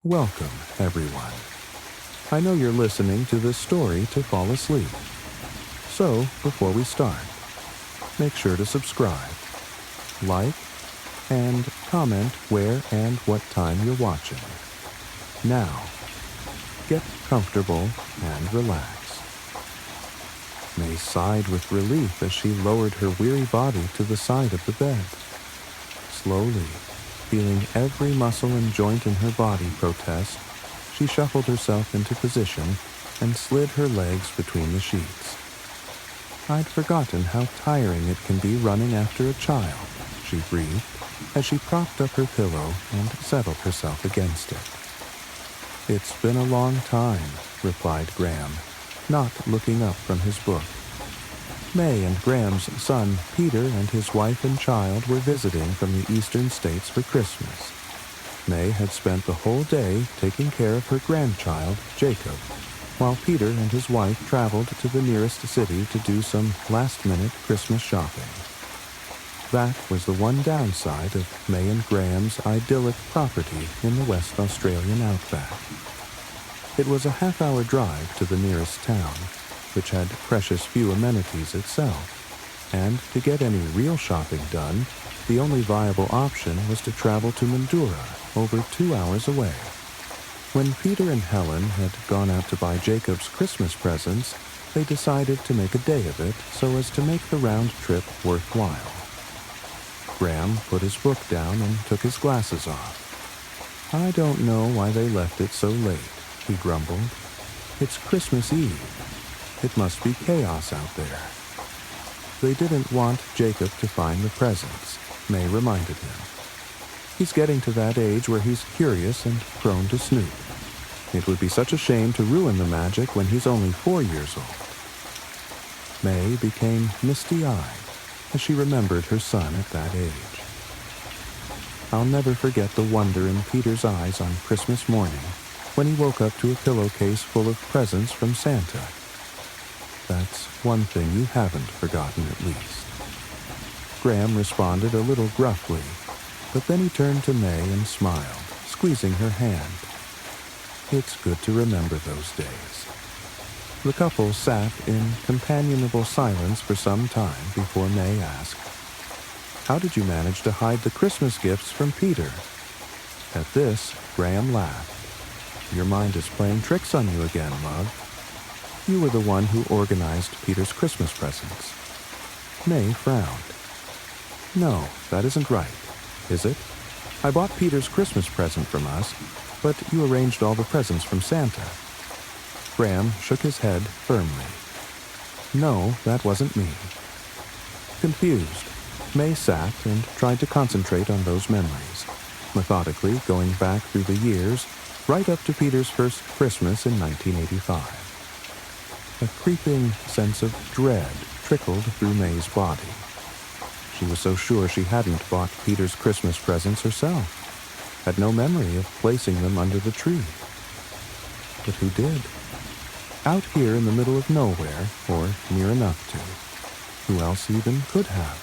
Welcome, everyone. I know you're listening to this story to fall asleep. So, before we start, make sure to subscribe, like, and comment where and what time you're watching. Now, get comfortable and relax. May sighed with relief as she lowered her weary body to the side of the bed. Slowly, feeling every muscle and joint in her body protest, she shuffled herself into position and slid her legs between the sheets. I'd forgotten how tiring it can be running after a child, she breathed, as she propped up her pillow and settled herself against it. It's been a long time, replied Graham, not looking up from his book. May and Graham's son, Peter, and his wife and child were visiting from the eastern states for Christmas. May had spent the whole day taking care of her grandchild, Jacob, while Peter and his wife traveled to the nearest city to do some last-minute Christmas shopping. That was the one downside of May and Graham's idyllic property in the West Australian outback. It was a half-hour drive to the nearest town, which had precious few amenities itself, and to get any real shopping done, the only viable option was to travel to Mildura, over 2 hours away. When Peter and Helen had gone out to buy Jacob's Christmas presents, they decided to make a day of it so as to make the round trip worthwhile. Graham put his book down and took his glasses off. I don't know why they left it so late, he grumbled. It's Christmas Eve. It must be chaos out there. They didn't want Jacob to find the presents, May reminded him. He's getting to that age where he's curious and prone to snoop. It would be such a shame to ruin the magic when he's only 4 years old. May became misty-eyed as she remembered her son at that age. I'll never forget the wonder in Peter's eyes on Christmas morning when he woke up to a pillowcase full of presents from Santa. That's one thing you haven't forgotten, at least. Graham responded a little gruffly, but then he turned to May and smiled, squeezing her hand. It's good to remember those days. The couple sat in companionable silence for some time before May asked, "How did you manage to hide the Christmas gifts from Peter?" At this, Graham laughed. "Your mind is playing tricks on you again, love. You were the one who organized Peter's Christmas presents." May frowned. "No, that isn't right, is it? I bought Peter's Christmas present from us, but you arranged all the presents from Santa." Graham shook his head firmly. "No, that wasn't me." Confused, May sat and tried to concentrate on those memories, methodically going back through the years, right up to Peter's first Christmas in 1985. A creeping sense of dread trickled through May's body. She was so sure she hadn't bought Peter's Christmas presents herself, had no memory of placing them under the tree. But who did? Out here in the middle of nowhere, or near enough to. Who else even could have?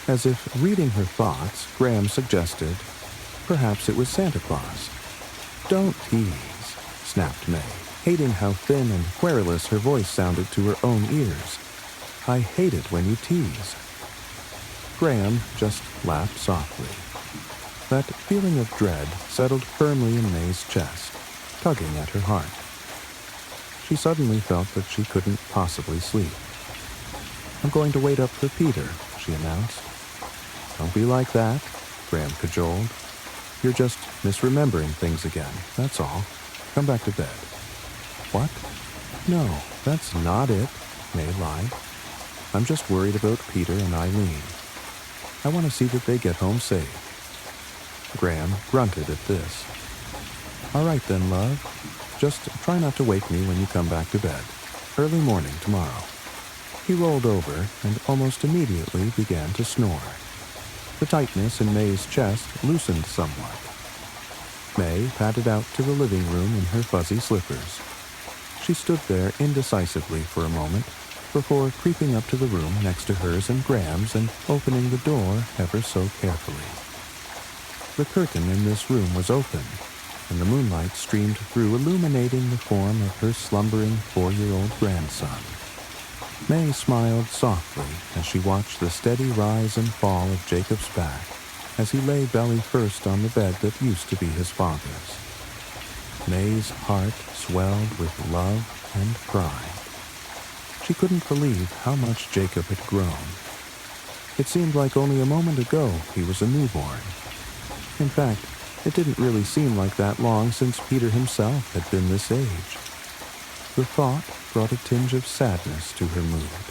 As if reading her thoughts, Graham suggested, perhaps it was Santa Claus. "Don't tease," snapped May, hating how thin and querulous her voice sounded to her own ears. "I hate it when you tease." Graham just laughed softly. That feeling of dread settled firmly in May's chest, tugging at her heart. She suddenly felt that she couldn't possibly sleep. "I'm going to wait up for Peter," she announced. "Don't be like that," Graham cajoled. "You're just misremembering things again, that's all. Come back to bed." "What? No, that's not it," May lied. "I'm just worried about Peter and Eileen. I want to see that they get home safe." Graham grunted at this. "All right then, love. Just try not to wake me when you come back to bed. Early morning tomorrow." He rolled over and almost immediately began to snore. The tightness in May's chest loosened somewhat. May padded out to the living room in her fuzzy slippers. She stood there indecisively for a moment before creeping up to the room next to hers and Graham's and opening the door ever so carefully. The curtain in this room was open, and the moonlight streamed through, illuminating the form of her slumbering 4-year-old grandson. May smiled softly as she watched the steady rise and fall of Jacob's back as he lay belly first on the bed that used to be his father's. May's heart swelled with love and pride. She couldn't believe how much Jacob had grown. It seemed like only a moment ago he was a newborn. In fact, it didn't really seem like that long since Peter himself had been this age. The thought brought a tinge of sadness to her mood,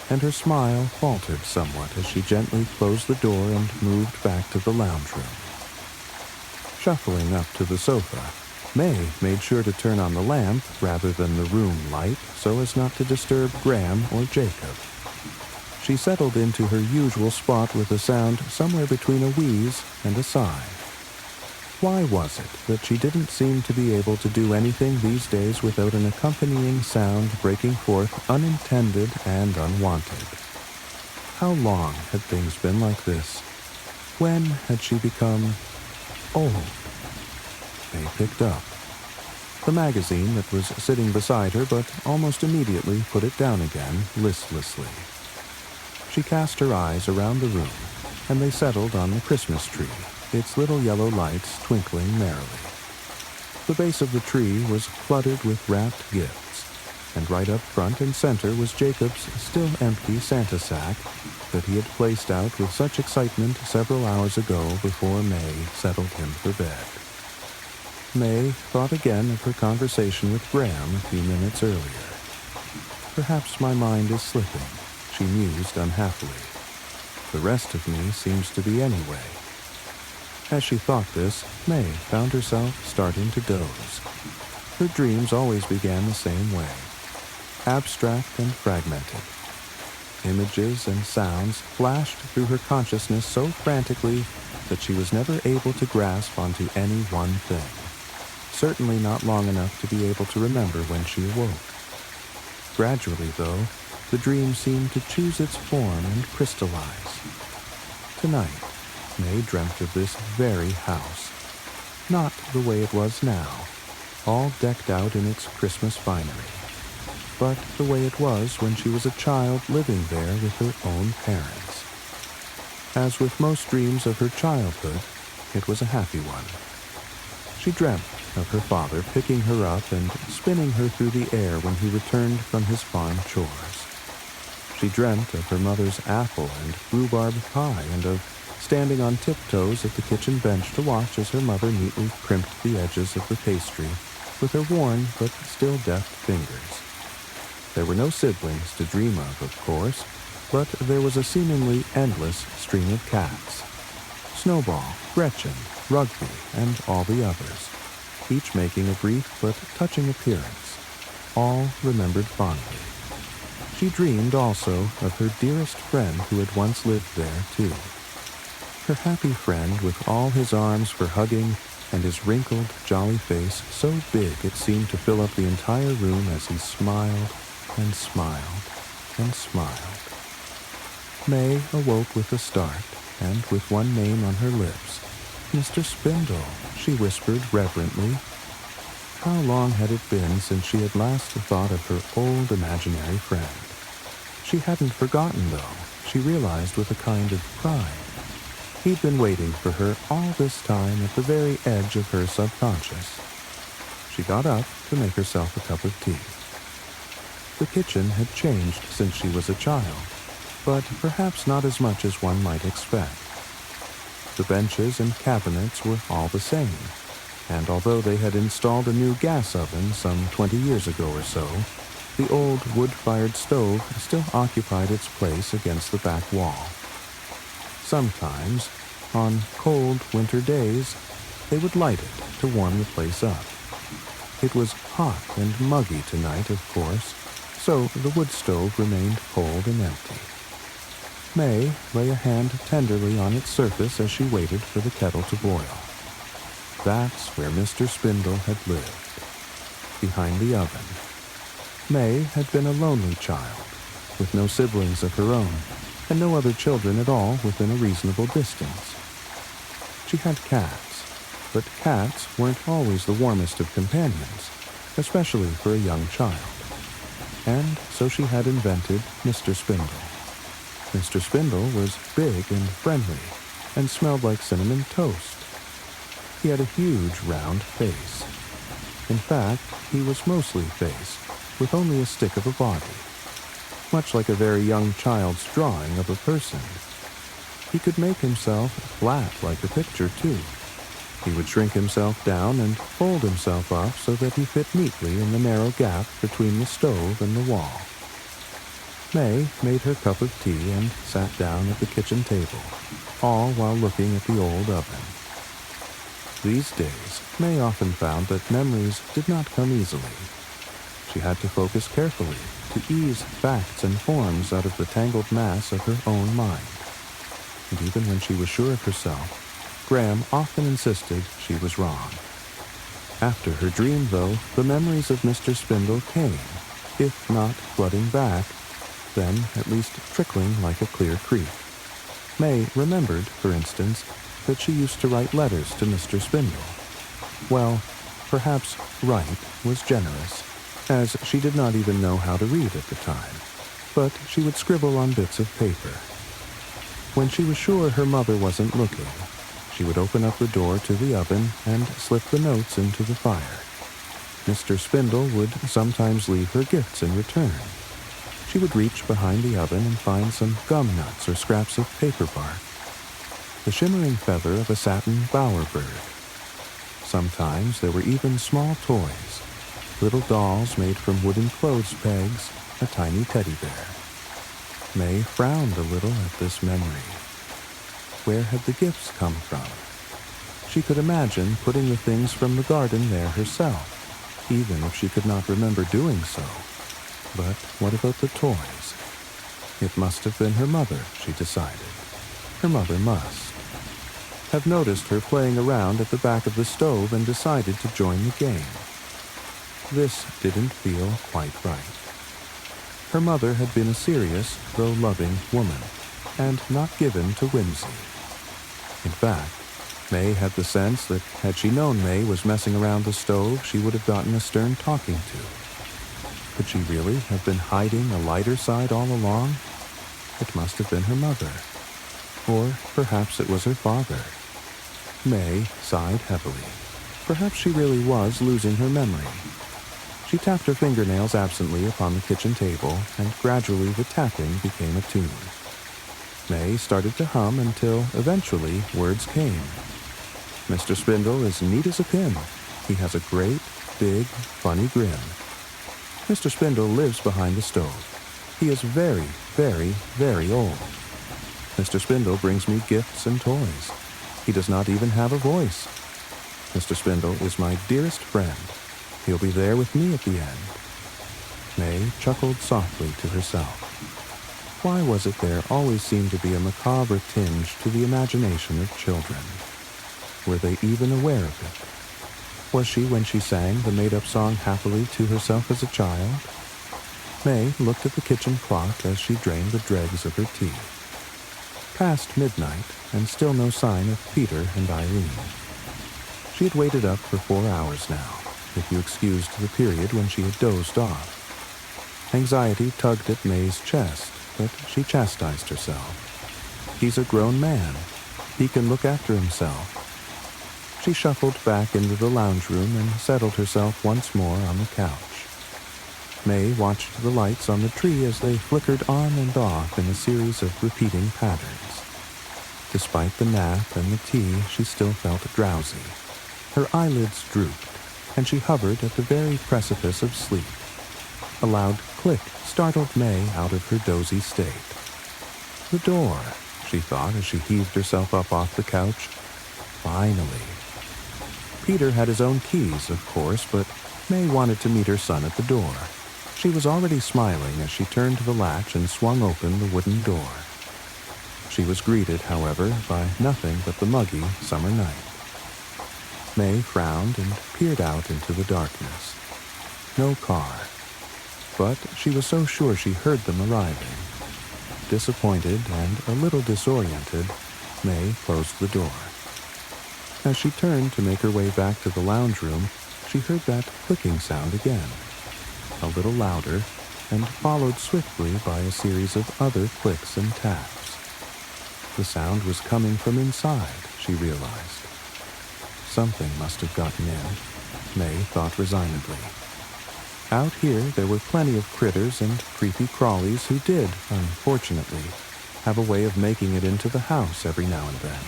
and her smile faltered somewhat as she gently closed the door and moved back to the lounge room. Shuffling up to the sofa, May made sure to turn on the lamp rather than the room light so as not to disturb Graham or Jacob. She settled into her usual spot with a sound somewhere between a wheeze and a sigh. Why was it that she didn't seem to be able to do anything these days without an accompanying sound breaking forth unintended and unwanted? How long had things been like this? When had she become old? May picked up the magazine that was sitting beside her, but almost immediately put it down again, listlessly. She cast her eyes around the room, and they settled on the Christmas tree, its little yellow lights twinkling merrily. The base of the tree was cluttered with wrapped gifts, and right up front and center was Jacob's still empty Santa sack that he had placed out with such excitement several hours ago before May settled him for bed. May thought again of her conversation with Graham a few minutes earlier. Perhaps my mind is slipping, she mused unhappily. The rest of me seems to be anyway. As she thought this, May found herself starting to doze. Her dreams always began the same way, abstract and fragmented. Images and sounds flashed through her consciousness so frantically that she was never able to grasp onto any one thing, certainly not long enough to be able to remember when she awoke. Gradually, though, the dream seemed to choose its form and crystallize. Tonight, May dreamt of this very house, not the way it was now, all decked out in its Christmas finery, but the way it was when she was a child living there with her own parents. As with most dreams of her childhood, it was a happy one. She dreamt of her father picking her up and spinning her through the air when he returned from his farm chores. She dreamt of her mother's apple and rhubarb pie and of standing on tiptoes at the kitchen bench to watch as her mother neatly crimped the edges of the pastry with her worn but still deft fingers. There were no siblings to dream of course, but there was a seemingly endless stream of cats. Snowball, Gretchen, Rugby, and all the others, each making a brief but touching appearance, all remembered fondly. She dreamed also of her dearest friend who had once lived there, too. Her happy friend with all his arms for hugging and his wrinkled, jolly face so big it seemed to fill up the entire room as he smiled and smiled and smiled. May awoke with a start, and with one name on her lips. "Mr. Spindle," she whispered reverently. How long had it been since she had last thought of her old imaginary friend? She hadn't forgotten, though, she realized with a kind of pride. He'd been waiting for her all this time at the very edge of her subconscious. She got up to make herself a cup of tea. The kitchen had changed since she was a child, but perhaps not as much as one might expect. The benches and cabinets were all the same, and although they had installed a new gas oven some 20 years ago or so, the old wood-fired stove still occupied its place against the back wall. Sometimes, on cold winter days, they would light it to warm the place up. It was hot and muggy tonight, of course, so the wood stove remained cold and empty. May lay a hand tenderly on its surface as she waited for the kettle to boil. That's where Mr. Spindle had lived, behind the oven. May had been a lonely child, with no siblings of her own, and no other children at all within a reasonable distance. She had cats, but cats weren't always the warmest of companions, especially for a young child. And so she had invented Mr. Spindle. Mr. Spindle was big and friendly, and smelled like cinnamon toast. He had a huge round face. In fact, he was mostly face, with only a stick of a body, much like a very young child's drawing of a person. He could make himself flat like a picture, too. He would shrink himself down and fold himself up so that he fit neatly in the narrow gap between the stove and the wall. May made her cup of tea and sat down at the kitchen table, all while looking at the old oven. These days, May often found that memories did not come easily. She had to focus carefully to ease facts and forms out of the tangled mass of her own mind. And even when she was sure of herself, Graham often insisted she was wrong. After her dream, though, the memories of Mr. Spindle came, if not flooding back, then at least trickling like a clear creek. May remembered, for instance, that she used to write letters to Mr. Spindle. Well, perhaps write was generous, as she did not even know how to read at the time, but she would scribble on bits of paper. When she was sure her mother wasn't looking, she would open up the door to the oven and slip the notes into the fire. Mr. Spindle would sometimes leave her gifts in return. She would reach behind the oven and find some gum nuts or scraps of paper bark, the shimmering feather of a satin bowerbird. Sometimes there were even small toys, little dolls made from wooden clothes pegs, a tiny teddy bear. May frowned a little at this memory. Where had the gifts come from? She could imagine putting the things from the garden there herself, even if she could not remember doing so. But what about the toys? It must have been her mother, she decided. Her mother must have noticed her playing around at the back of the stove and decided to join the game. This didn't feel quite right. Her mother had been a serious, though loving, woman, and not given to whimsy. In fact, May had the sense that had she known May was messing around the stove, she would have gotten a stern talking to. Could she really have been hiding a lighter side all along? It must have been her mother. Or perhaps it was her father. May sighed heavily. Perhaps she really was losing her memory. She tapped her fingernails absently upon the kitchen table, and gradually the tapping became a tune. May started to hum until eventually words came. Mr. Spindle is neat as a pin. He has a great, big, funny grin. Mr. Spindle lives behind the stove. He is very, very, very old. Mr. Spindle brings me gifts and toys. He does not even have a voice. Mr. Spindle is my dearest friend. He'll be there with me at the end. May chuckled softly to herself. Why was it there always seemed to be a macabre tinge to the imagination of children? Were they even aware of it? Was she when she sang the made-up song happily to herself as a child? May looked at the kitchen clock as she drained the dregs of her tea. Past midnight, and still no sign of Peter and Eileen. She had waited up for 4 hours now, if you excused the period when she had dozed off. Anxiety tugged at May's chest, but she chastised herself. He's a grown man. He can look after himself. She shuffled back into the lounge room and settled herself once more on the couch. May watched the lights on the tree as they flickered on and off in a series of repeating patterns. Despite the nap and the tea, she still felt drowsy. Her eyelids drooped, and she hovered at the very precipice of sleep. A loud click startled May out of her dozy state. The door, she thought as she heaved herself up off the couch. Finally. Peter had his own keys, of course, but May wanted to meet her son at the door. She was already smiling as she turned the latch and swung open the wooden door. She was greeted, however, by nothing but the muggy summer night. May frowned and peered out into the darkness. No car. But she was so sure she heard them arriving. Disappointed and a little disoriented, May closed the door. As she turned to make her way back to the lounge room, she heard that clicking sound again, a little louder, and followed swiftly by a series of other clicks and taps. The sound was coming from inside, she realized. Something must have gotten in, May thought resignedly. Out here, there were plenty of critters and creepy crawlies who did, unfortunately, have a way of making it into the house every now and then.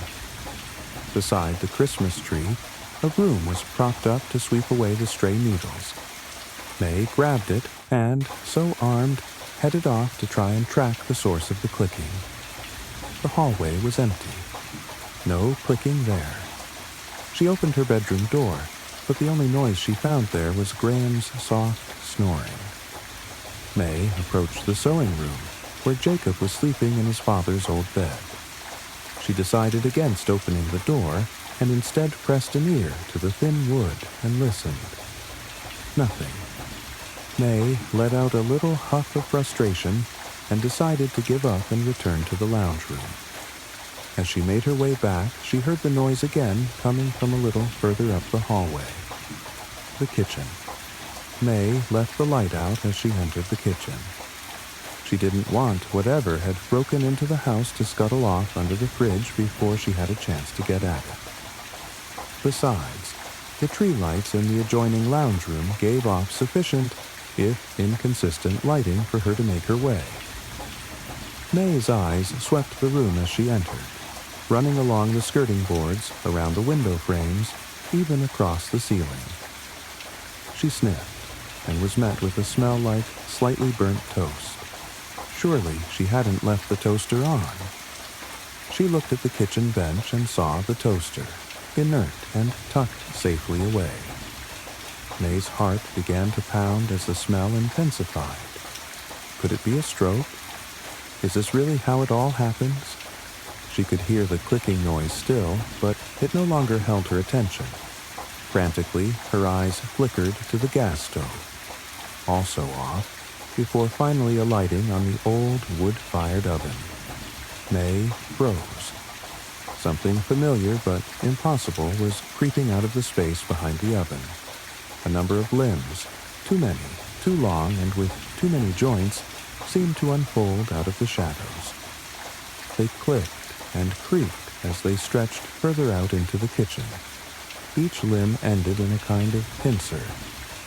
Beside the Christmas tree, a broom was propped up to sweep away the stray needles. May grabbed it and, so armed, headed off to try and track the source of the clicking. The hallway was empty. No clicking there. She opened her bedroom door, but the only noise she found there was Graham's soft snoring. May approached the sewing room, where Jacob was sleeping in his father's old bed. She decided against opening the door and instead pressed an ear to the thin wood and listened. Nothing. May let out a little huff of frustration and decided to give up and return to the lounge room. As she made her way back, she heard the noise again coming from a little further up the hallway. The kitchen. May left the light out as she entered the kitchen. She didn't want whatever had broken into the house to scuttle off under the fridge before she had a chance to get at it. Besides, the tree lights in the adjoining lounge room gave off sufficient, if inconsistent, lighting for her to make her way. May's eyes swept the room as she entered, running along the skirting boards, around the window frames, even across the ceiling. She sniffed and was met with a smell like slightly burnt toast. Surely she hadn't left the toaster on. She looked at the kitchen bench and saw the toaster, inert and tucked safely away. May's heart began to pound as the smell intensified. Could it be a stroke? Is this really how it all happens? She could hear the clicking noise still, but it no longer held her attention. Frantically, her eyes flickered to the gas stove, also off, before finally alighting on the old wood-fired oven. May froze. Something familiar but impossible was creeping out of the space behind the oven. A number of limbs, too many, too long, and with too many joints, seemed to unfold out of the shadows. They clicked and creaked as they stretched further out into the kitchen. Each limb ended in a kind of pincer,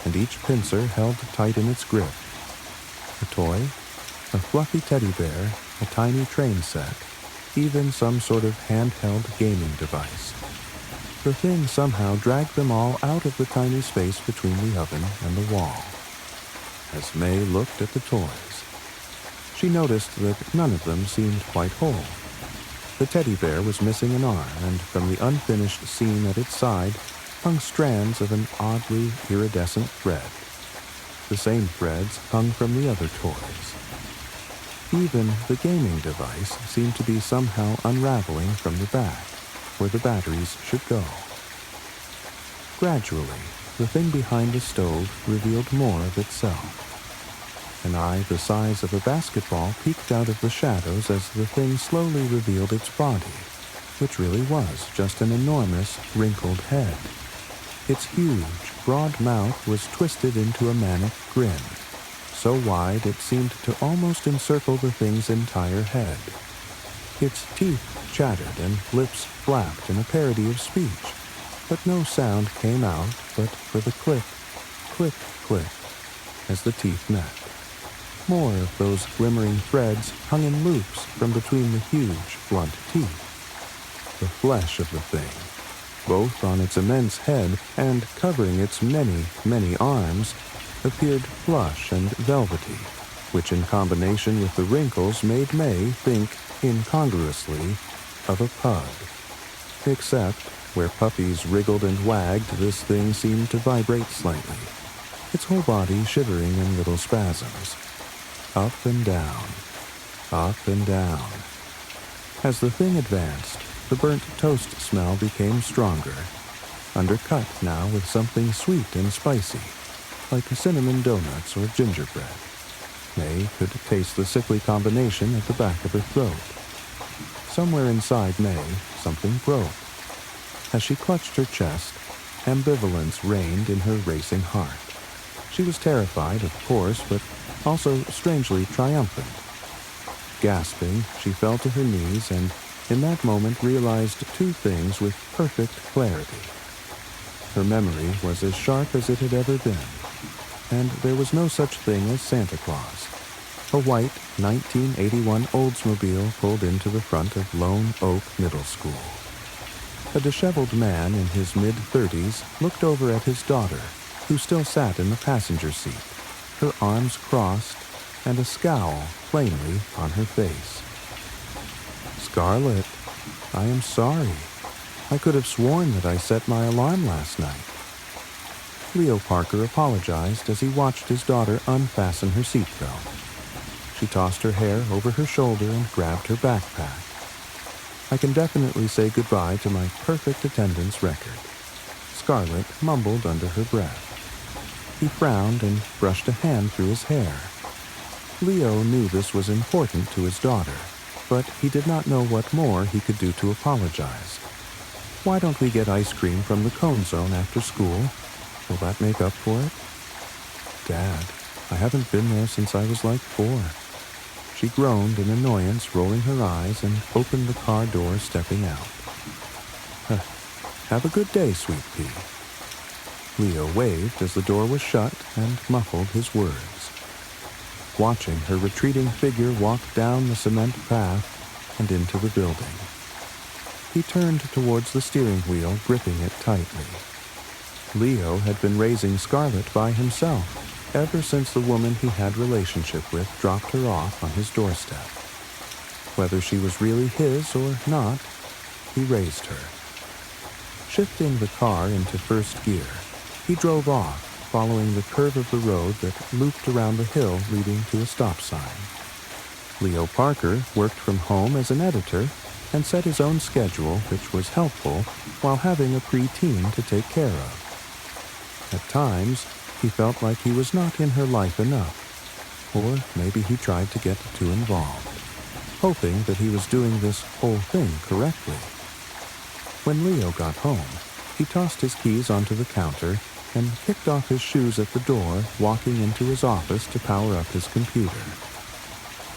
and each pincer held tight in its grip. A toy, a fluffy teddy bear, a tiny train set, even some sort of handheld gaming device. The thing somehow dragged them all out of the tiny space between the oven and the wall. As May looked at the toys, she noticed that none of them seemed quite whole. The teddy bear was missing an arm, and from the unfinished seam at its side hung strands of an oddly iridescent thread. The same threads hung from the other toys. Even the gaming device seemed to be somehow unraveling from the back, where the batteries should go. Gradually, the thing behind the stove revealed more of itself. An eye the size of a basketball peeked out of the shadows as the thing slowly revealed its body, which really was just an enormous, wrinkled head. Its huge, broad mouth was twisted into a manic grin, so wide it seemed to almost encircle the thing's entire head. Its teeth chattered and lips flapped in a parody of speech, but no sound came out but for the click, click, click, as the teeth met. More of those glimmering threads hung in loops from between the huge, blunt teeth. The flesh of the thing, both on its immense head and covering its many, many arms, appeared plush and velvety, which in combination with the wrinkles made May think, incongruously, of a pug. Except, where puppies wriggled and wagged, this thing seemed to vibrate slightly, its whole body shivering in little spasms. Up and down, up and down. As the thing advanced, the burnt toast smell became stronger, undercut now with something sweet and spicy, like cinnamon donuts or gingerbread. May could taste the sickly combination at the back of her throat. Somewhere inside May, something broke. As she clutched her chest, ambivalence reigned in her racing heart. She was terrified, of course, but also strangely triumphant. Gasping, she fell to her knees and, in that moment, realized two things with perfect clarity. Her memory was as sharp as it had ever been, and there was no such thing as Santa Claus. A white 1981 Oldsmobile pulled into the front of Lone Oak Middle School. A disheveled man in his mid-30s looked over at his daughter, who still sat in the passenger seat, her arms crossed and a scowl plainly on her face. "Scarlett, I am sorry. I could have sworn that I set my alarm last night." Leo Parker apologized as he watched his daughter unfasten her seatbelt. She tossed her hair over her shoulder and grabbed her backpack. "I can definitely say goodbye to my perfect attendance record," Scarlett mumbled under her breath. He frowned and brushed a hand through his hair. Leo knew this was important to his daughter, but he did not know what more he could do to apologize. "Why don't we get ice cream from the Cone Zone after school? Will that make up for it?" "Dad, I haven't been there since I was like 4. She groaned in annoyance, rolling her eyes, and opened the car door, stepping out. "Have a good day, sweet pea." Leo waved as the door was shut and muffled his words. Watching her retreating figure walk down the cement path and into the building, he turned towards the steering wheel, gripping it tightly. Leo had been raising Scarlett by himself ever since the woman he had relationship with dropped her off on his doorstep. Whether she was really his or not, he raised her. Shifting the car into first gear, he drove off, following the curve of the road that looped around the hill leading to a stop sign. Leo Parker worked from home as an editor and set his own schedule, which was helpful, while having a preteen to take care of. At times, he felt like he was not in her life enough, or maybe he tried to get too involved, hoping that he was doing this whole thing correctly. When Leo got home, he tossed his keys onto the counter and kicked off his shoes at the door, walking into his office to power up his computer.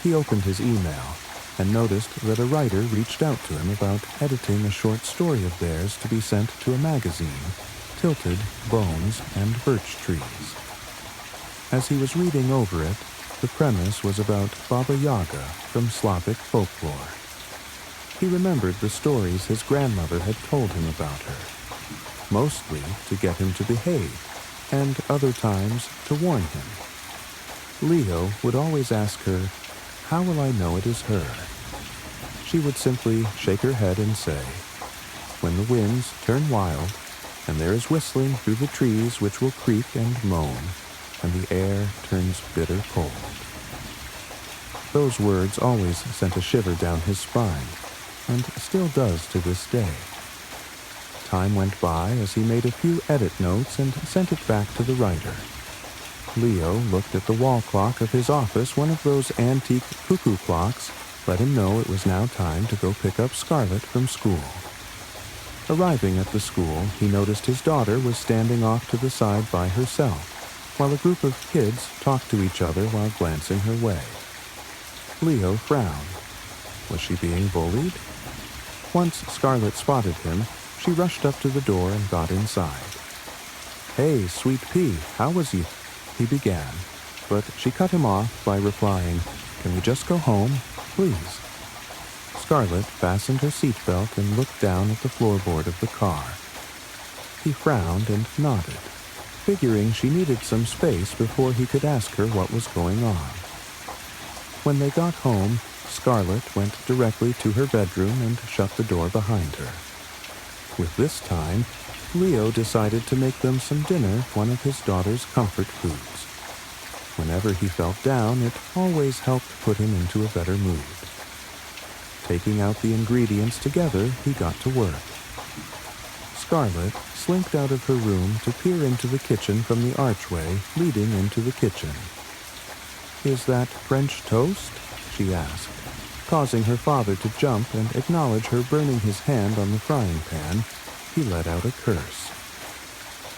He opened his email and noticed that a writer reached out to him about editing a short story of theirs to be sent to a magazine, Tilted, Bones, and Birch Trees. As he was reading over it, the premise was about Baba Yaga from Slavic folklore. He remembered the stories his grandmother had told him about her, mostly to get him to behave, and other times to warn him. Leo would always ask her, "How will I know it is her?" She would simply shake her head and say, "When the winds turn wild, and there is whistling through the trees which will creak and moan, and the air turns bitter cold." Those words always sent a shiver down his spine, and still does to this day. Time went by as he made a few edit notes and sent it back to the writer. Leo looked at the wall clock of his office. One of those antique cuckoo clocks let him know it was now time to go pick up Scarlett from school. Arriving at the school, he noticed his daughter was standing off to the side by herself, while a group of kids talked to each other while glancing her way. Leo frowned. Was she being bullied? Once Scarlett spotted him, she rushed up to the door and got inside. "Hey, sweet pea, how was you?" he began, but she cut him off by replying, "Can we just go home, please?" Scarlett fastened her seatbelt and looked down at the floorboard of the car. He frowned and nodded, figuring she needed some space before he could ask her what was going on. When they got home, Scarlett went directly to her bedroom and shut the door behind her. With this time, Leo decided to make them some dinner, one of his daughter's comfort foods. Whenever he felt down, it always helped put him into a better mood. Taking out the ingredients together, he got to work. Scarlett slinked out of her room to peer into the kitchen from the archway leading into the kitchen. "Is that French toast?" she asked, causing her father to jump and acknowledge her burning his hand on the frying pan, he let out a curse.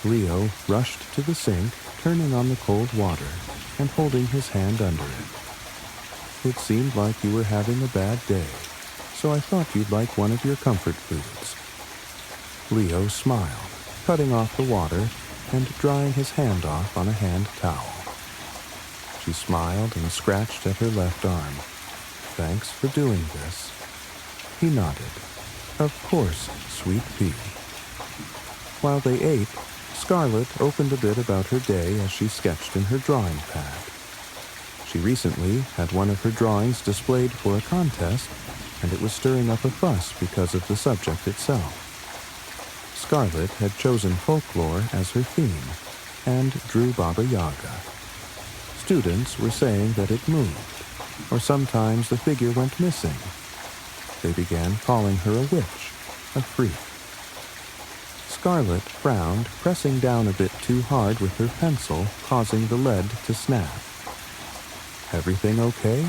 Leo rushed to the sink, turning on the cold water and holding his hand under it. It seemed like you were having a bad day, so I thought you'd like one of your comfort foods. Leo smiled, cutting off the water and drying his hand off on a hand towel. She smiled and scratched at her left arm. Thanks for doing this. He nodded. Of course, sweet pea. While they ate, Scarlett opened a bit about her day as she sketched in her drawing pad. She recently had one of her drawings displayed for a contest, and it was stirring up a fuss because of the subject itself. Scarlett had chosen folklore as her theme, and drew Baba Yaga. Students were saying that it moved, or sometimes the figure went missing. They began calling her a witch, a freak. Scarlett frowned, pressing down a bit too hard with her pencil, causing the lead to snap. Everything okay?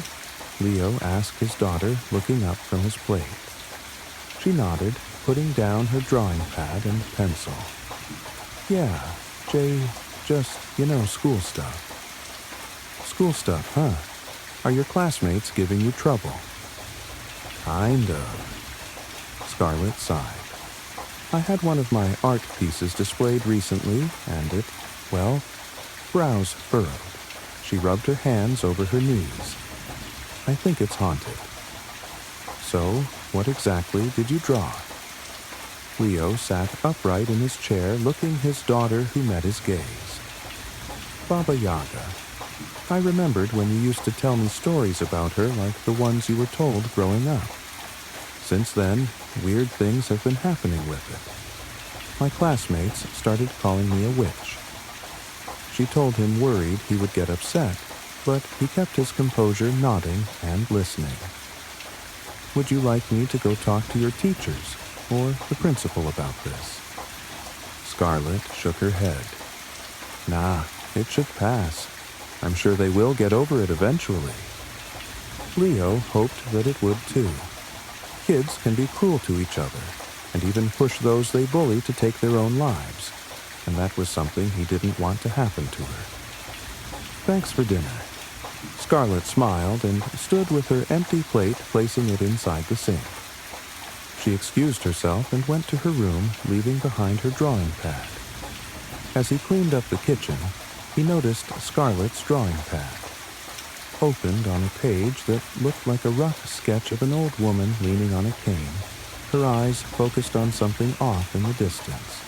Leo asked his daughter, looking up from his plate. She nodded, putting down her drawing pad and pencil. Yeah, Jay, just, school stuff. School stuff, huh? Are your classmates giving you trouble? Kind of. Scarlett sighed. I had one of my art pieces displayed recently, and it, brows furrowed. She rubbed her hands over her knees. I think it's haunted. So, what exactly did you draw? Leo sat upright in his chair, looking his daughter who met his gaze. Baba Yaga. I remembered when you used to tell me stories about her like the ones you were told growing up. Since then, weird things have been happening with it. My classmates started calling me a witch. She told him worried he would get upset, but he kept his composure, nodding and listening. Would you like me to go talk to your teachers or the principal about this? Scarlett shook her head. Nah, it should pass. I'm sure they will get over it eventually. Leo hoped that it would too. Kids can be cruel to each other, and even push those they bully to take their own lives, and that was something he didn't want to happen to her. Thanks for dinner. Scarlett smiled and stood with her empty plate, placing it inside the sink. She excused herself and went to her room, leaving behind her drawing pad. As he cleaned up the kitchen, he noticed Scarlett's drawing pad, opened on a page that looked like a rough sketch of an old woman leaning on a cane, her eyes focused on something off in the distance.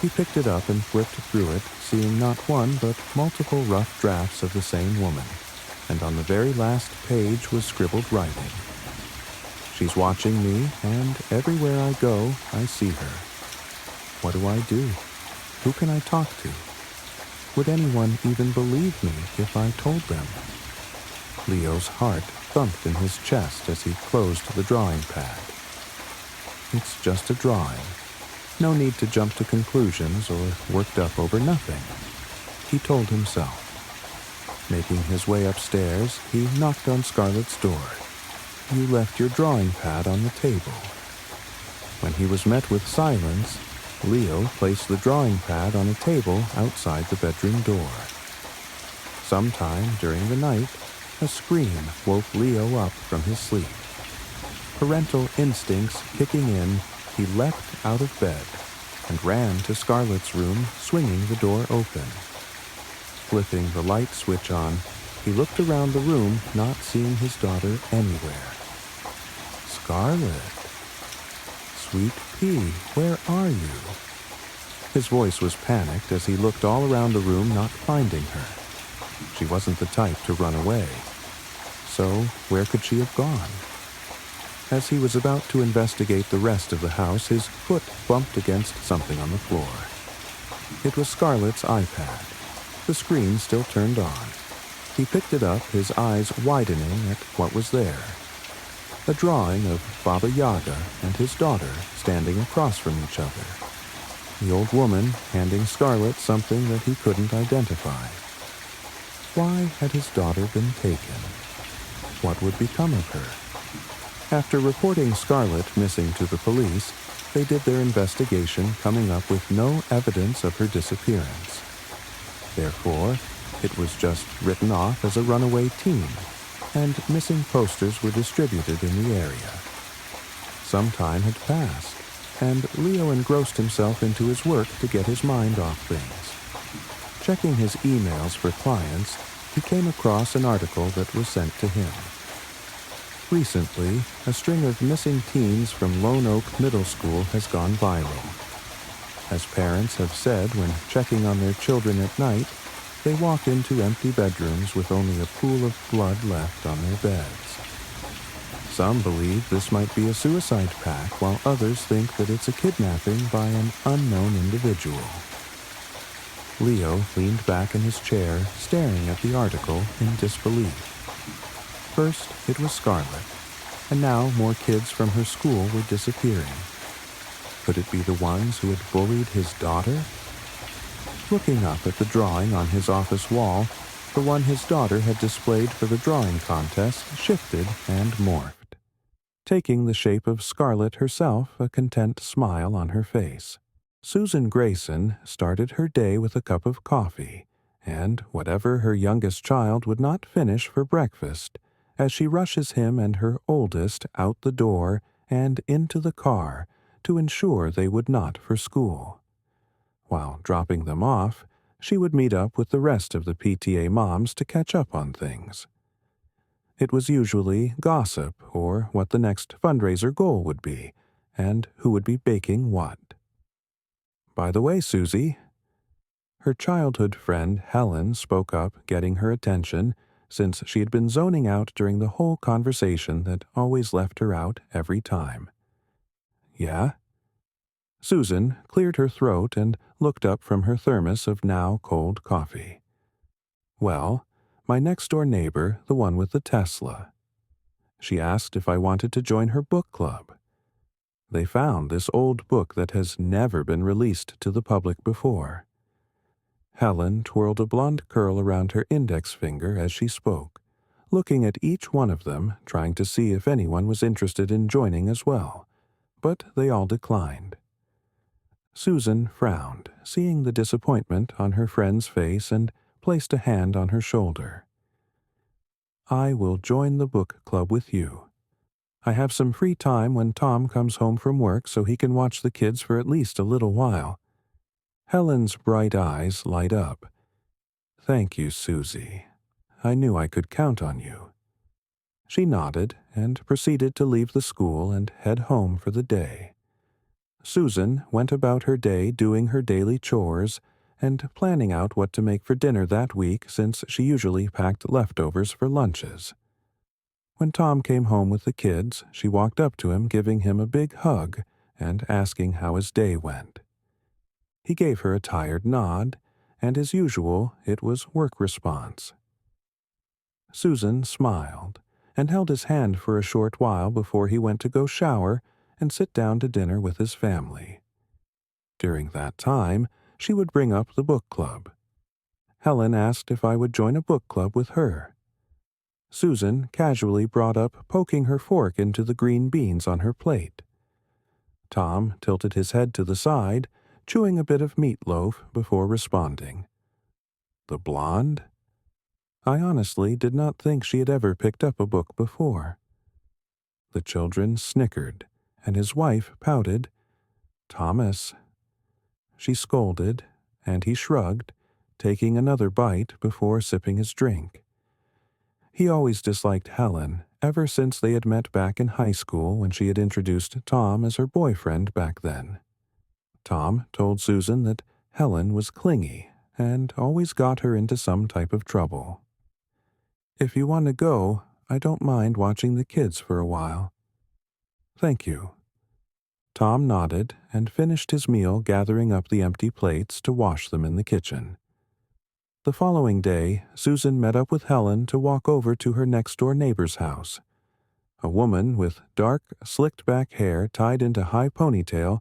He picked it up and flipped through it, seeing not one but multiple rough drafts of the same woman, and on the very last page was scribbled writing. She's watching me, and everywhere I go, I see her. What do I do? Who can I talk to? Would anyone even believe me if I told them? Leo's heart thumped in his chest as he closed the drawing pad. It's just a drawing. No need to jump to conclusions or worked up over nothing, he told himself. Making his way upstairs, he knocked on Scarlett's door. You left your drawing pad on the table. When he was met with silence, Leo placed the drawing pad on a table outside the bedroom door. Sometime during the night, a scream woke Leo up from his sleep. Parental instincts kicking in, he leapt out of bed and ran to Scarlett's room, swinging the door open. Flipping the light switch on, he looked around the room, not seeing his daughter anywhere. Scarlett. Sweet pea, where are you? His voice was panicked as he looked all around the room, not finding her. She wasn't the type to run away. So, where could she have gone? As he was about to investigate the rest of the house, his foot bumped against something on the floor. It was Scarlett's iPad, the screen still turned on. He picked it up, his eyes widening at what was there. A drawing of Baba Yaga and his daughter standing across from each other. The old woman handing Scarlett something that he couldn't identify. Why had his daughter been taken? What would become of her? After reporting Scarlett missing to the police, They did their investigation, coming up with no evidence of her disappearance. Therefore, it was just written off as a runaway teen, and missing posters were distributed in the area. Some time had passed, and Leo engrossed himself into his work to get his mind off things. Checking his emails for clients, he came across an article that was sent to him. Recently, a string of missing teens from Lone Oak Middle School has gone viral. As parents have said when checking on their children at night, they walk into empty bedrooms with only a pool of blood left on their beds. Some believe this might be a suicide pact, while others think that it's a kidnapping by an unknown individual. Leo leaned back in his chair, staring at the article in disbelief. First, it was Scarlett, and now more kids from her school were disappearing. Could it be the ones who had bullied his daughter? Looking up at the drawing on his office wall, the one his daughter had displayed for the drawing contest shifted and morphed, taking the shape of Scarlett herself, a content smile on her face. Susan Grayson started her day with a cup of coffee, and whatever her youngest child would not finish for breakfast, as she rushes him and her oldest out the door and into the car to ensure they would not for school. While dropping them off, she would meet up with the rest of the PTA moms to catch up on things. It was usually gossip or what the next fundraiser goal would be, and who would be baking what. "By the way, Susie," her childhood friend Helen spoke up, getting her attention, since she had been zoning out during the whole conversation that always left her out every time. "Yeah?" Susan cleared her throat and looked up from her thermos of now cold coffee. "Well, my next-door neighbor, the one with the Tesla. She asked if I wanted to join her book club. They found this old book that has never been released to the public before." Helen twirled a blonde curl around her index finger as she spoke, looking at each one of them, trying to see if anyone was interested in joining as well, but they all declined. Susan frowned, seeing the disappointment on her friend's face, and placed a hand on her shoulder. "I will join the book club with you. I have some free time when Tom comes home from work so he can watch the kids for at least a little while." Helen's bright eyes light up. "Thank you, Susie. I knew I could count on you." She nodded and proceeded to leave the school and head home for the day. Susan went about her day doing her daily chores and planning out what to make for dinner that week, since she usually packed leftovers for lunches. When Tom came home with the kids, she walked up to him, giving him a big hug and asking how his day went. He gave her a tired nod, and as usual, it was work response. Susan smiled and held his hand for a short while before he went to go shower and sit down to dinner with his family. During that time, she would bring up the book club. Helen asked if I would join a book club with her. Susan casually brought up poking her fork into the green beans on her plate. Tom tilted his head to the side, chewing a bit of meatloaf before responding. "The blonde?" I honestly did not think she had ever picked up a book before. The children snickered, and his wife pouted. "Thomas." She scolded, and he shrugged, taking another bite before sipping his drink. He always disliked Helen, ever since they had met back in high school when she had introduced Tom as her boyfriend back then. Tom told Susan that Helen was clingy and always got her into some type of trouble. "If you want to go, I don't mind watching the kids for a while." "Thank you." Tom nodded and finished his meal, gathering up the empty plates to wash them in the kitchen. The following day, Susan met up with Helen to walk over to her next-door neighbor's house. A woman with dark, slicked-back hair tied into high ponytail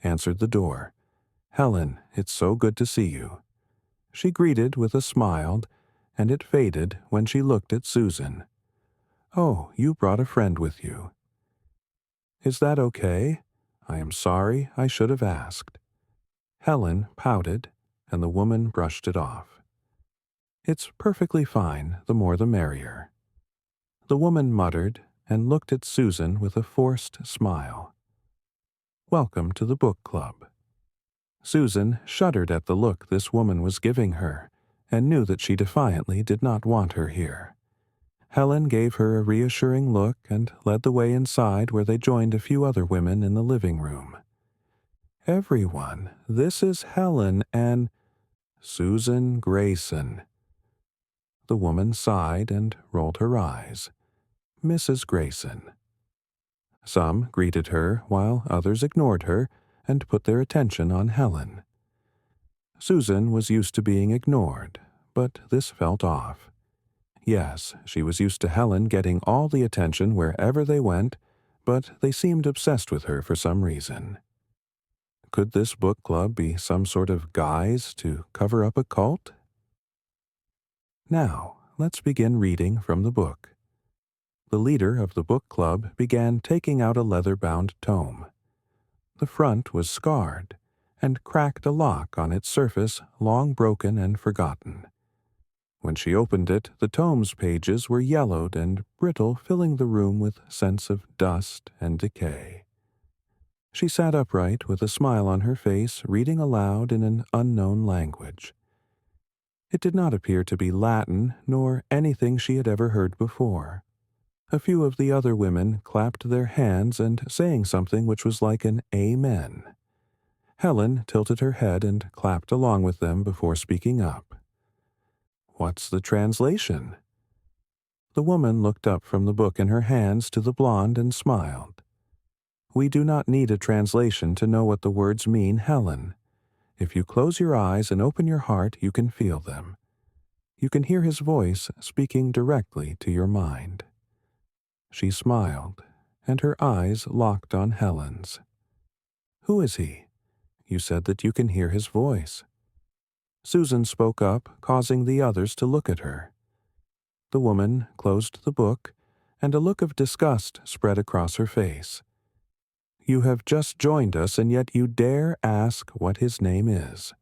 answered the door. "Helen, it's so good to see you." She greeted with a smile, and it faded when she looked at Susan. "Oh, you brought a friend with you." "Is that okay? I am sorry, I should have asked." Helen pouted, and the woman brushed it off. "It's perfectly fine, the more the merrier." The woman muttered and looked at Susan with a forced smile. "Welcome to the book club." Susan shuddered at the look this woman was giving her, and knew that she defiantly did not want her here. Helen gave her a reassuring look and led the way inside, where they joined a few other women in the living room. "Everyone, this is Helen and Susan Grayson." The woman sighed and rolled her eyes. "Mrs. Grayson." Some greeted her, while others ignored her and put their attention on Helen. Susan was used to being ignored, but this felt off. Yes, she was used to Helen getting all the attention wherever they went, but they seemed obsessed with her for some reason. Could this book club be some sort of guise to cover up a cult? Now, let's begin reading from the book. The leader of the book club began taking out a leather-bound tome. The front was scarred, and cracked a lock on its surface long broken and forgotten. When she opened it, the tome's pages were yellowed and brittle, filling the room with scents of dust and decay. She sat upright with a smile on her face, reading aloud in an unknown language. It did not appear to be Latin, nor anything she had ever heard before. A few of the other women clapped their hands and saying something which was like an amen. Helen tilted her head and clapped along with them before speaking up. "What's the translation?" The woman looked up from the book in her hands to the blonde and smiled. "We do not need a translation to know what the words mean, Helen. If you close your eyes and open your heart, you can feel them. You can hear his voice speaking directly to your mind." She smiled, and her eyes locked on Helen's. "Who is he? You said that you can hear his voice." Susan spoke up, causing the others to look at her. The woman closed the book, and a look of disgust spread across her face. "You have just joined us, and yet you dare ask what his name is.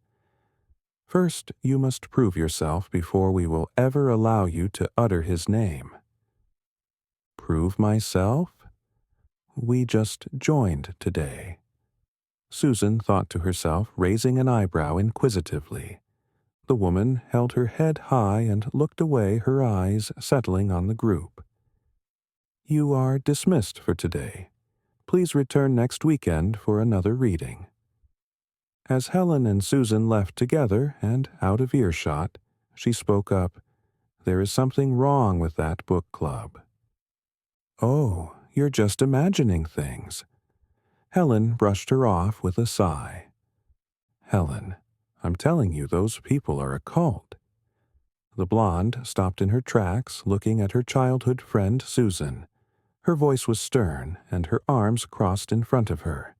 First, you must prove yourself before we will ever allow you to utter his name." "Prove myself? We just joined today." Susan thought to herself, raising an eyebrow inquisitively. The woman held her head high and looked away, her eyes settling on the group. "You are dismissed for today. Please return next weekend for another reading." As Helen and Susan left together and out of earshot, she spoke up. "There is something wrong with that book club." "Oh, you're just imagining things." Helen brushed her off with a sigh. "Helen, I'm telling you, those people are a cult." The blonde stopped in her tracks, looking at her childhood friend Susan. Her voice was stern, and her arms crossed in front of her.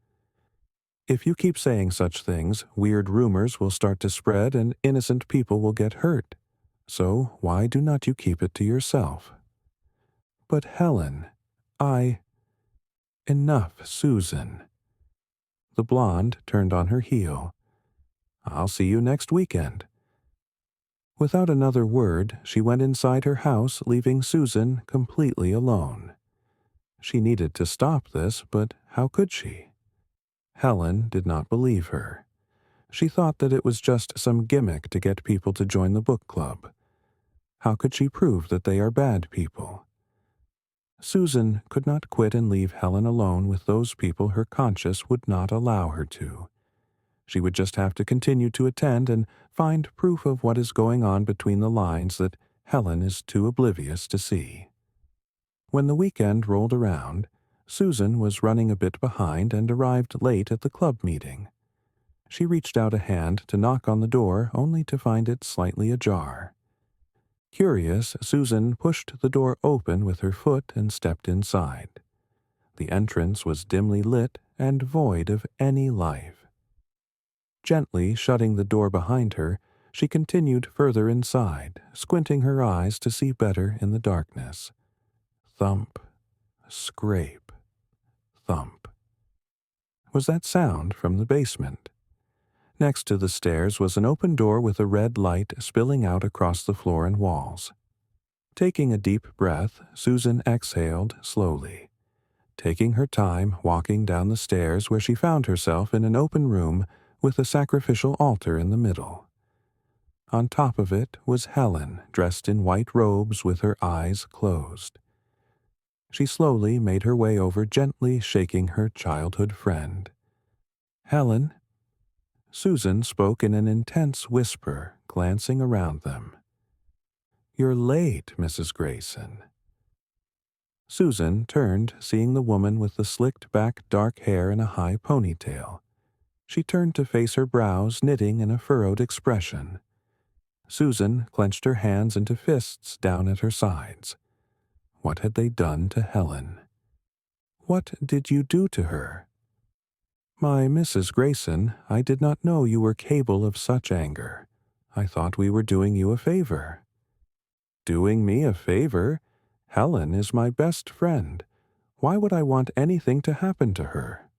"If you keep saying such things, weird rumors will start to spread and innocent people will get hurt. So why do not you keep it to yourself?" "But Helen, Enough, Susan." The blonde turned on her heel. "I'll see you next weekend." Without another word, she went inside her house, leaving Susan completely alone. She needed to stop this, but how could she? Helen did not believe her. She thought that it was just some gimmick to get people to join the book club. How could she prove that they are bad people? Susan could not quit and leave Helen alone with those people her conscience would not allow her to. She would just have to continue to attend and find proof of what is going on between the lines that Helen is too oblivious to see. When the weekend rolled around, Susan was running a bit behind and arrived late at the club meeting. She reached out a hand to knock on the door, only to find it slightly ajar. Curious, Susan pushed the door open with her foot and stepped inside. The entrance was dimly lit and void of any life. Gently shutting the door behind her, she continued further inside, squinting her eyes to see better in the darkness. Thump, scrape, thump. was that sound from the basement. Next to the stairs was an open door with a red light spilling out across the floor and walls. Taking a deep breath, Susan exhaled slowly, taking her time walking down the stairs where she found herself in an open room with a sacrificial altar in the middle. On top of it was Helen, dressed in white robes with her eyes closed. She slowly made her way over, gently shaking her childhood friend. "Helen?" Susan spoke in an intense whisper, glancing around them. "You're late, Mrs. Grayson." Susan turned, seeing the woman with the slicked-back dark hair and a high ponytail. She turned to face her brows knitting in a furrowed expression. Susan clenched her hands into fists down at her sides. What had they done to Helen? "What did you do to her?" "My Mrs. Grayson, I did not know you were capable of such anger. I thought we were doing you a favor." "Doing me a favor? Helen is my best friend. Why would I want anything to happen to her?"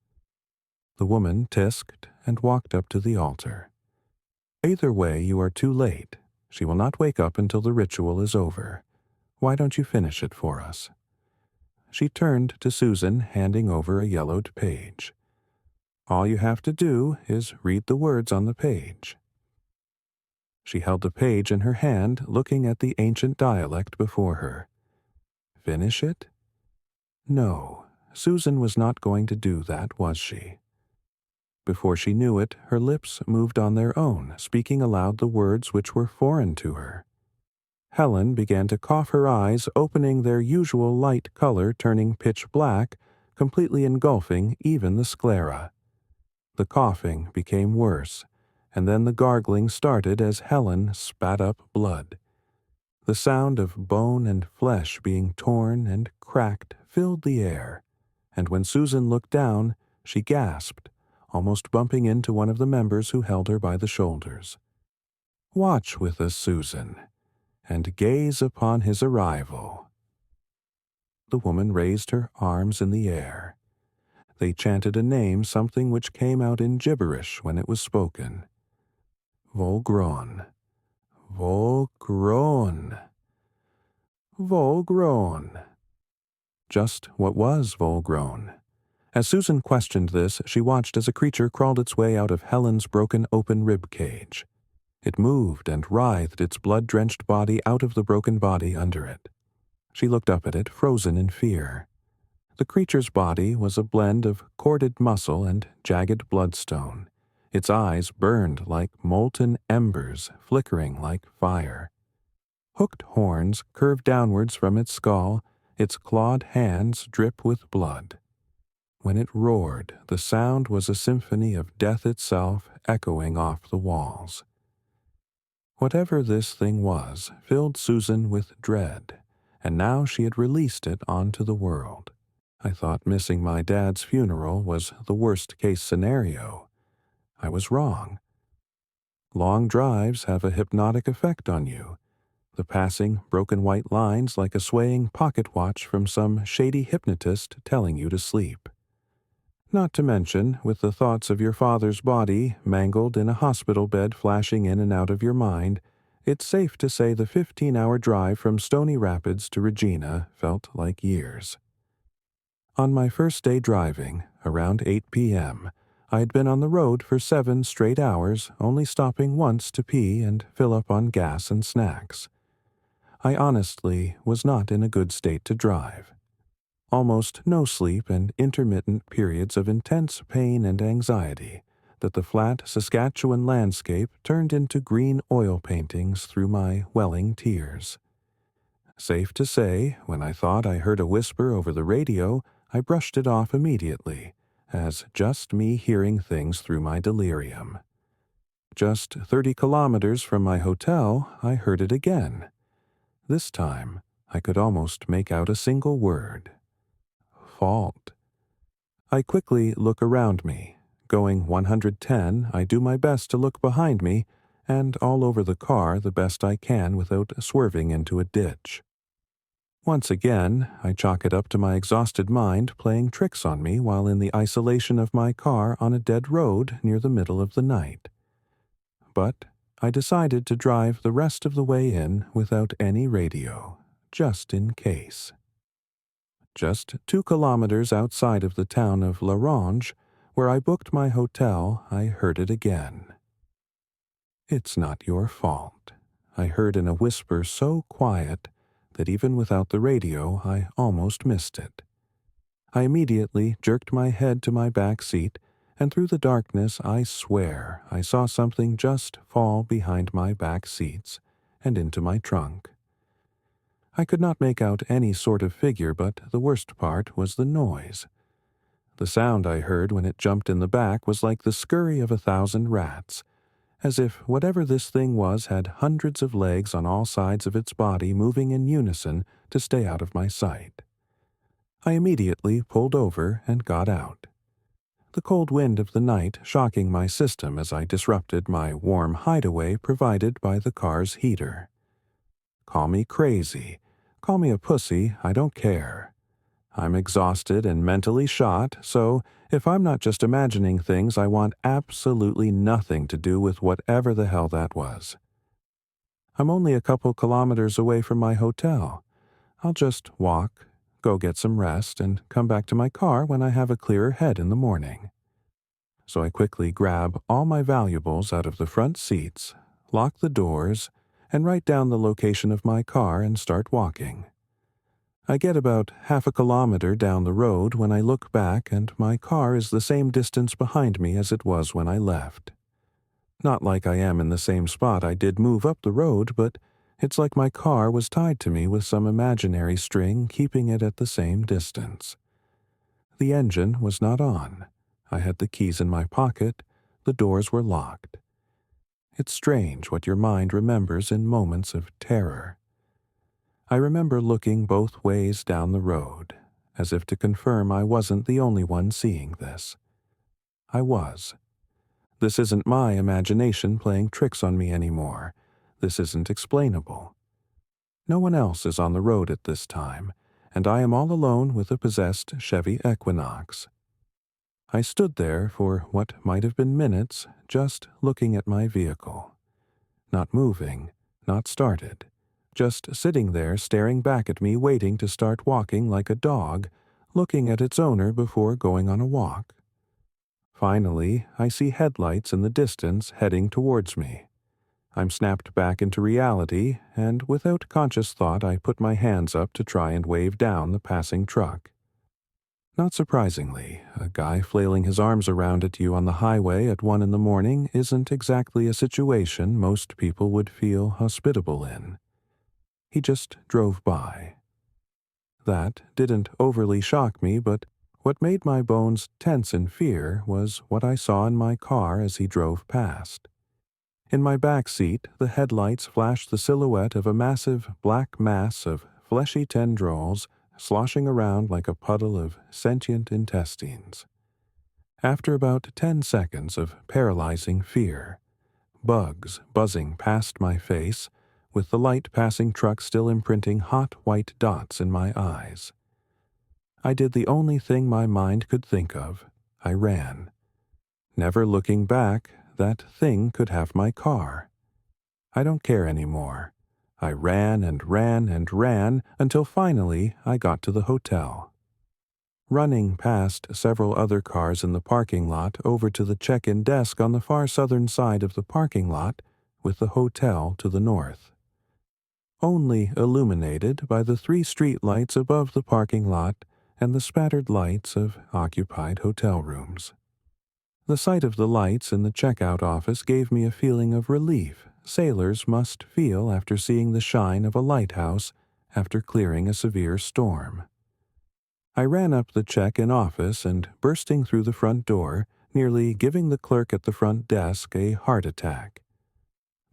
The woman tisked and walked up to the altar. "Either way, you are too late. She will not wake up until the ritual is over. Why don't you finish it for us?" She turned to Susan, handing over a yellowed page. "All you have to do is read the words on the page." She held the page in her hand, looking at the ancient dialect before her. Finish it? No, Susan was not going to do that, was she? Before she knew it, her lips moved on their own, speaking aloud the words which were foreign to her. Helen began to cough, her eyes opening, their usual light color turning pitch black, completely engulfing even the sclera. The coughing became worse, and then the gargling started as Helen spat up blood. The sound of bone and flesh being torn and cracked filled the air, and when Susan looked down, she gasped, almost bumping into one of the members who held her by the shoulders. "Watch with us, Susan, and gaze upon his arrival." The woman raised her arms in the air. They chanted a name, something which came out in gibberish when it was spoken. Volgron. Volgron. Volgron. Just what was Volgron? As Susan questioned this, she watched as a creature crawled its way out of Helen's broken open rib cage. It moved and writhed its blood-drenched body out of the broken body under it. She looked up at it, frozen in fear. The creature's body was a blend of corded muscle and jagged bloodstone. Its eyes burned like molten embers, flickering like fire. Hooked horns curved downwards from its skull, its clawed hands drip with blood. When it roared, the sound was a symphony of death itself echoing off the walls. Whatever this thing was filled Susan with dread, and now she had released it onto the world. I thought missing my dad's funeral was the worst-case scenario. I was wrong. Long drives have a hypnotic effect on you, the passing broken white lines like a swaying pocket watch from some shady hypnotist telling you to sleep. Not to mention, with the thoughts of your father's body mangled in a hospital bed flashing in and out of your mind, it's safe to say the 15-hour drive from Stony Rapids to Regina felt like years. On my first day driving, around 8 p.m., I had been on the road for 7 straight hours, only stopping once to pee and fill up on gas and snacks. I honestly was not in a good state to drive. Almost no sleep and intermittent periods of intense pain and anxiety that the flat Saskatchewan landscape turned into green oil paintings through my welling tears. Safe to say, when I thought I heard a whisper over the radio, I brushed it off immediately, as just me hearing things through my delirium. Just 30 kilometers from my hotel, I heard it again. This time, I could almost make out a single word. Fault. I quickly look around me. Going 110, I do my best to look behind me, and all over the car the best I can without swerving into a ditch. Once again, I chalk it up to my exhausted mind playing tricks on me while in the isolation of my car on a dead road near the middle of the night. But I decided to drive the rest of the way in without any radio, just in case. Just 2 kilometers outside of the town of La Ronge, where I booked my hotel, I heard it again. "It's not your fault," I heard in a whisper so quiet that even without the radio I almost missed it. I immediately jerked my head to my back seat, and through the darkness I swear I saw something just fall behind my back seats and into my trunk. I could not make out any sort of figure, but the worst part was the noise. The sound I heard when it jumped in the back was like the scurry of 1,000 rats, as if whatever this thing was had hundreds of legs on all sides of its body moving in unison to stay out of my sight. I immediately pulled over and got out, the cold wind of the night shocking my system as I disrupted my warm hideaway provided by the car's heater. Call me crazy, call me a pussy, I don't care. I'm exhausted and mentally shot, so if I'm not just imagining things, I want absolutely nothing to do with whatever the hell that was. I'm only a couple kilometers away from my hotel. I'll just walk, go get some rest, and come back to my car when I have a clearer head in the morning. So I quickly grab all my valuables out of the front seats, lock the doors, and write down the location of my car and start walking. I get about half a kilometer down the road when I look back and my car is the same distance behind me as it was when I left. Not like I am in the same spot I did move up the road, but it's like my car was tied to me with some imaginary string keeping it at the same distance. The engine was not on. I had the keys in my pocket. The doors were locked. It's strange what your mind remembers in moments of terror. I remember looking both ways down the road, as if to confirm I wasn't the only one seeing this. I was. This isn't my imagination playing tricks on me anymore. This isn't explainable. No one else is on the road at this time, and I am all alone with a possessed Chevy Equinox. I stood there for what might have been minutes, just looking at my vehicle. Not moving, not started. Just sitting there staring back at me waiting to start walking like a dog, looking at its owner before going on a walk. Finally, I see headlights in the distance heading towards me. I'm snapped back into reality, and without conscious thought I put my hands up to try and wave down the passing truck. Not surprisingly, a guy flailing his arms around at you on the highway at 1 in the morning isn't exactly a situation most people would feel hospitable in. He just drove by. That didn't overly shock me, but what made my bones tense in fear was what I saw in my car as he drove past. In my back seat, the headlights flashed the silhouette of a massive black mass of fleshy tendrils sloshing around like a puddle of sentient intestines. After about 10 seconds of paralyzing fear, bugs buzzing past my face, with the light passing truck still imprinting hot white dots in my eyes. I did the only thing my mind could think of. I ran. Never looking back, that thing could have my car. I don't care anymore. I ran and ran and ran until finally I got to the hotel. Running past several other cars in the parking lot over to the check-in desk on the far southern side of the parking lot, with the hotel to the north. Only illuminated by the 3 street lights above the parking lot and the spattered lights of occupied hotel rooms. The sight of the lights in the checkout office gave me a feeling of relief sailors must feel after seeing the shine of a lighthouse after clearing a severe storm. I ran up the check-in office and, bursting through the front door, nearly giving the clerk at the front desk a heart attack.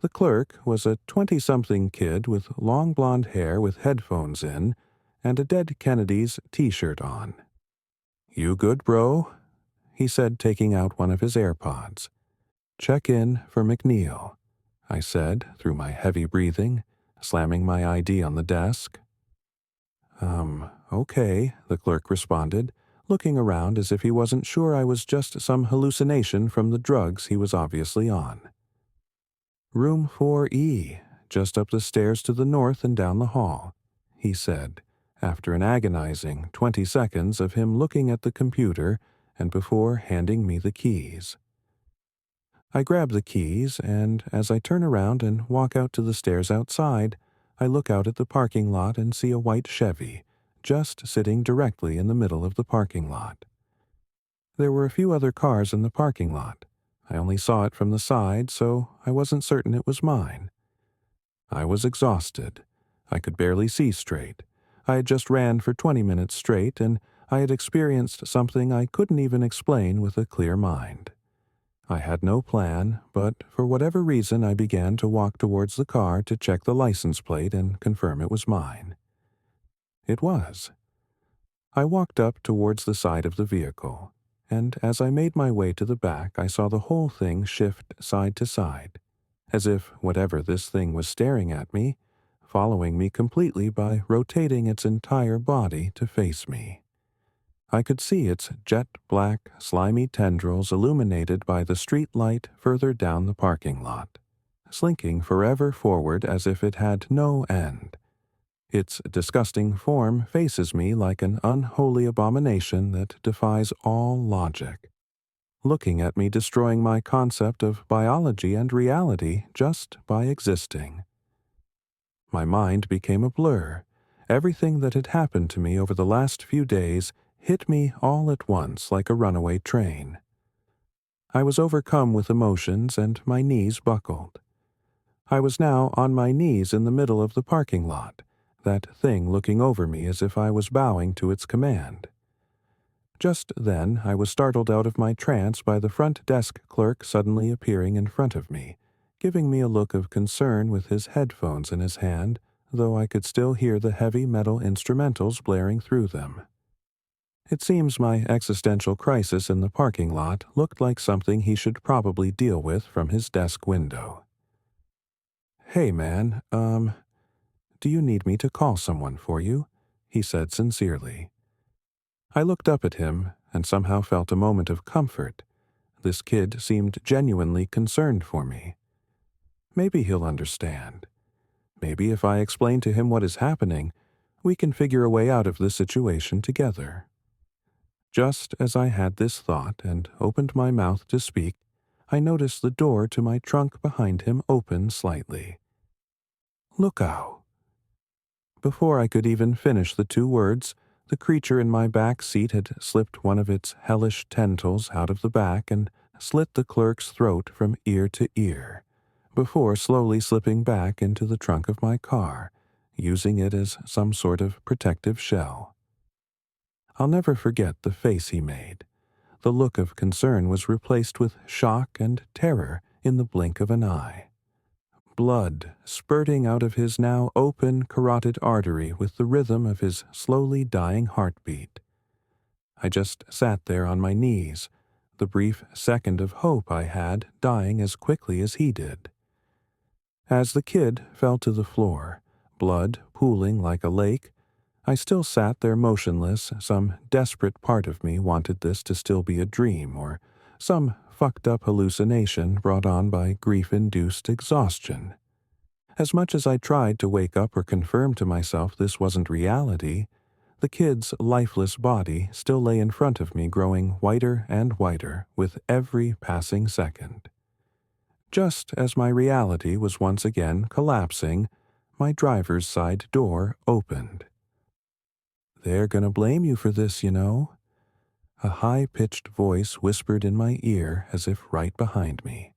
The clerk was a 20-something kid with long blonde hair with headphones in and a Dead Kennedys t-shirt on. "You good, bro?" he said, taking out one of his AirPods. "Check in for McNeil," I said through my heavy breathing, slamming my ID on the desk. Okay, the clerk responded, looking around as if he wasn't sure I was just some hallucination from the drugs he was obviously on. Room 4E, just up the stairs to the north and down the hall, he said, after an agonizing 20 seconds of him looking at the computer and before handing me the keys. I grab the keys, and as I turn around and walk out to the stairs outside, I look out at the parking lot and see a white Chevy, just sitting directly in the middle of the parking lot. There were a few other cars in the parking lot. I only saw it from the side, so I wasn't certain it was mine. I was exhausted. I could barely see straight. I had just ran for 20 minutes straight, and I had experienced something I couldn't even explain with a clear mind. I had no plan, but for whatever reason I began to walk towards the car to check the license plate and confirm it was mine. It was. I walked up towards the side of the vehicle, and as I made my way to the back I saw the whole thing shift side to side, as if whatever this thing was staring at me, following me completely by rotating its entire body to face me. I could see its jet-black, slimy tendrils illuminated by the street light further down the parking lot, slinking forever forward as if it had no end. Its disgusting form faces me like an unholy abomination that defies all logic, looking at me destroying my concept of biology and reality just by existing. My mind became a blur. Everything that had happened to me over the last few days hit me all at once like a runaway train. I was overcome with emotions and my knees buckled. I was now on my knees in the middle of the parking lot, that thing looking over me as if I was bowing to its command. Just then I was startled out of my trance by the front desk clerk suddenly appearing in front of me, giving me a look of concern with his headphones in his hand, though I could still hear the heavy metal instrumentals blaring through them. It seems my existential crisis in the parking lot looked like something he should probably deal with from his desk window. "Hey man, do you need me to call someone for you?" he said sincerely. I looked up at him and somehow felt a moment of comfort. This kid seemed genuinely concerned for me. Maybe he'll understand. Maybe if I explain to him what is happening, we can figure a way out of this situation together. Just as I had this thought and opened my mouth to speak, I noticed the door to my trunk behind him open slightly. "Look out." Before I could even finish the two words, the creature in my back seat had slipped one of its hellish tentacles out of the back and slit the clerk's throat from ear to ear, before slowly slipping back into the trunk of my car, using it as some sort of protective shell. I'll never forget the face he made. The look of concern was replaced with shock and terror in the blink of an eye. Blood spurting out of his now open carotid artery with the rhythm of his slowly dying heartbeat. I just sat there on my knees, the brief second of hope I had dying as quickly as he did. As the kid fell to the floor, blood pooling like a lake, I still sat there motionless. Some desperate part of me wanted this to still be a dream or some fucked-up hallucination brought on by grief-induced exhaustion. As much as I tried to wake up or confirm to myself this wasn't reality, the kid's lifeless body still lay in front of me, growing whiter and whiter with every passing second. Just as my reality was once again collapsing, my driver's side door opened. "They're gonna blame you for this, you know," a high-pitched voice whispered in my ear as if right behind me.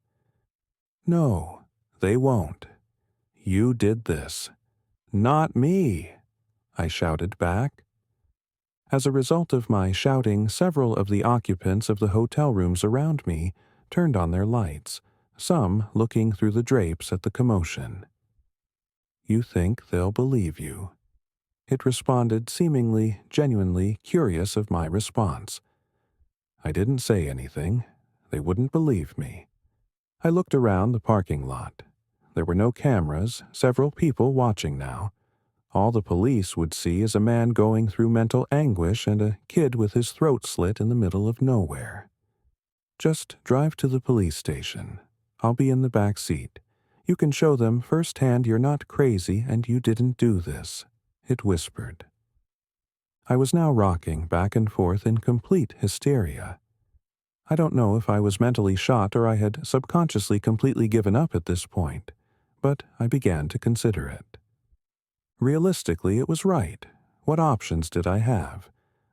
"No, they won't. You did this." "Not me," I shouted back. As a result of my shouting, several of the occupants of the hotel rooms around me turned on their lights, some looking through the drapes at the commotion. "You think they'll believe you?" It responded, seemingly genuinely curious of my response. I didn't say anything. They wouldn't believe me. I looked around the parking lot. There were no cameras, several people watching now. All the police would see is a man going through mental anguish and a kid with his throat slit in the middle of nowhere. Just drive to the police station. I'll be in the back seat. You can show them firsthand you're not crazy and you didn't do this, it whispered. I was now rocking back and forth in complete hysteria. I don't know if I was mentally shot or I had subconsciously completely given up at this point, but I began to consider it. Realistically, it was right. What options did I have?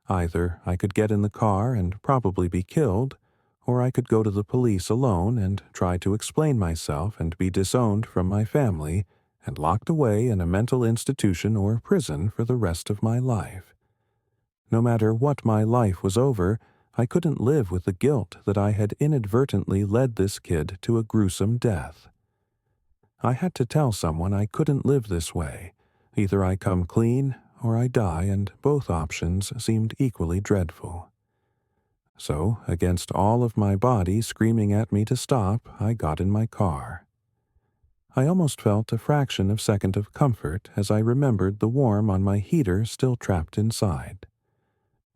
Either I could get in the car and probably be killed, or I could go to the police alone and try to explain myself and be disowned from my family and locked away in a mental institution or prison for the rest of my life. No matter what my life was over, I couldn't live with the guilt that I had inadvertently led this kid to a gruesome death. I had to tell someone I couldn't live this way. Either I come clean or I die, and both options seemed equally dreadful. So, against all of my body screaming at me to stop, I got in my car. I almost felt a fraction of a second of comfort as I remembered the warmth on my heater still trapped inside.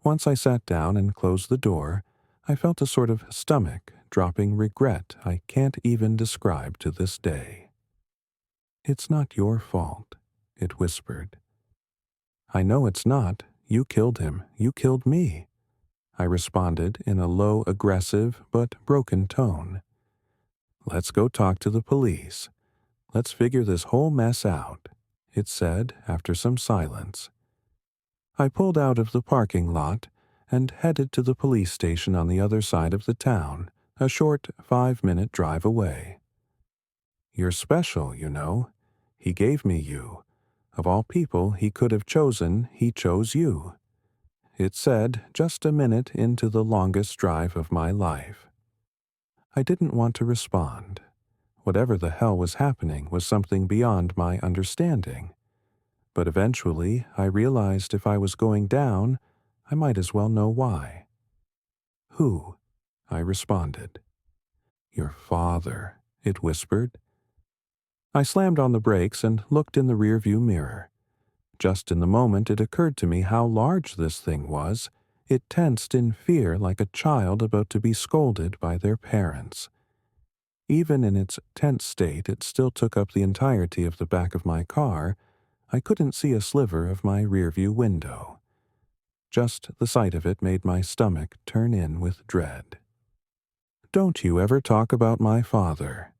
Once I sat down and closed the door, I felt a sort of stomach-dropping regret I can't even describe to this day. "It's not your fault," it whispered. "I know it's not. You killed him. You killed me," I responded in a low, aggressive, but broken tone. "Let's go talk to the police. Let's figure this whole mess out," it said after some silence. I pulled out of the parking lot and headed to the police station on the other side of the town, a short 5-minute drive away. "You're special, you know. He gave me you. Of all people he could have chosen, he chose you," it said just a minute into the longest drive of my life. I didn't want to respond. Whatever the hell was happening was something beyond my understanding. But eventually I realized if I was going down, I might as well know why. "Who?" I responded. "Your father," it whispered. I slammed on the brakes and looked in the rearview mirror. Just in the moment it occurred to me how large this thing was. It tensed in fear like a child about to be scolded by their parents. Even in its tense state, it still took up the entirety of the back of my car. I couldn't see a sliver of my rearview window. Just the sight of it made my stomach turn in with dread. "Don't you ever talk about my father.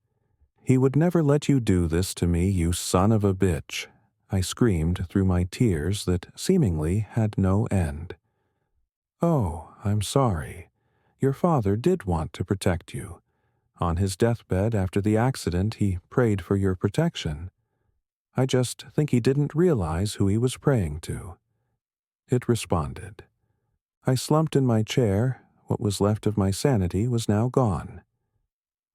He would never let you do this to me, you son of a bitch," I screamed through my tears that seemingly had no end. "Oh, I'm sorry. Your father did want to protect you. On his deathbed after the accident, he prayed for your protection. I just think he didn't realize who he was praying to," it responded. I slumped in my chair. What was left of my sanity was now gone.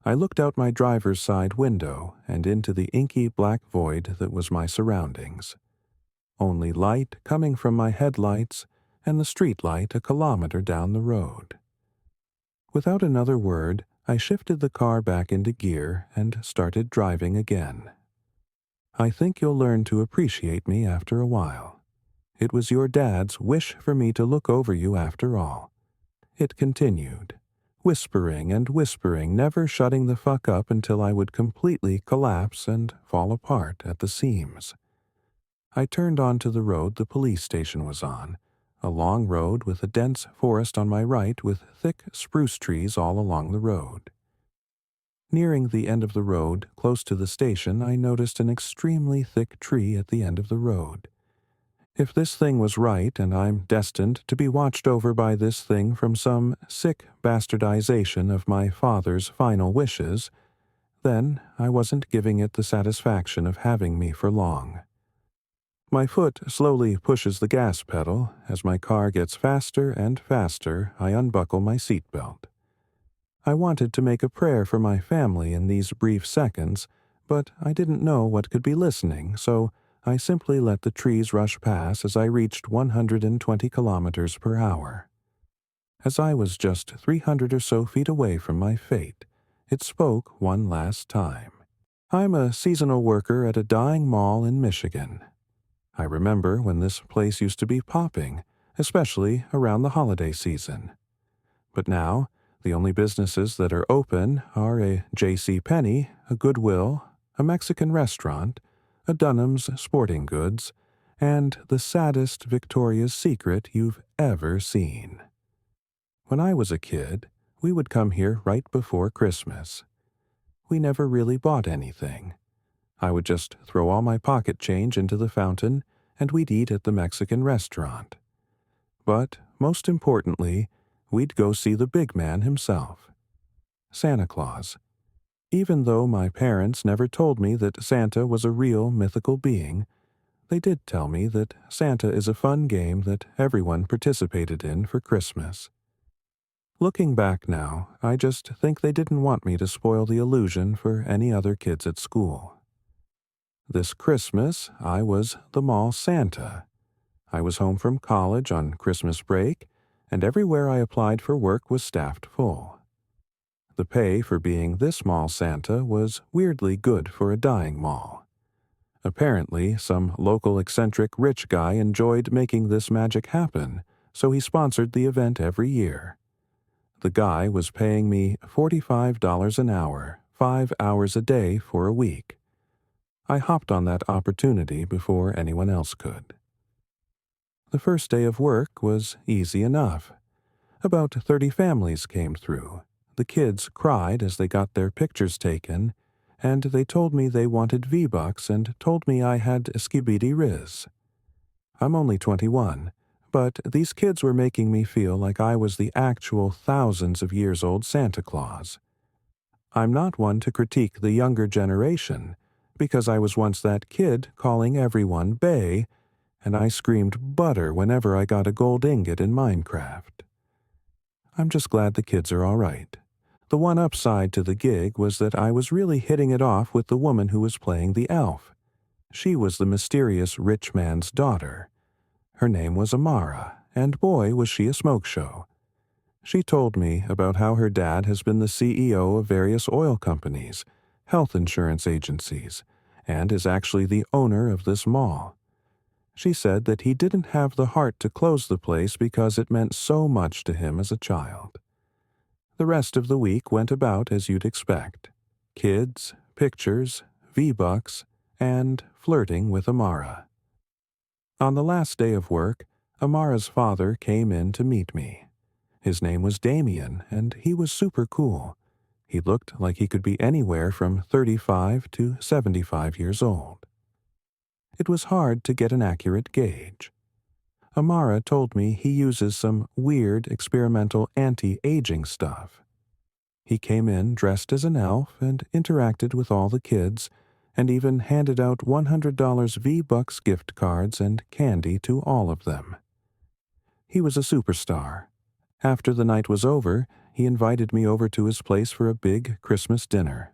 I looked out my driver's side window and into the inky black void that was my surroundings. Only light coming from my headlights and the street light a kilometer down the road. Without another word, I shifted the car back into gear and started driving again. "I think you'll learn to appreciate me after a while. It was your dad's wish for me to look over you after all," it continued, whispering and whispering, never shutting the fuck up until I would completely collapse and fall apart at the seams. I turned onto the road the police station was on, a long road with a dense forest on my right with thick spruce trees all along the road. Nearing the end of the road, close to the station, I noticed an extremely thick tree at the end of the road. If this thing was right and I'm destined to be watched over by this thing from some sick bastardization of my father's final wishes, then I wasn't giving it the satisfaction of having me for long. My foot slowly pushes the gas pedal. As my car gets faster and faster, I unbuckle my seatbelt. I wanted to make a prayer for my family in these brief seconds, but I didn't know what could be listening, so I simply let the trees rush past as I reached 120 kilometers per hour. As I was just 300 or so feet away from my fate, it spoke one last time. "I'm a seasonal worker at a dying mall in Michigan. I remember when this place used to be popping, especially around the holiday season. But now, the only businesses that are open are a J.C. Penney, a Goodwill, a Mexican restaurant, a Dunham's Sporting Goods, and the saddest Victoria's Secret you've ever seen. When I was a kid, we would come here right before Christmas. We never really bought anything. I would just throw all my pocket change into the fountain, and we'd eat at the Mexican restaurant. But, most importantly, we'd go see the big man himself, Santa Claus. Even though my parents never told me that Santa was a real mythical being, they did tell me that Santa is a fun game that everyone participated in for Christmas. Looking back now, I just think they didn't want me to spoil the illusion for any other kids at school. This Christmas, I was the mall Santa. I was home from college on Christmas break, and everywhere I applied for work was staffed full. The pay for being this mall Santa was weirdly good for a dying mall. Apparently, some local eccentric rich guy enjoyed making this magic happen, so he sponsored the event every year. The guy was paying me $45 an hour, 5 hours a day for a week. I hopped on that opportunity before anyone else could. The first day of work was easy enough. About 30 families came through. The kids cried as they got their pictures taken, and they told me they wanted V-Bucks and told me I had skibidi riz. I'm only 21, but these kids were making me feel like I was the actual thousands of years old Santa Claus. I'm not one to critique the younger generation, because I was once that kid calling everyone bae, and I screamed butter whenever I got a gold ingot in Minecraft. I'm just glad the kids are all right. The one upside to the gig was that I was really hitting it off with the woman who was playing the elf. She was the mysterious rich man's daughter. Her name was Amara, and boy was she a smoke show. She told me about how her dad has been the CEO of various oil companies, health insurance agencies, and is actually the owner of this mall. She said that he didn't have the heart to close the place because it meant so much to him as a child. The rest of the week went about as you'd expect. Kids, pictures, V-Bucks, and flirting with Amara. On the last day of work, Amara's father came in to meet me. His name was Damien, and he was super cool. He looked like he could be anywhere from 35 to 75 years old. It was hard to get an accurate gauge. Amara told me he uses some weird experimental anti-aging stuff. He came in dressed as an elf and interacted with all the kids, and even handed out $100 V-Bucks gift cards and candy to all of them. He was a superstar. After the night was over, he invited me over to his place for a big Christmas dinner.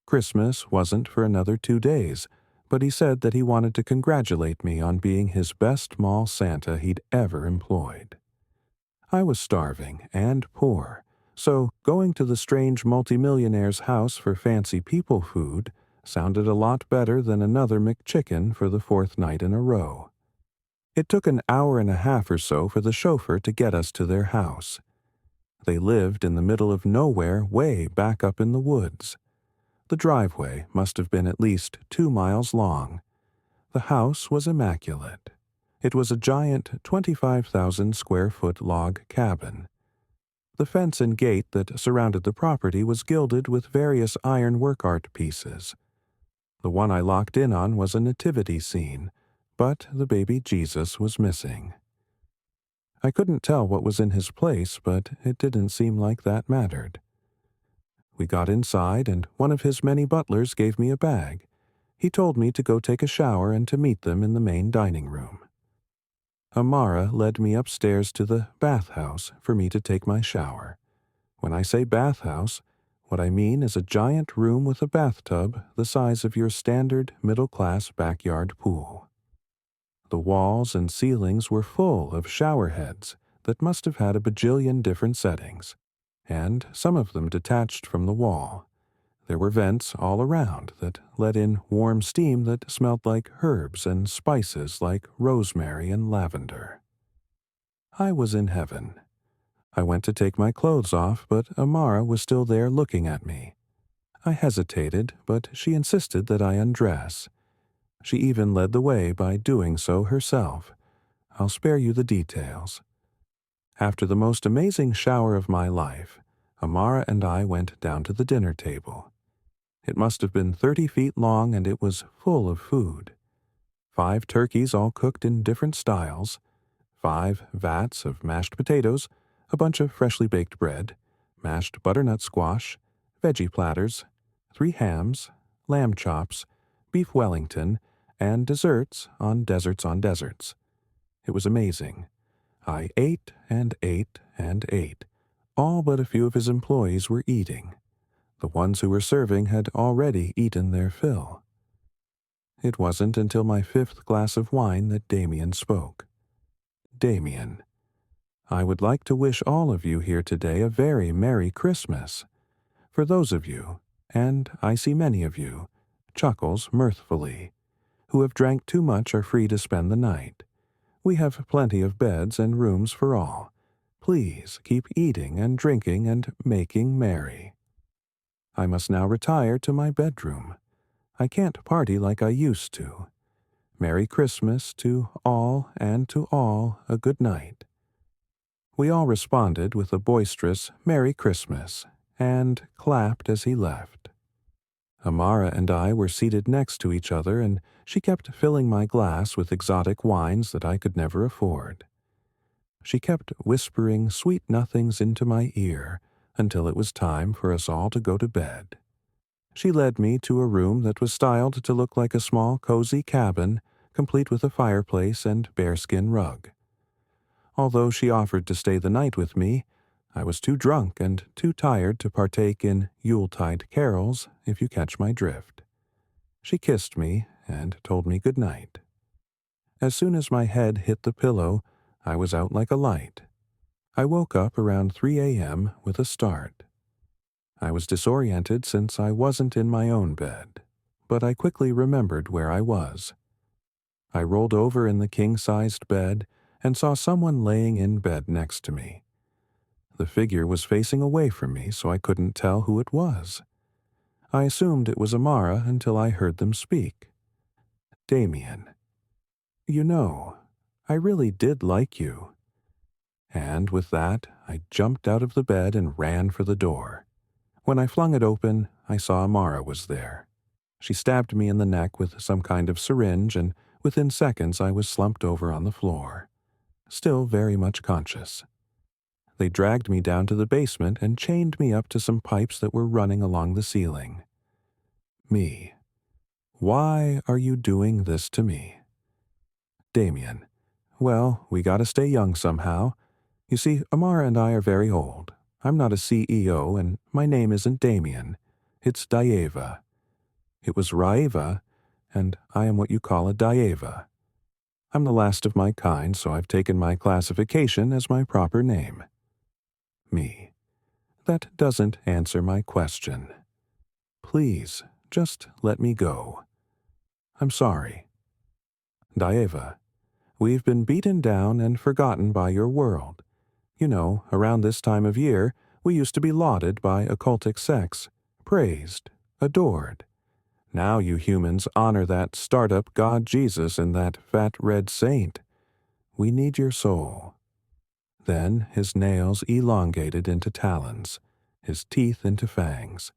Christmas wasn't for another 2 days, but he said that he wanted to congratulate me on being his best mall Santa he'd ever employed. I was starving and poor, so going to the strange multimillionaire's house for fancy people food sounded a lot better than another McChicken for the 4th night in a row. It took an hour and a half or so for the chauffeur to get us to their house. They lived in the middle of nowhere way back up in the woods. The driveway must have been at least 2 miles long. The house was immaculate. It was a giant 25,000 square foot log cabin. The fence and gate that surrounded the property was gilded with various ironwork art pieces. The one I locked in on was a nativity scene, but the baby Jesus was missing. I couldn't tell what was in his place, but it didn't seem like that mattered. We got inside, and one of his many butlers gave me a bag. He told me to go take a shower and to meet them in the main dining room. Amara led me upstairs to the bathhouse for me to take my shower. When I say bathhouse, what I mean is a giant room with a bathtub the size of your standard middle-class backyard pool. The walls and ceilings were full of shower heads that must have had a bajillion different settings, and some of them detached from the wall. There were vents all around that let in warm steam that smelled like herbs and spices like rosemary and lavender. I was in heaven. I went to take my clothes off, but Amara was still there looking at me. I hesitated, but she insisted that I undress. She even led the way by doing so herself. I'll spare you the details. After the most amazing shower of my life, Amara and I went down to the dinner table. It must have been 30 feet long, and it was full of food. 5 turkeys all cooked in different styles, 5 vats of mashed potatoes, a bunch of freshly baked bread, mashed butternut squash, veggie platters, 3 hams, lamb chops, beef Wellington, and desserts on desserts on desserts. It was amazing. I ate and ate and ate. All but a few of his employees were eating. The ones who were serving had already eaten their fill. It wasn't until my 5th glass of wine that Damien spoke. Damien, I would like to wish all of you here today a very Merry Christmas. For those of you, and I see many of you, chuckles mirthfully, who have drank too much are free to spend the night. We have plenty of beds and rooms for all. Please keep eating and drinking and making merry. I must now retire to my bedroom. I can't party like I used to. Merry Christmas to all, and to all a good night. We all responded with a boisterous Merry Christmas, and clapped as he left. Amara and I were seated next to each other, and she kept filling my glass with exotic wines that I could never afford. She kept whispering sweet nothings into my ear until it was time for us all to go to bed. She led me to a room that was styled to look like a small, cozy cabin, complete with a fireplace and bearskin rug. Although she offered to stay the night with me, I was too drunk and too tired to partake in Yuletide carols, if you catch my drift. She kissed me and told me good night. As soon as my head hit the pillow, I was out like a light. I woke up around 3 a.m. with a start. I was disoriented since I wasn't in my own bed, but I quickly remembered where I was. I rolled over in the king-sized bed and saw someone laying in bed next to me. The figure was facing away from me, so I couldn't tell who it was. I assumed it was Amara until I heard them speak. Damien, you know, I really did like you. And with that, I jumped out of the bed and ran for the door. When I flung it open, I saw Amara was there. She stabbed me in the neck with some kind of syringe, and within seconds I was slumped over on the floor, still very much conscious. They dragged me down to the basement and chained me up to some pipes that were running along the ceiling. Me. Why are you doing this to me? Damien. Well, we gotta stay young somehow. You see, Amara and I are very old. I'm not a CEO, and my name isn't Damien. It's Dieva. It was Raeva, and I am what you call a Dieva. I'm the last of my kind, so I've taken my classification as my proper name. Me. That doesn't answer my question. Please, just let me go. I'm sorry. Dieva, we've been beaten down and forgotten by your world. You know, around this time of year, we used to be lauded by occultic sects, praised, adored. Now you humans honor that startup god Jesus and that fat red saint. We need your soul. Then his nails elongated into talons, his teeth into fangs.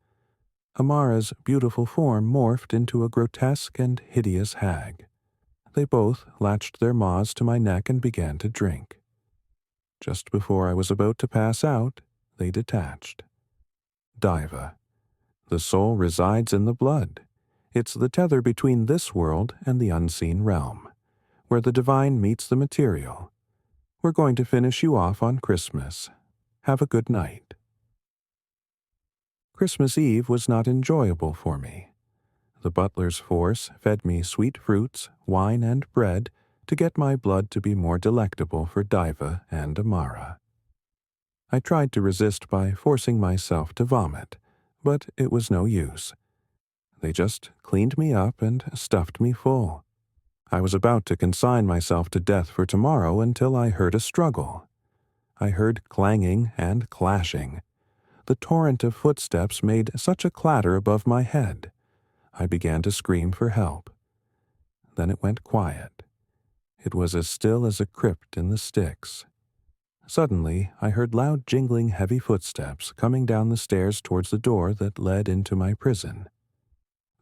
Amara's beautiful form morphed into a grotesque and hideous hag. They both latched their maws to my neck and began to drink. Just before I was about to pass out, they detached. Diva. The soul resides in the blood. It's the tether between this world and the unseen realm, where the divine meets the material. We're going to finish you off on Christmas. Have a good night. Christmas Eve was not enjoyable for me. The butler's force fed me sweet fruits, wine, and bread to get my blood to be more delectable for Diva and Amara. I tried to resist by forcing myself to vomit, but it was no use. They just cleaned me up and stuffed me full. I was about to consign myself to death for tomorrow until I heard a struggle. I heard clanging and clashing. The torrent of footsteps made such a clatter above my head. I began to scream for help. Then it went quiet. It was as still as a crypt in the sticks. Suddenly, I heard loud jingling heavy footsteps coming down the stairs towards the door that led into my prison.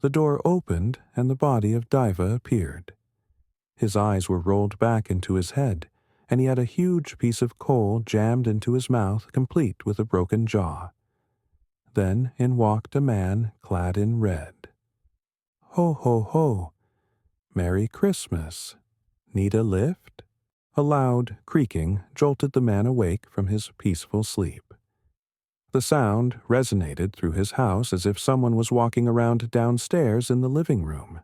The door opened and the body of Diva appeared. His eyes were rolled back into his head, and he had a huge piece of coal jammed into his mouth, complete with a broken jaw. Then in walked a man clad in red. "Ho, ho, ho! Merry Christmas! Need a lift?" A loud creaking jolted the man awake from his peaceful sleep. The sound resonated through his house as if someone was walking around downstairs in the living room.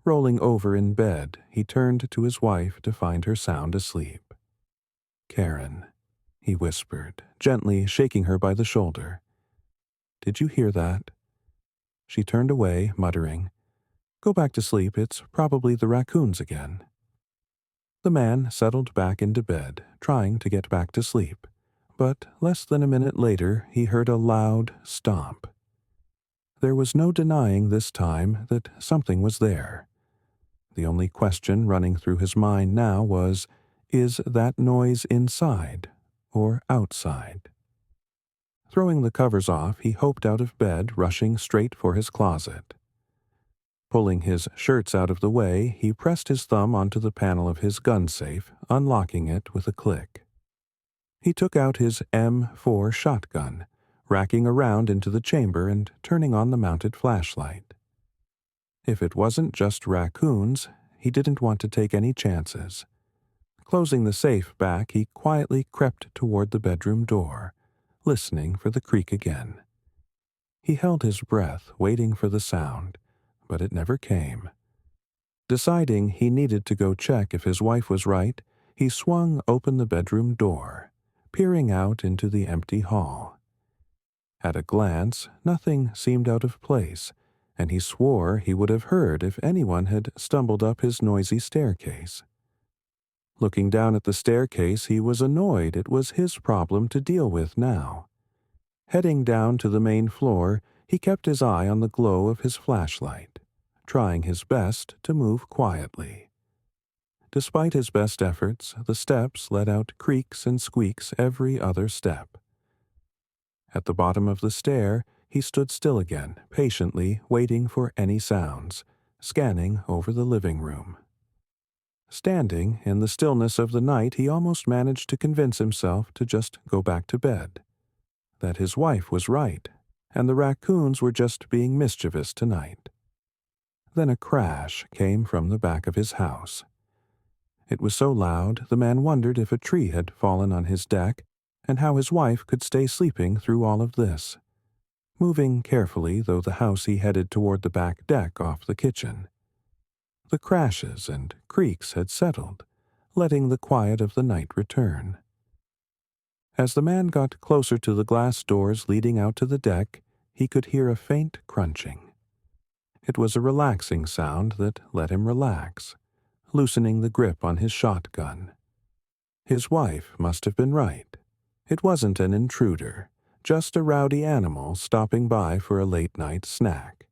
Rolling over in bed, he turned to his wife to find her sound asleep. "Karen," he whispered, gently shaking her by the shoulder. "Did you hear that?" She turned away, muttering, "Go back to sleep, it's probably the raccoons again." The man settled back into bed, trying to get back to sleep, but less than a minute later he heard a loud stomp. There was no denying this time that something was there. The only question running through his mind now was, is that noise inside or outside? Throwing the covers off, he hoped out of bed, rushing straight for his closet. Pulling his shirts out of the way, he pressed his thumb onto the panel of his gun safe, unlocking it with a click. He took out his M4 shotgun, racking around into the chamber and turning on the mounted flashlight. If it wasn't just raccoons, he didn't want to take any chances. Closing the safe back, he quietly crept toward the bedroom door, listening for the creak again. He held his breath, waiting for the sound, but it never came. Deciding he needed to go check if his wife was right, he swung open the bedroom door, peering out into the empty hall. At a glance, nothing seemed out of place, and he swore he would have heard if anyone had stumbled up his noisy staircase. Looking down at the staircase, he was annoyed it was his problem to deal with now. Heading down to the main floor, he kept his eye on the glow of his flashlight, trying his best to move quietly. Despite his best efforts, the steps let out creaks and squeaks every other step. At the bottom of the stair, he stood still again, patiently waiting for any sounds, scanning over the living room. Standing in the stillness of the night, he almost managed to convince himself to just go back to bed, that his wife was right, and the raccoons were just being mischievous tonight. Then a crash came from the back of his house. It was so loud, the man wondered if a tree had fallen on his deck, and how his wife could stay sleeping through all of this. Moving carefully though the house, he headed toward the back deck off the kitchen. The crashes and creaks had settled, letting the quiet of the night return. As the man got closer to the glass doors leading out to the deck, he could hear a faint crunching. It was a relaxing sound that let him relax, loosening the grip on his shotgun. His wife must have been right. It wasn't an intruder, just a rowdy animal stopping by for a late-night snack.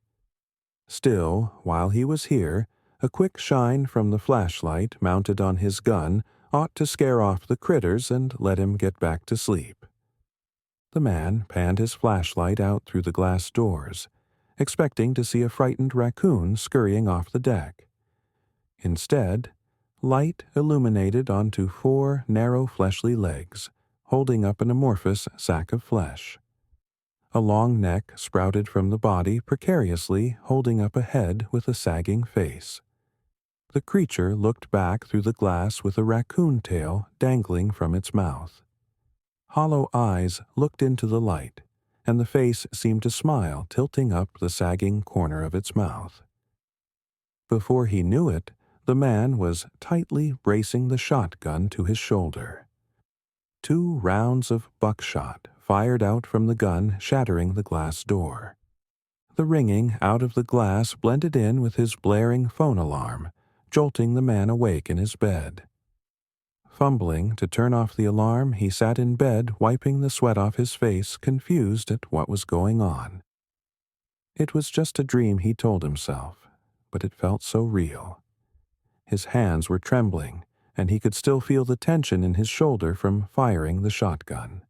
Still, while he was here, a quick shine from the flashlight mounted on his gun ought to scare off the critters and let him get back to sleep. The man panned his flashlight out through the glass doors, expecting to see a frightened raccoon scurrying off the deck. Instead, light illuminated onto 4 narrow fleshly legs, holding up an amorphous sack of flesh. A long neck sprouted from the body, precariously holding up a head with a sagging face. The creature looked back through the glass with a raccoon tail dangling from its mouth. Hollow eyes looked into the light, and the face seemed to smile, tilting up the sagging corner of its mouth. Before he knew it, the man was tightly bracing the shotgun to his shoulder. 2 rounds of buckshot fired out from the gun, shattering the glass door. The ringing out of the glass blended in with his blaring phone alarm, jolting the man awake in his bed. Fumbling to turn off the alarm, he sat in bed, wiping the sweat off his face, confused at what was going on. It was just a dream, he told himself, but it felt so real. His hands were trembling, and he could still feel the tension in his shoulder from firing the shotgun.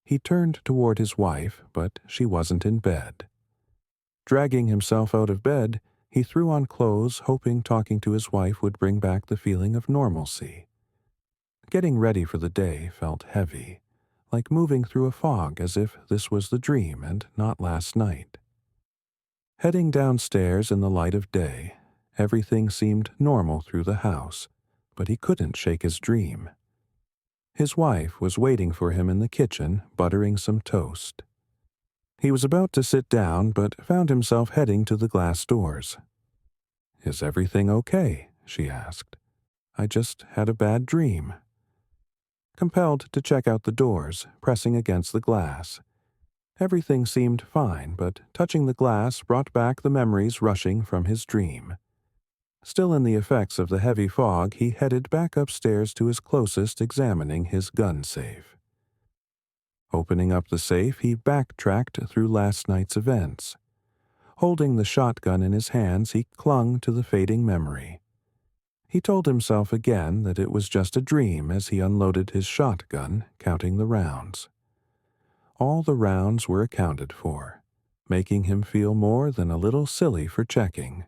He turned toward his wife, but she wasn't in bed. Dragging himself out of bed, he threw on clothes, hoping talking to his wife would bring back the feeling of normalcy. Getting ready for the day felt heavy, like moving through a fog, as if this was the dream and not last night. Heading downstairs in the light of day, everything seemed normal through the house, but he couldn't shake his dream. His wife was waiting for him in the kitchen, buttering some toast. He was about to sit down, but found himself heading to the glass doors. "Is everything okay?" she asked. "I just had a bad dream." Compelled to check out the doors, pressing against the glass. Everything seemed fine, but touching the glass brought back the memories rushing from his dream. Still in the effects of the heavy fog, he headed back upstairs to his closest, examining his gun safe. Opening up the safe, he backtracked through last night's events. Holding the shotgun in his hands, he clung to the fading memory. He told himself again that it was just a dream as he unloaded his shotgun, counting the rounds. All the rounds were accounted for, making him feel more than a little silly for checking.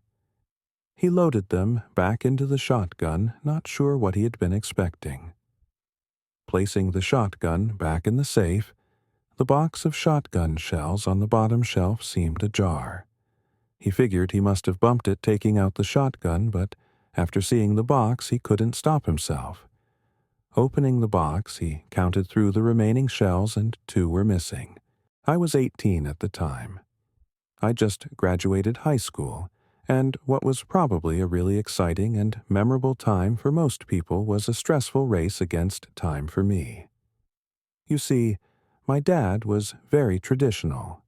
He loaded them back into the shotgun, not sure what he had been expecting. Placing the shotgun back in the safe, the box of shotgun shells on the bottom shelf seemed ajar. He figured he must have bumped it taking out the shotgun, but after seeing the box, he couldn't stop himself. Opening the box, he counted through the remaining shells, and 2 were missing. I was 18 at the time. I just graduated high school, and what was probably a really exciting and memorable time for most people was a stressful race against time for me. You see, my dad was very traditional.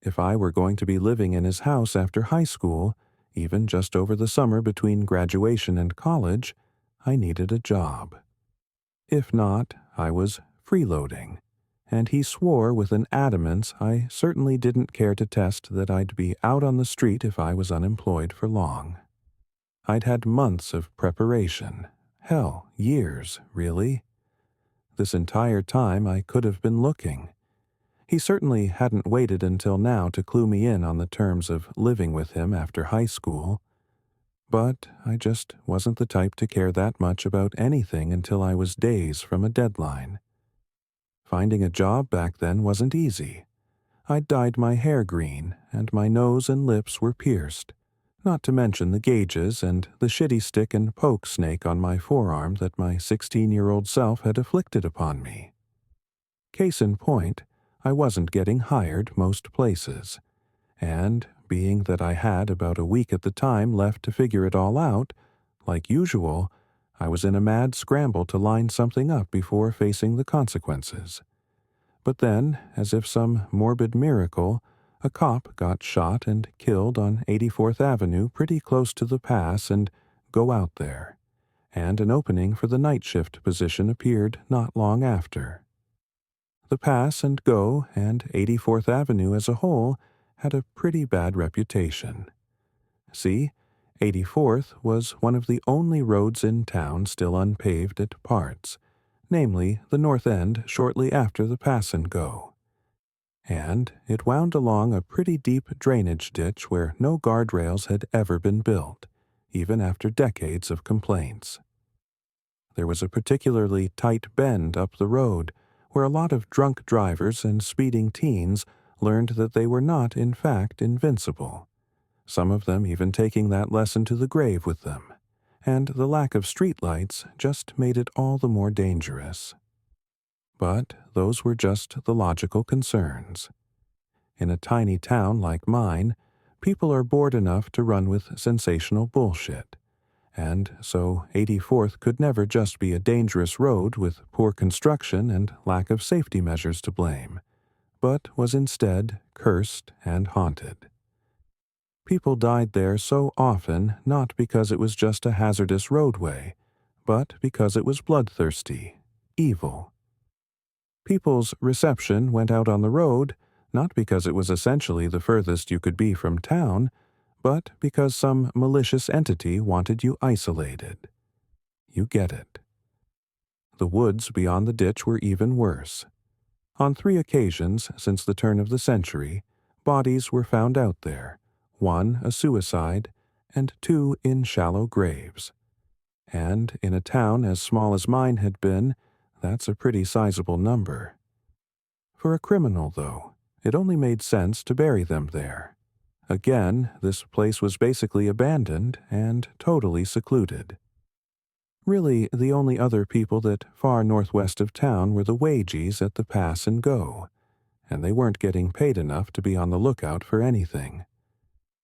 If I were going to be living in his house after high school, even just over the summer between graduation and college, I needed a job. If not, I was freeloading, and he swore with an adamance I certainly didn't care to test that I'd be out on the street if I was unemployed for long. I'd had months of preparation, hell, years, really. This entire time I could have been looking. He certainly hadn't waited until now to clue me in on the terms of living with him after high school. But I just wasn't the type to care that much about anything until I was days from a deadline. Finding a job back then wasn't easy. I'd dyed my hair green, and my nose and lips were pierced, not to mention the gauges and the shitty stick and poke snake on my forearm that my 16-year-old self had afflicted upon me. Case in point, I wasn't getting hired most places, and being that I had about a week at the time left to figure it all out, like usual, I was in a mad scramble to line something up before facing the consequences. But then, as if some morbid miracle, a cop got shot and killed on 84th Avenue pretty close to the pass and go out there, and an opening for the night shift position appeared not long after. The pass and go and 84th Avenue as a whole had a pretty bad reputation. See, 84th was one of the only roads in town still unpaved at parts, namely the north end shortly after the pass and go. And it wound along a pretty deep drainage ditch where no guardrails had ever been built, even after decades of complaints. There was a particularly tight bend up the road where a lot of drunk drivers and speeding teens learned that they were not, in fact, invincible, some of them even taking that lesson to the grave with them, and the lack of streetlights just made it all the more dangerous. But those were just the logical concerns. In a tiny town like mine, people are bored enough to run with sensational bullshit, and so 84th could never just be a dangerous road with poor construction and lack of safety measures to blame, but was instead cursed and haunted. People died there so often not because it was just a hazardous roadway, but because it was bloodthirsty, evil. People's reception went out on the road not because it was essentially the furthest you could be from town, but because some malicious entity wanted you isolated. You get it. The woods beyond the ditch were even worse. On 3 occasions since the turn of the century, bodies were found out there, 1 a suicide, and 2 in shallow graves. And in a town as small as mine had been, that's a pretty sizable number. For a criminal, though, it only made sense to bury them there. Again, this place was basically abandoned and totally secluded. Really, the only other people that far northwest of town were the wagies at the pass and go, and they weren't getting paid enough to be on the lookout for anything.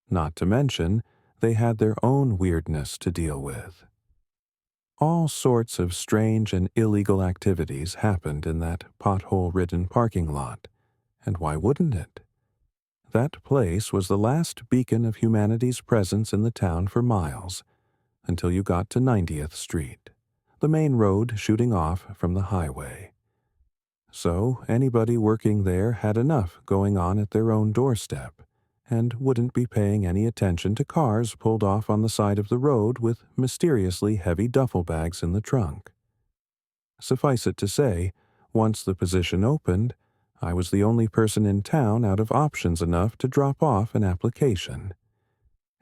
Not to mention, they had their own weirdness to deal with. All sorts of strange and illegal activities happened in that pothole-ridden parking lot, and why wouldn't it? That place was the last beacon of humanity's presence in the town for miles, until you got to 90th Street, the main road shooting off from the highway. So anybody working there had enough going on at their own doorstep, and wouldn't be paying any attention to cars pulled off on the side of the road with mysteriously heavy duffel bags in the trunk. Suffice it to say, once the position opened, I was the only person in town out of options enough to drop off an application.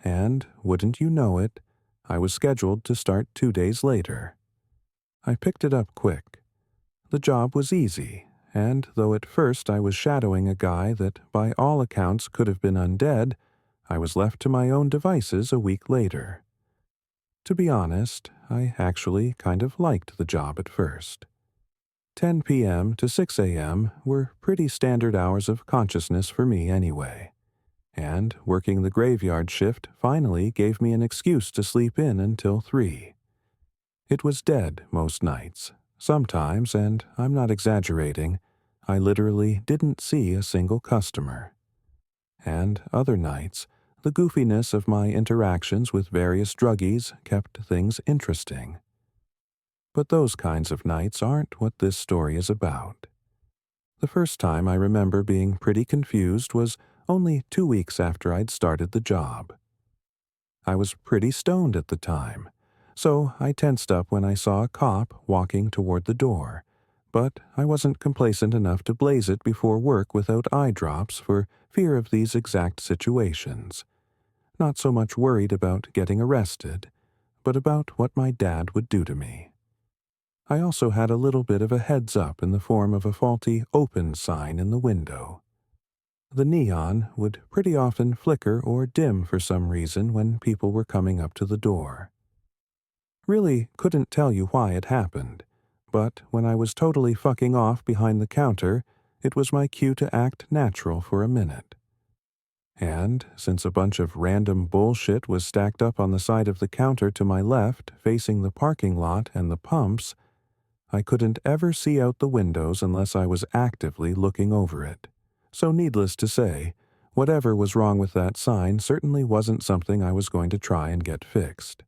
And, wouldn't you know it, I was scheduled to start 2 days later. I picked it up quick. The job was easy, and though at first I was shadowing a guy that by all accounts could have been undead, I was left to my own devices a week later. To be honest, I actually kind of liked the job at first. 10 p.m. to 6 a.m. were pretty standard hours of consciousness for me anyway, and working the graveyard shift finally gave me an excuse to sleep in until 3. It was dead most nights. Sometimes, and I'm not exaggerating, I literally didn't see a single customer. And other nights, the goofiness of my interactions with various druggies kept things interesting. But those kinds of nights aren't what this story is about. The first time I remember being pretty confused was only 2 weeks after I'd started the job. I was pretty stoned at the time, so I tensed up when I saw a cop walking toward the door, but I wasn't complacent enough to blaze it before work without eye drops for fear of these exact situations. Not so much worried about getting arrested, but about what my dad would do to me. I also had a little bit of a heads up in the form of a faulty open sign in the window. The neon would pretty often flicker or dim for some reason when people were coming up to the door. Really couldn't tell you why it happened, but when I was totally fucking off behind the counter, it was my cue to act natural for a minute. And, since a bunch of random bullshit was stacked up on the side of the counter to my left, facing the parking lot and the pumps, I couldn't ever see out the windows unless I was actively looking over it. So needless to say, whatever was wrong with that sign certainly wasn't something I was going to try and get fixed.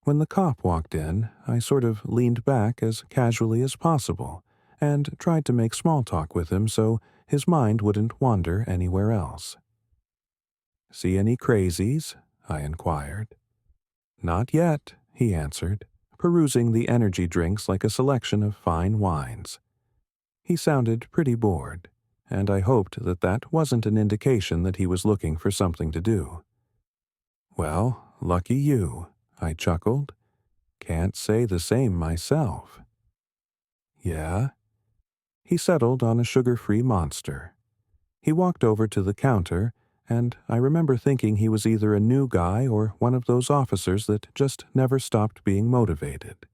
When the cop walked in, I sort of leaned back as casually as possible and tried to make small talk with him so his mind wouldn't wander anywhere else. "See any crazies?" I inquired. "Not yet," he answered, perusing the energy drinks like a selection of fine wines. He sounded pretty bored, and I hoped that that wasn't an indication that he was looking for something to do. "Well, lucky you," I chuckled. "Can't say the same myself." "Yeah?" He settled on a sugar-free monster. He walked over to the counter, and I remember thinking he was either a new guy or one of those officers that just never stopped being motivated,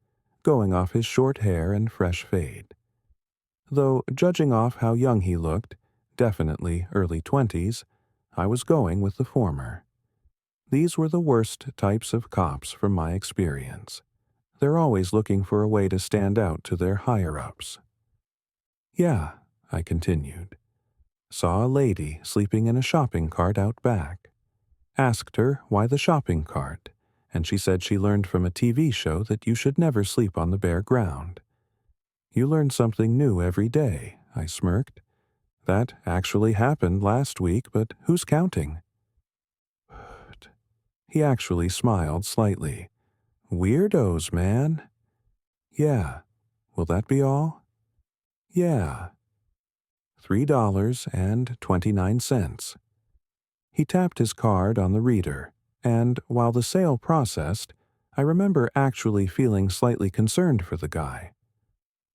going off his short hair and fresh fade. Though, judging off how young he looked, definitely early 20s, I was going with the former. These were the worst types of cops from my experience. They're always looking for a way to stand out to their higher-ups. Yeah, I continued. Saw a lady sleeping in a shopping cart out back. Asked her why the shopping cart, and she said she learned from a TV show that you should never sleep on the bare ground. You learn something new every day, I smirked. That actually happened last week, but who's counting? He actually smiled slightly. Weirdos, man. Yeah. Will that be all? Yeah. $3.29. He tapped his card on the reader, and while the sale processed, I remember actually feeling slightly concerned for the guy.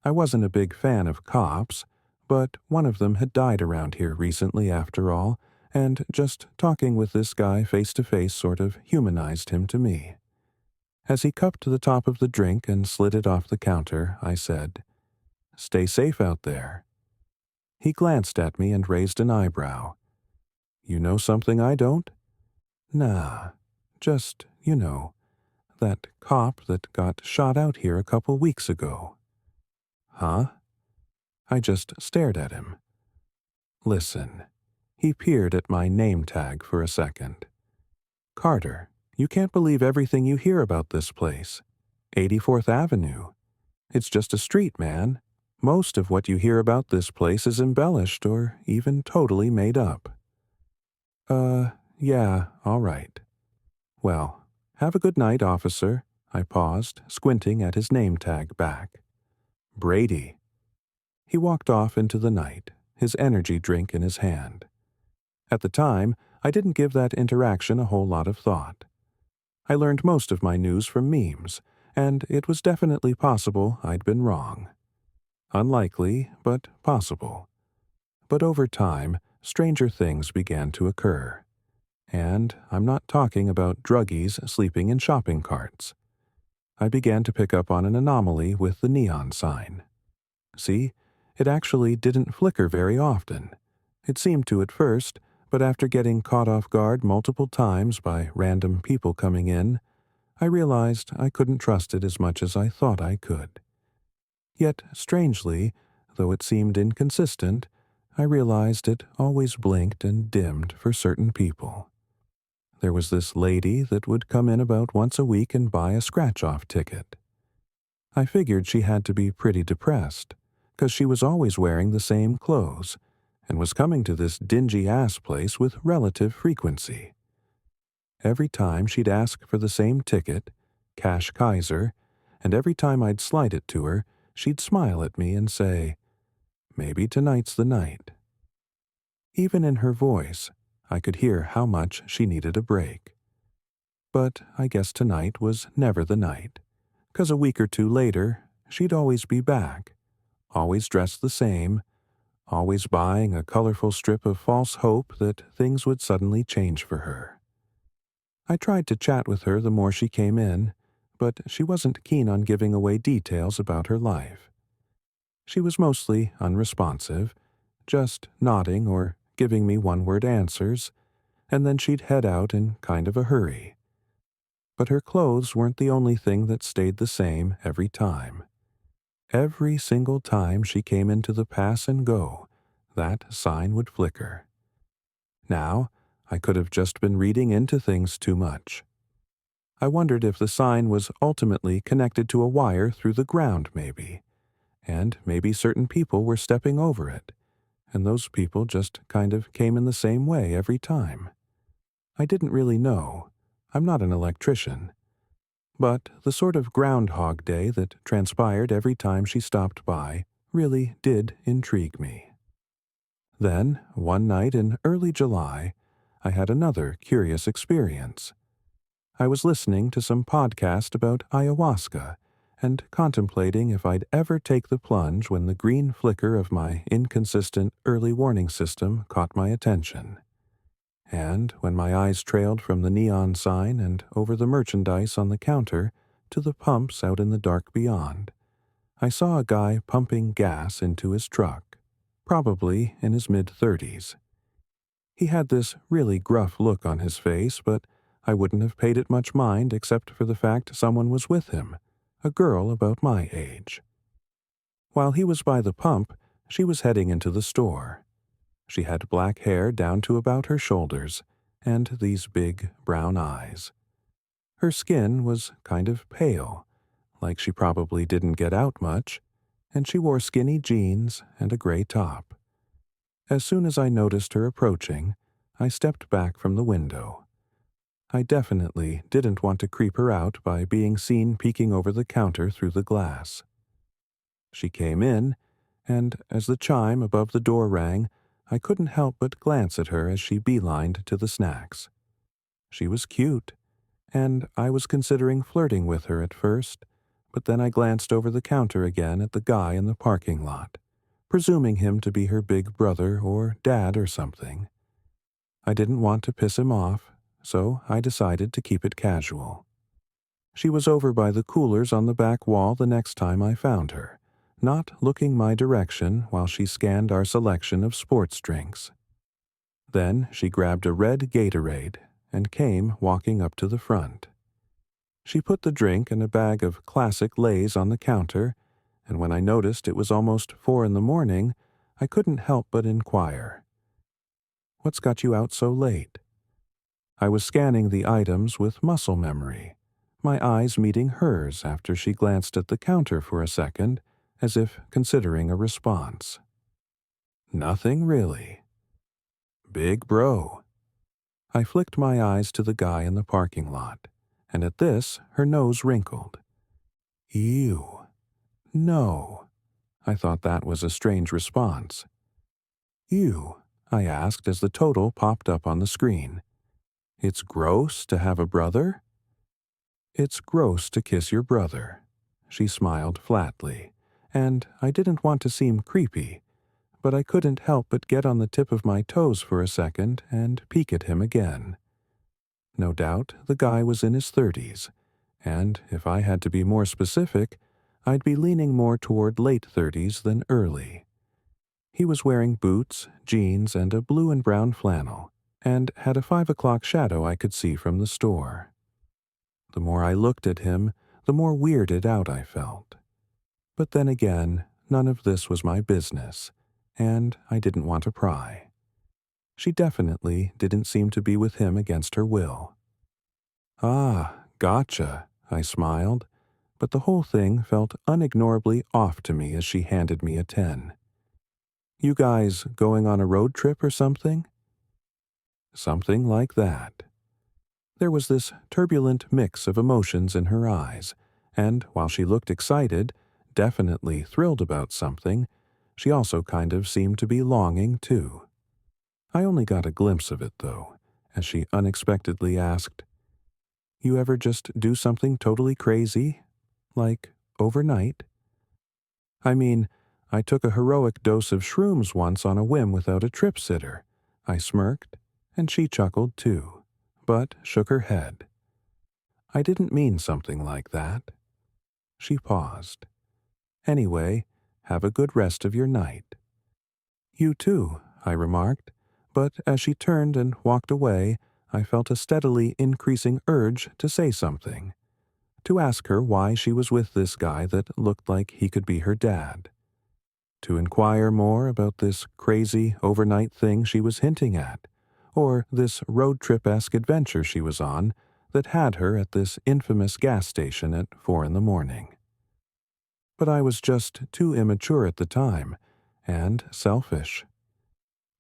I wasn't a big fan of cops, but one of them had died around here recently after all, and just talking with this guy face to face sort of humanized him to me. As he cupped the top of the drink and slid it off the counter, I said, "Stay safe out there." He glanced at me and raised an eyebrow. You know something I don't? Nah, just, that cop that got shot out here a couple weeks ago. Huh? I just stared at him. Listen. He peered at my name tag for a second. Carter, you can't believe everything you hear about this place. 84th Avenue. It's just a street, man. Most of what you hear about this place is embellished or even totally made up. Yeah, all right. Well, have a good night, officer. I paused, squinting at his name tag back. Brady. He walked off into the night, his energy drink in his hand. At the time, I didn't give that interaction a whole lot of thought. I learned most of my news from memes, and it was definitely possible I'd been wrong. Unlikely, but possible. But over time, stranger things began to occur. And I'm not talking about druggies sleeping in shopping carts. I began to pick up on an anomaly with the neon sign. See, it actually didn't flicker very often. It seemed to at first, but after getting caught off guard multiple times by random people coming in, I realized I couldn't trust it as much as I thought I could. Yet, strangely, though it seemed inconsistent, I realized it always blinked and dimmed for certain people. There was this lady that would come in about once a week and buy a scratch-off ticket. I figured she had to be pretty depressed, 'cause she was always wearing the same clothes, and was coming to this dingy-ass place with relative frequency. Every time she'd ask for the same ticket, Cash Kaiser, and every time I'd slide it to her, she'd smile at me and say, "Maybe tonight's the night." Even in her voice, I could hear how much she needed a break. But I guess tonight was never the night, 'cause a week or two later, she'd always be back, always dressed the same, always buying a colorful strip of false hope that things would suddenly change for her. I tried to chat with her the more she came in, but she wasn't keen on giving away details about her life. She was mostly unresponsive, just nodding or giving me one-word answers, and then she'd head out in kind of a hurry. But her clothes weren't the only thing that stayed the same every time. Every single time she came into the pass and go, that sign would flicker. Now, I could have just been reading into things too much. I wondered if the sign was ultimately connected to a wire through the ground, maybe, and maybe certain people were stepping over it, and those people just kind of came in the same way every time. I didn't really know. I'm not an electrician. But the sort of Groundhog Day that transpired every time she stopped by really did intrigue me. Then, one night in early July, I had another curious experience. I was listening to some podcast about ayahuasca and contemplating if I'd ever take the plunge when the green flicker of my inconsistent early warning system caught my attention. And when my eyes trailed from the neon sign and over the merchandise on the counter to the pumps out in the dark beyond, I saw a guy pumping gas into his truck, probably in his mid-30s. He had this really gruff look on his face, but I wouldn't have paid it much mind except for the fact someone was with him, a girl about my age. While he was by the pump, she was heading into the store. She had black hair down to about her shoulders, and these big brown eyes. Her skin was kind of pale, like she probably didn't get out much, and she wore skinny jeans and a gray top. As soon as I noticed her approaching, I stepped back from the window. I definitely didn't want to creep her out by being seen peeking over the counter through the glass. She came in, and as the chime above the door rang, I couldn't help but glance at her as she beelined to the snacks. She was cute, and I was considering flirting with her at first, but then I glanced over the counter again at the guy in the parking lot, presuming him to be her big brother or dad or something. I didn't want to piss him off, so I decided to keep it casual. She was over by the coolers on the back wall the next time I found her, not looking my direction while she scanned our selection of sports drinks. Then she grabbed a red Gatorade and came walking up to the front. She put the drink and a bag of classic Lays on the counter, and when I noticed it was almost 4 a.m, I couldn't help but inquire, "What's got you out so late?" I was scanning the items with muscle memory, my eyes meeting hers after she glanced at the counter for a second, as if considering a response. "Nothing really." "Big bro." I flicked my eyes to the guy in the parking lot, and at this her nose wrinkled. "Ew. No." I thought that was a strange response. "Ew?" I asked as the total popped up on the screen. "It's gross to have a brother?" "It's gross to kiss your brother." She smiled flatly, and I didn't want to seem creepy, but I couldn't help but get on the tip of my toes for a second and peek at him again. No doubt the guy was in his 30s, and if I had to be more specific, I'd be leaning more toward late 30s than early. He was wearing boots, jeans, and a blue and brown flannel, and had a 5 o'clock shadow I could see from the store. The more I looked at him, the more weirded out I felt. But then again, none of this was my business, and I didn't want to pry. She definitely didn't seem to be with him against her will. "Ah, gotcha," I smiled, but the whole thing felt unignorably off to me as she handed me a 10. "You guys going on a road trip or something?" "Something like that." There was this turbulent mix of emotions in her eyes, and while she looked excited, definitely thrilled about something, she also kind of seemed to be longing too. I only got a glimpse of it, though, as she unexpectedly asked, "You ever just do something totally crazy? Like, overnight?" "I mean, I took a heroic dose of shrooms once on a whim without a trip sitter." I smirked, and she chuckled too, but shook her head. "I didn't mean something like that." She paused. "Anyway, have a good rest of your night." "You too," I remarked, but as she turned and walked away, I felt a steadily increasing urge to say something, to ask her why she was with this guy that looked like he could be her dad, to inquire more about this crazy overnight thing she was hinting at, or this road trip-esque adventure she was on that had her at this infamous gas station at 4 a.m. But I was just too immature at the time, and selfish.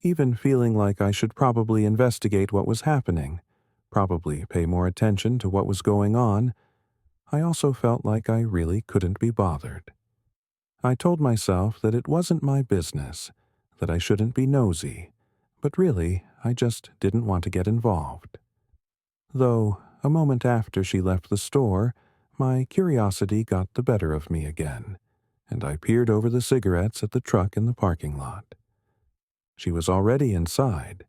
Even feeling like I should probably investigate what was happening, probably pay more attention to what was going on, I also felt like I really couldn't be bothered. I told myself that it wasn't my business, that I shouldn't be nosy, but really I just didn't want to get involved. Though, a moment after she left the store, my curiosity got the better of me again, and I peered over the cigarettes at the truck in the parking lot. She was already inside,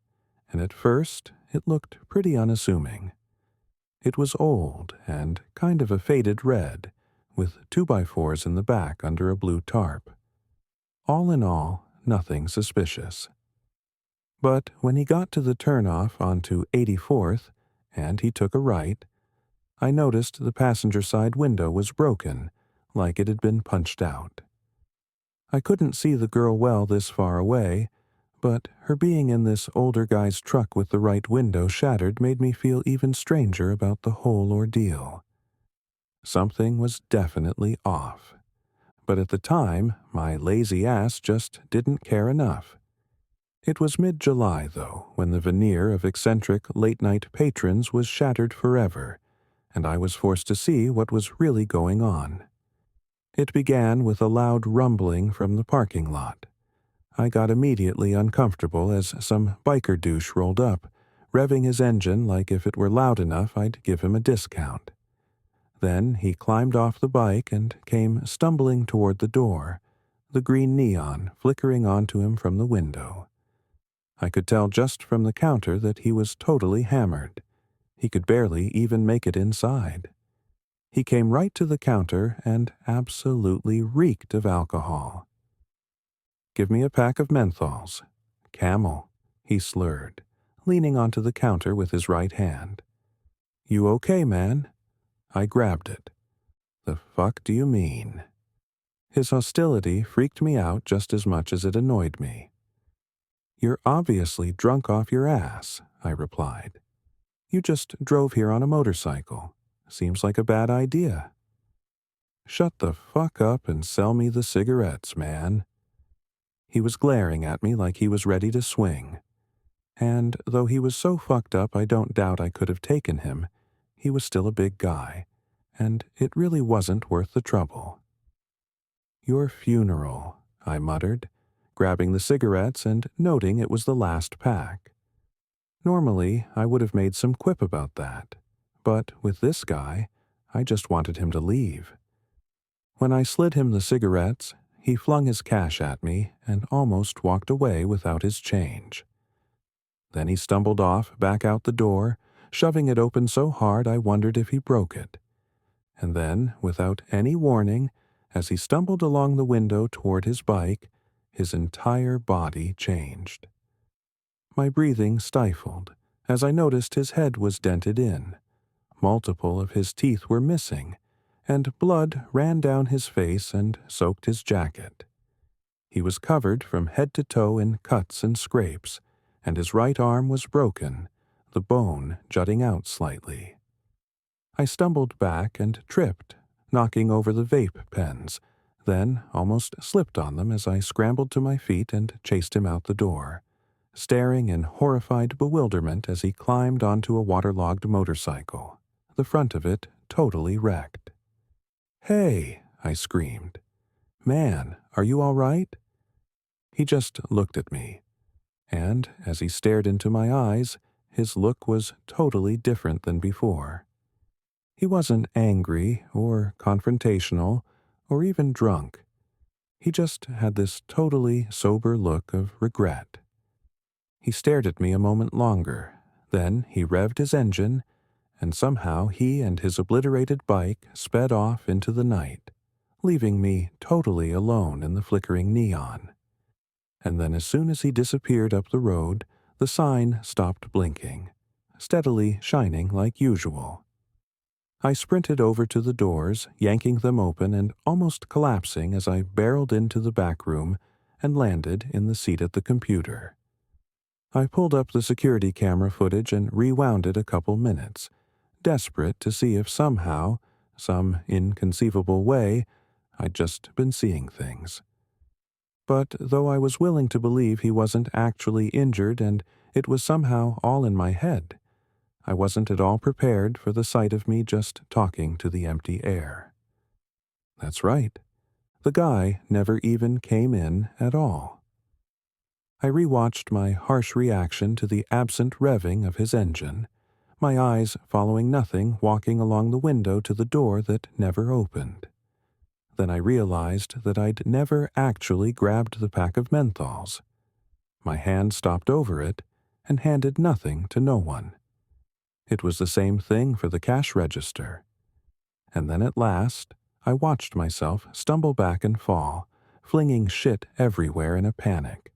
and at first it looked pretty unassuming. It was old and kind of a faded red, with 2x4s in the back under a blue tarp. All in all, nothing suspicious. But when he got to the turnoff onto 84th, and he took a right, I noticed the passenger side window was broken, like it had been punched out. I couldn't see the girl well this far away, but her being in this older guy's truck with the right window shattered made me feel even stranger about the whole ordeal. Something was definitely off. But at the time, my lazy ass just didn't care enough. It was mid-July, though, when the veneer of eccentric late-night patrons was shattered forever, and I was forced to see what was really going on. It began with a loud rumbling from the parking lot. I got immediately uncomfortable as some biker douche rolled up, revving his engine like if it were loud enough I'd give him a discount. Then he climbed off the bike and came stumbling toward the door, the green neon flickering onto him from the window. I could tell just from the counter that he was totally hammered. He could barely even make it inside. He came right to the counter and absolutely reeked of alcohol. "Give me a pack of menthols. Camel," he slurred, leaning onto the counter with his right hand. "You okay, man?" I grabbed it. "The fuck do you mean?" His hostility freaked me out just as much as it annoyed me. "You're obviously drunk off your ass," I replied. "You just drove here on a motorcycle. Seems like a bad idea." "Shut the fuck up and sell me the cigarettes, man." He was glaring at me like he was ready to swing. And though he was so fucked up I don't doubt I could have taken him, he was still a big guy, and it really wasn't worth the trouble. "Your funeral," I muttered, grabbing the cigarettes and noting it was the last pack. Normally, I would have made some quip about that, but with this guy, I just wanted him to leave. When I slid him the cigarettes, he flung his cash at me and almost walked away without his change. Then he stumbled off back out the door, shoving it open so hard I wondered if he broke it. And then, without any warning, as he stumbled along the window toward his bike, his entire body changed. My breathing stifled as I noticed his head was dented in. Multiple of his teeth were missing, and blood ran down his face and soaked his jacket. He was covered from head to toe in cuts and scrapes, and his right arm was broken, the bone jutting out slightly. I stumbled back and tripped, knocking over the vape pens, then almost slipped on them as I scrambled to my feet and chased him out the door, staring in horrified bewilderment as he climbed onto a waterlogged motorcycle, the front of it totally wrecked. "Hey!" I screamed. "Man, are you all right?" He just looked at me, and as he stared into my eyes, his look was totally different than before. He wasn't angry or confrontational or even drunk. He just had this totally sober look of regret. He stared at me a moment longer, then he revved his engine, and somehow he and his obliterated bike sped off into the night, leaving me totally alone in the flickering neon. And then as soon as he disappeared up the road, the sign stopped blinking, steadily shining like usual. I sprinted over to the doors, yanking them open and almost collapsing as I barreled into the back room and landed in the seat at the computer. I pulled up the security camera footage and rewound it a couple minutes, desperate to see if somehow, some inconceivable way, I'd just been seeing things. But though I was willing to believe he wasn't actually injured and it was somehow all in my head, I wasn't at all prepared for the sight of me just talking to the empty air. That's right. The guy never even came in at all. I rewatched my harsh reaction to the absent revving of his engine, my eyes following nothing walking along the window to the door that never opened. Then I realized that I'd never actually grabbed the pack of menthols. My hand stopped over it and handed nothing to no one. It was the same thing for the cash register. And then at last, I watched myself stumble back and fall, flinging shit everywhere in a panic.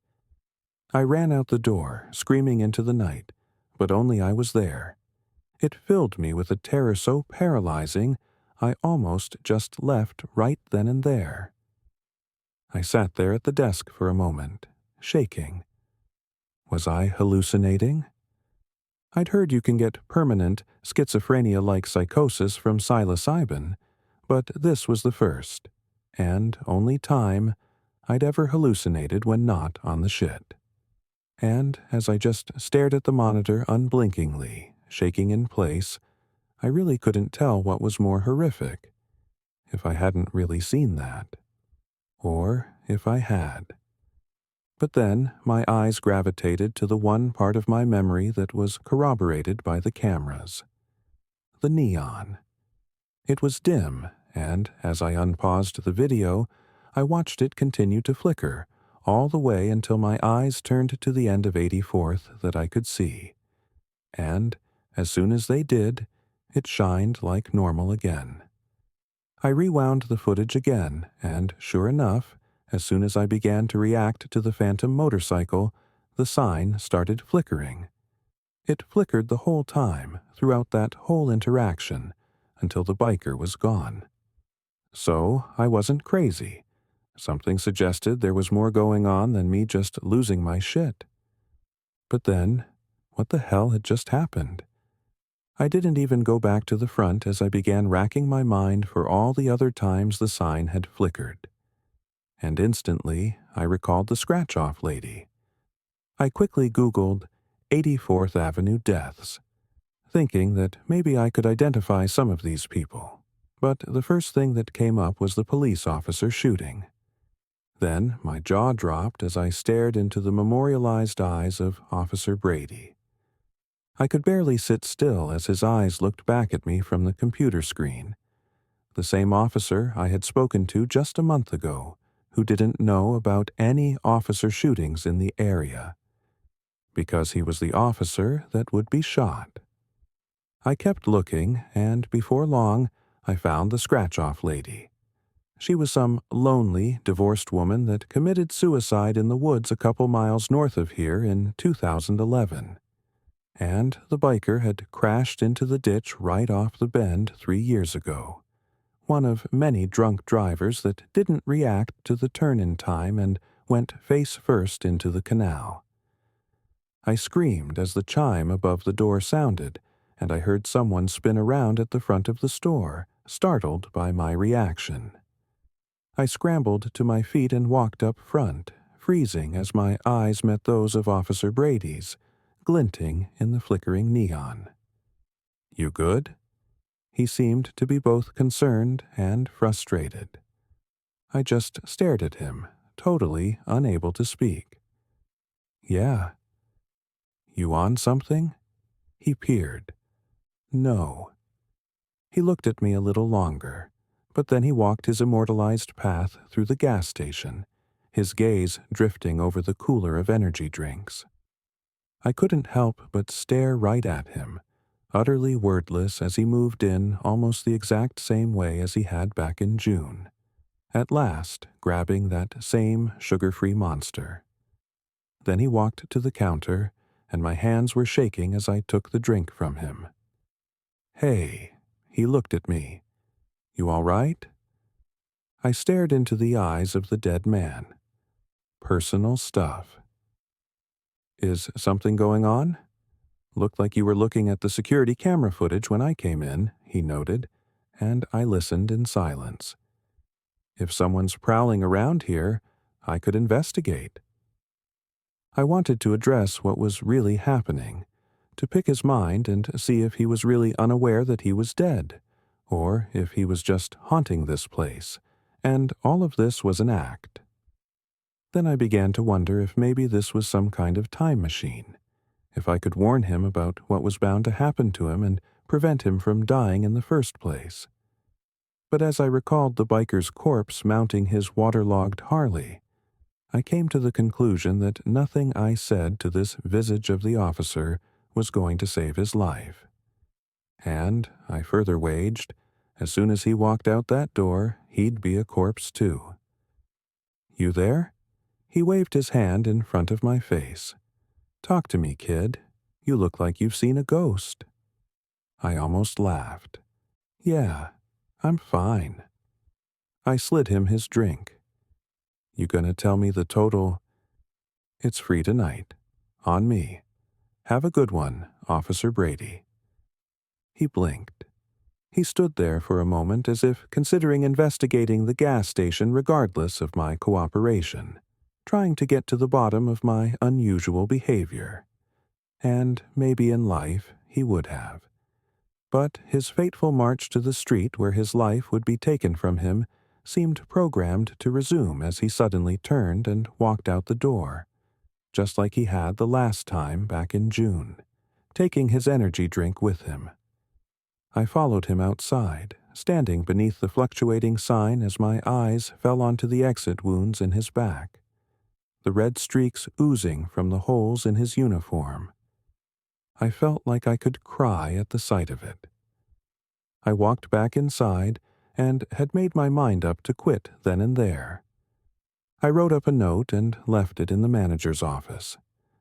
I ran out the door, screaming into the night, but only I was there. It filled me with a terror so paralyzing I almost just left right then and there. I sat there at the desk for a moment, shaking. Was I hallucinating? I'd heard you can get permanent schizophrenia-like psychosis from psilocybin, but this was the first, and only time, I'd ever hallucinated when not on the shit. And as I just stared at the monitor unblinkingly, shaking in place, I really couldn't tell what was more horrific, if I hadn't really seen that, or if I had. But then my eyes gravitated to the one part of my memory that was corroborated by the cameras. The neon. It was dim, and as I unpaused the video, I watched it continue to flicker, all the way until my eyes turned to the end of 84th that I could see. And, as soon as they did, it shined like normal again. I rewound the footage again, and sure enough, as soon as I began to react to the phantom motorcycle, the sign started flickering. It flickered the whole time, throughout that whole interaction, until the biker was gone. So, I wasn't crazy. Something suggested there was more going on than me just losing my shit. But then, what the hell had just happened? I didn't even go back to the front as I began racking my mind for all the other times the sign had flickered. And instantly, I recalled the scratch-off lady. I quickly Googled 84th Avenue deaths, thinking that maybe I could identify some of these people. But the first thing that came up was the police officer shooting. Then my jaw dropped as I stared into the memorialized eyes of Officer Brady. I could barely sit still as his eyes looked back at me from the computer screen. The same officer I had spoken to just a month ago, who didn't know about any officer shootings in the area, because he was the officer that would be shot. I kept looking, and before long, I found the scratch-off lady. She was some lonely, divorced woman that committed suicide in the woods a couple miles north of here in 2011. And the biker had crashed into the ditch right off the bend 3 years ago. One of many drunk drivers that didn't react to the turn in time and went face first into the canal. I screamed as the chime above the door sounded, and I heard someone spin around at the front of the store, startled by my reaction. I scrambled to my feet and walked up front, freezing as my eyes met those of Officer Brady's, glinting in the flickering neon. "You good?" He seemed to be both concerned and frustrated. I just stared at him, totally unable to speak. "Yeah." "You on something?" He peered. "No." He looked at me a little longer, but then he walked his immortalized path through the gas station, his gaze drifting over the cooler of energy drinks. I couldn't help but stare right at him, utterly wordless as he moved in almost the exact same way as he had back in June, at last grabbing that same sugar-free monster. Then he walked to the counter, and my hands were shaking as I took the drink from him. "Hey," he looked at me. "You all right?" I stared into the eyes of the dead man. "Personal stuff." "Is something going on?" "Looked like you were looking at the security camera footage when I came in," he noted, and I listened in silence. "If someone's prowling around here, I could investigate." I wanted to address what was really happening, to pick his mind and see if he was really unaware that he was dead, or if he was just haunting this place, and all of this was an act. Then I began to wonder if maybe this was some kind of time machine, if I could warn him about what was bound to happen to him and prevent him from dying in the first place. But as I recalled the biker's corpse mounting his waterlogged Harley, I came to the conclusion that nothing I said to this visage of the officer was going to save his life. And, I further waged, as soon as he walked out that door, he'd be a corpse too. "You there?" He waved his hand in front of my face. "Talk to me, kid. You look like you've seen a ghost." I almost laughed. Yeah, I'm fine. I slid him his drink. You gonna tell me the total? It's free tonight. On me. Have a good one, Officer Brady. He blinked. He stood there for a moment as if considering investigating the gas station regardless of my cooperation, trying to get to the bottom of my unusual behavior. And maybe in life he would have. But his fateful march to the street where his life would be taken from him seemed programmed to resume as he suddenly turned and walked out the door, just like he had the last time back in June, taking his energy drink with him. I followed him outside, standing beneath the fluctuating sign as my eyes fell onto the exit wounds in his back, the red streaks oozing from the holes in his uniform. I felt like I could cry at the sight of it. I walked back inside and had made my mind up to quit then and there. I wrote up a note and left it in the manager's office.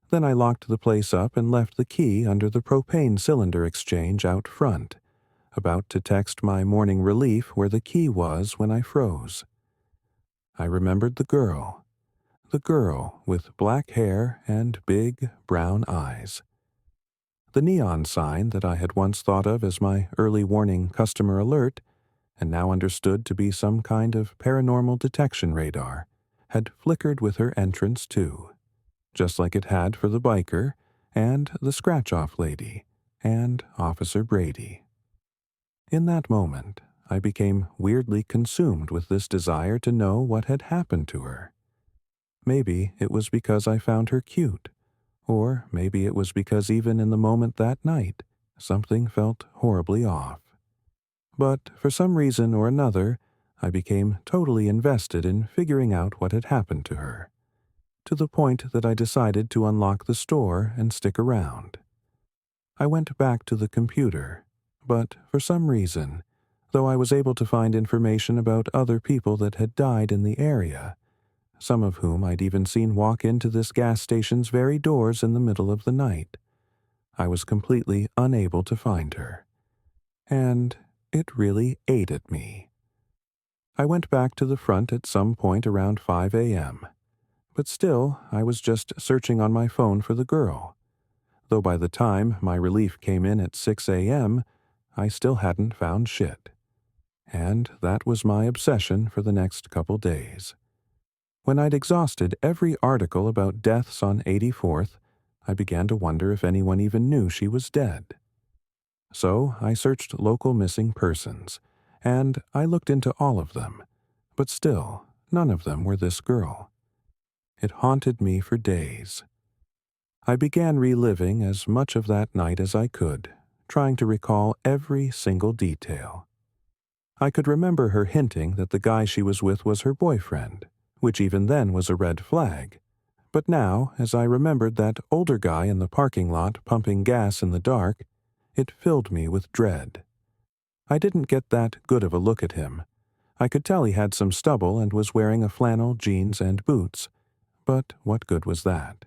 Then I locked the place up and left the key under the propane cylinder exchange out front, about to text my morning relief where the key was when I froze. I remembered the girl with black hair and big brown eyes. The neon sign that I had once thought of as my early warning customer alert, and now understood to be some kind of paranormal detection radar, had flickered with her entrance too, just like it had for the biker and the scratch-off lady and Officer Brady. In that moment, I became weirdly consumed with this desire to know what had happened to her. Maybe it was because I found her cute, or maybe it was because even in the moment that night, something felt horribly off. But for some reason or another, I became totally invested in figuring out what had happened to her, to the point that I decided to unlock the store and stick around. I went back to the computer, but for some reason, though I was able to find information about other people that had died in the area, some of whom I'd even seen walk into this gas station's very doors in the middle of the night, I was completely unable to find her. And it really ate at me. I went back to the front at some point around 5 a.m., but still I was just searching on my phone for the girl, though by the time my relief came in at 6 a.m., I still hadn't found shit. And that was my obsession for the next couple days. When I'd exhausted every article about deaths on 84th, I began to wonder if anyone even knew she was dead. So I searched local missing persons, and I looked into all of them, but still, none of them were this girl. It haunted me for days. I began reliving as much of that night as I could, trying to recall every single detail. I could remember her hinting that the guy she was with was her boyfriend, which even then was a red flag. But now, as I remembered that older guy in the parking lot pumping gas in the dark, it filled me with dread. I didn't get that good of a look at him. I could tell he had some stubble and was wearing a flannel, jeans, and boots, but what good was that?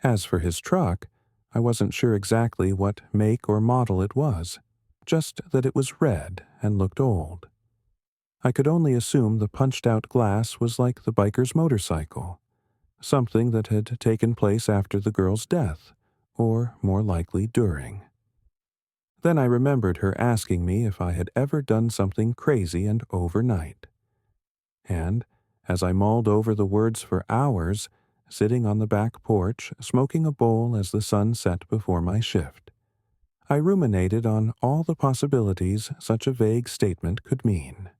As for his truck, I wasn't sure exactly what make or model it was, just that it was red and looked old. I could only assume the punched-out glass was like the biker's motorcycle, something that had taken place after the girl's death, or more likely during. Then I remembered her asking me if I had ever done something crazy and overnight. And, as I mulled over the words for hours, sitting on the back porch, smoking a bowl as the sun set before my shift, I ruminated on all the possibilities such a vague statement could mean.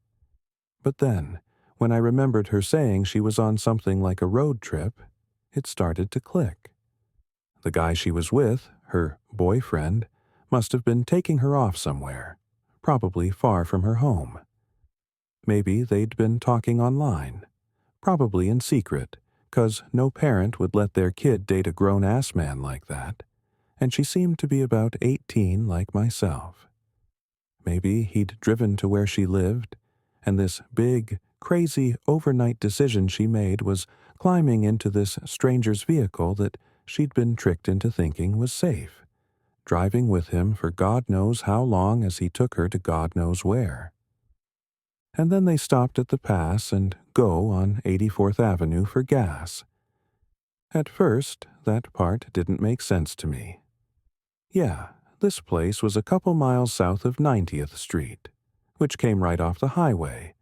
But then, when I remembered her saying she was on something like a road trip, it started to click. The guy she was with, her boyfriend, must have been taking her off somewhere, probably far from her home. Maybe they'd been talking online, probably in secret, 'cause no parent would let their kid date a grown-ass man like that, and she seemed to be about 18 like myself. Maybe he'd driven to where she lived, and this big, crazy overnight decision she made was climbing into this stranger's vehicle that she'd been tricked into thinking was safe, driving with him for God knows how long as he took her to God knows where. And then they stopped at the pass and go on 84th Avenue for gas. At first, that part didn't make sense to me. Yeah, this place was a couple miles south of 90th Street, which came right off the highway.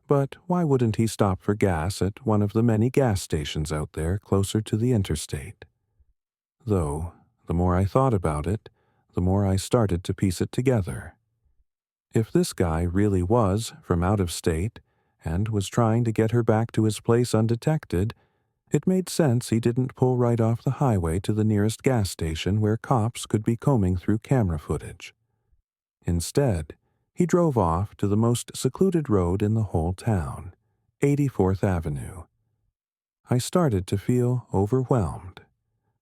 But why wouldn't he stop for gas at one of the many gas stations out there closer to the interstate? Though, the more I thought about it, the more I started to piece it together. If this guy really was from out of state and was trying to get her back to his place undetected, it made sense he didn't pull right off the highway to the nearest gas station where cops could be combing through camera footage. Instead, he drove off to the most secluded road in the whole town, 84th Avenue. I started to feel overwhelmed.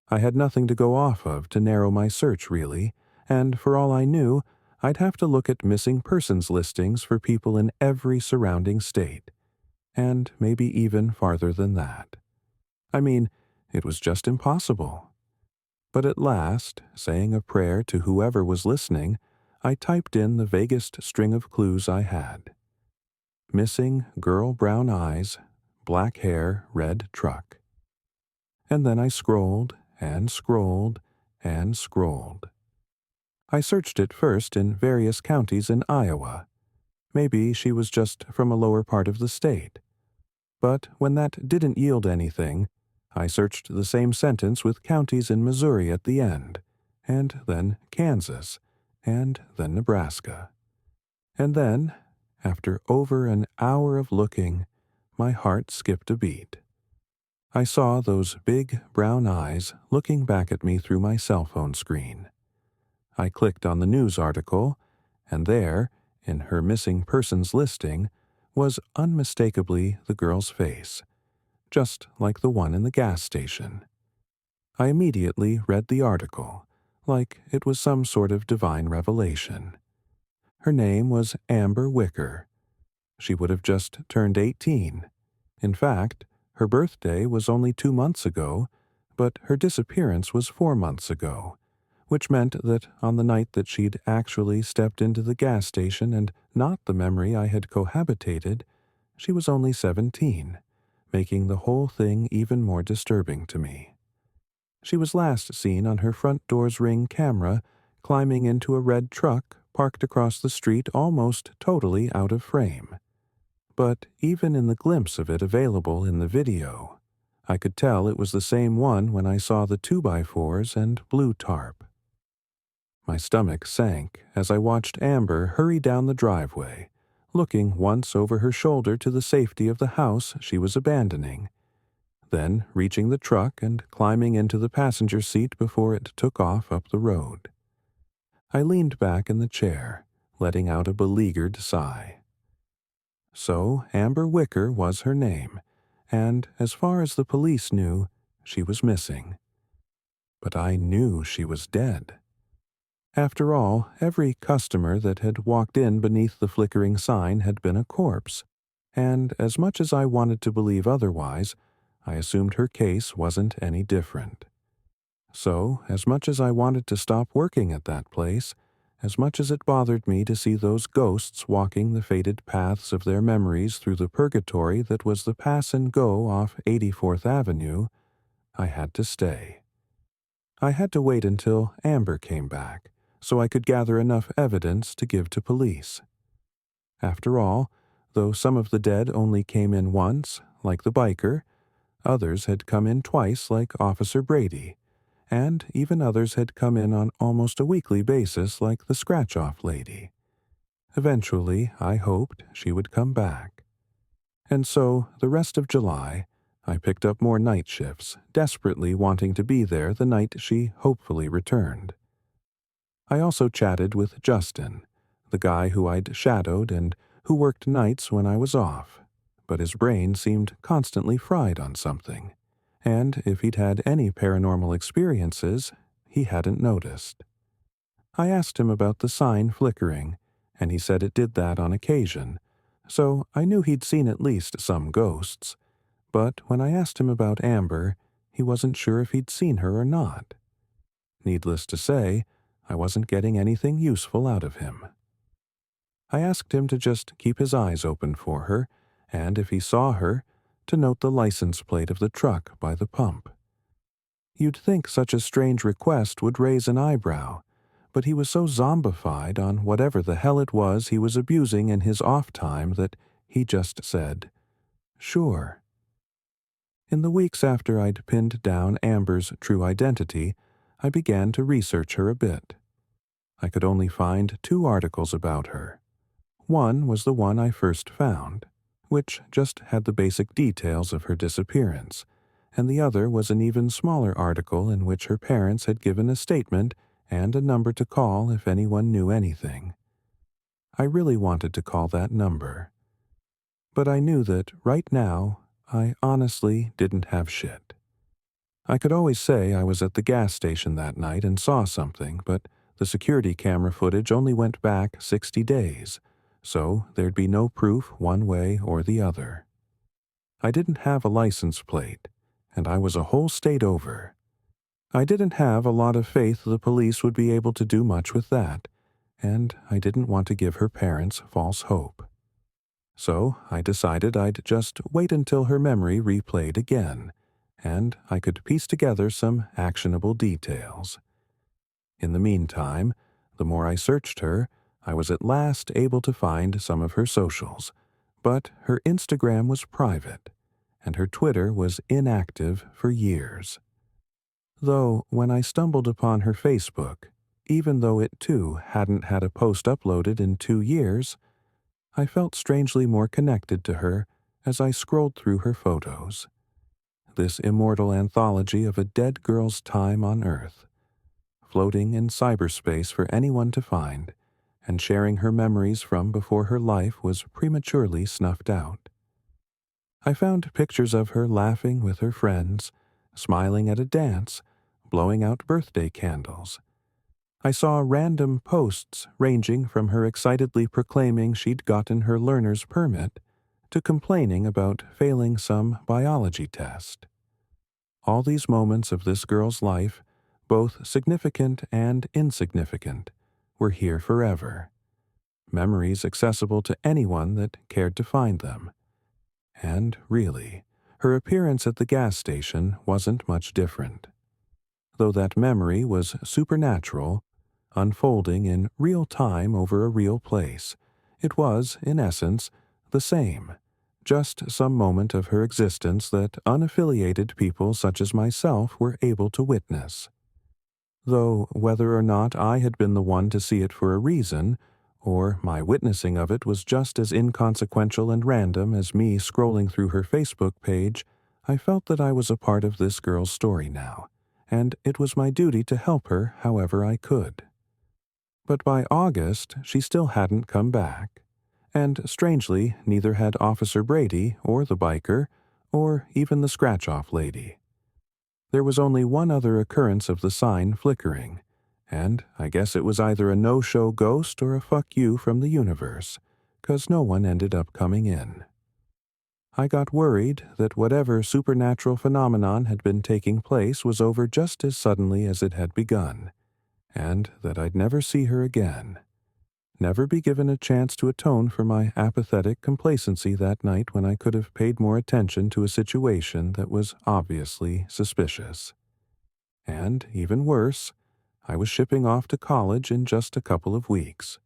I had nothing to go off of to narrow my search, really, and for all I knew, I'd have to look at missing persons listings for people in every surrounding state, and maybe even farther than that. I mean, it was just impossible. But at last, saying a prayer to whoever was listening, I typed in the vaguest string of clues I had. Missing girl brown eyes, black hair, red truck. And then I scrolled and scrolled and scrolled. I searched it first in various counties in Iowa. Maybe she was just from a lower part of the state. But when that didn't yield anything, I searched the same sentence with counties in Missouri at the end, and then Kansas, and then Nebraska. And then, after over an hour of looking, my heart skipped a beat. I saw those big brown eyes looking back at me through my cell phone screen. I clicked on the news article, and there, in her missing persons listing, was unmistakably the girl's face, just like the one in the gas station. I immediately read the article, like it was some sort of divine revelation. Her name was Amber Wicker. She would have just turned 18. In fact, her birthday was only 2 months ago, but her disappearance was 4 months ago, which meant that on the night that she'd actually stepped into the gas station and not the memory I had cohabitated, she was only 17, making the whole thing even more disturbing to me. She was last seen on her front door's Ring camera, climbing into a red truck parked across the street almost totally out of frame. But even in the glimpse of it available in the video, I could tell it was the same one when I saw the 2x4s and blue tarp. My stomach sank as I watched Amber hurry down the driveway, looking once over her shoulder to the safety of the house she was abandoning, then reaching the truck and climbing into the passenger seat before it took off up the road. I leaned back in the chair, letting out a beleaguered sigh. So Amber Wicker was her name, and as far as the police knew, she was missing. But I knew she was dead. After all, every customer that had walked in beneath the flickering sign had been a corpse, and as much as I wanted to believe otherwise, I assumed her case wasn't any different. So, as much as I wanted to stop working at that place, as much as it bothered me to see those ghosts walking the faded paths of their memories through the purgatory that was the pass and go off 84th Avenue, I had to stay. I had to wait until Amber came back, so I could gather enough evidence to give to police. After all, though some of the dead only came in once, like the biker, others had come in twice, like Officer Brady, and even others had come in on almost a weekly basis, like the scratch-off lady. Eventually, I hoped she would come back. And so, the rest of July, I picked up more night shifts, desperately wanting to be there the night she hopefully returned. I also chatted with Justin, the guy who I'd shadowed and who worked nights when I was off, but his brain seemed constantly fried on something, and if he'd had any paranormal experiences, he hadn't noticed. I asked him about the sign flickering, and he said it did that on occasion, so I knew he'd seen at least some ghosts, but when I asked him about Amber, he wasn't sure if he'd seen her or not. Needless to say, I wasn't getting anything useful out of him. I asked him to just keep his eyes open for her, and if he saw her, to note the license plate of the truck by the pump. You'd think such a strange request would raise an eyebrow, but he was so zombified on whatever the hell it was he was abusing in his off time that he just said, "Sure." In the weeks after I'd pinned down Amber's true identity, I began to research her a bit. I could only find 2 articles about her. One was the one I first found, which just had the basic details of her disappearance, and the other was an even smaller article in which her parents had given a statement and a number to call if anyone knew anything. I really wanted to call that number. But I knew that right now, I honestly didn't have shit. I could always say I was at the gas station that night and saw something, but the security camera footage only went back 60 days, so there'd be no proof one way or the other. I didn't have a license plate, and I was a whole state over. I didn't have a lot of faith the police would be able to do much with that, and I didn't want to give her parents false hope. So I decided I'd just wait until her memory replayed again, and I could piece together some actionable details. In the meantime, the more I searched her, I was at last able to find some of her socials, but her Instagram was private, and her Twitter was inactive for years. Though, when I stumbled upon her Facebook, even though it too hadn't had a post uploaded in 2 years, I felt strangely more connected to her as I scrolled through her photos. This immortal anthology of a dead girl's time on Earth, floating in cyberspace for anyone to find, and sharing her memories from before her life was prematurely snuffed out. I found pictures of her laughing with her friends, smiling at a dance, blowing out birthday candles. I saw random posts ranging from her excitedly proclaiming she'd gotten her learner's permit to complaining about failing some biology test. All these moments of this girl's life, both significant and insignificant, were here forever. Memories accessible to anyone that cared to find them. And, really, her appearance at the gas station wasn't much different. Though that memory was supernatural, unfolding in real time over a real place, it was, in essence, the same, just some moment of her existence that unaffiliated people such as myself were able to witness. Though whether or not I had been the one to see it for a reason, or my witnessing of it was just as inconsequential and random as me scrolling through her Facebook page, I felt that I was a part of this girl's story now, and it was my duty to help her however I could. But by August, she still hadn't come back, and strangely, neither had Officer Brady or the biker, or even the scratch-off lady. There was only one other occurrence of the sign flickering, and I guess it was either a no-show ghost or a fuck you from the universe, 'cause no one ended up coming in. I got worried that whatever supernatural phenomenon had been taking place was over just as suddenly as it had begun, and that I'd never see her again, never be given a chance to atone for my apathetic complacency that night when I could have paid more attention to a situation that was obviously suspicious. And, even worse, I was shipping off to college in just a couple of weeks.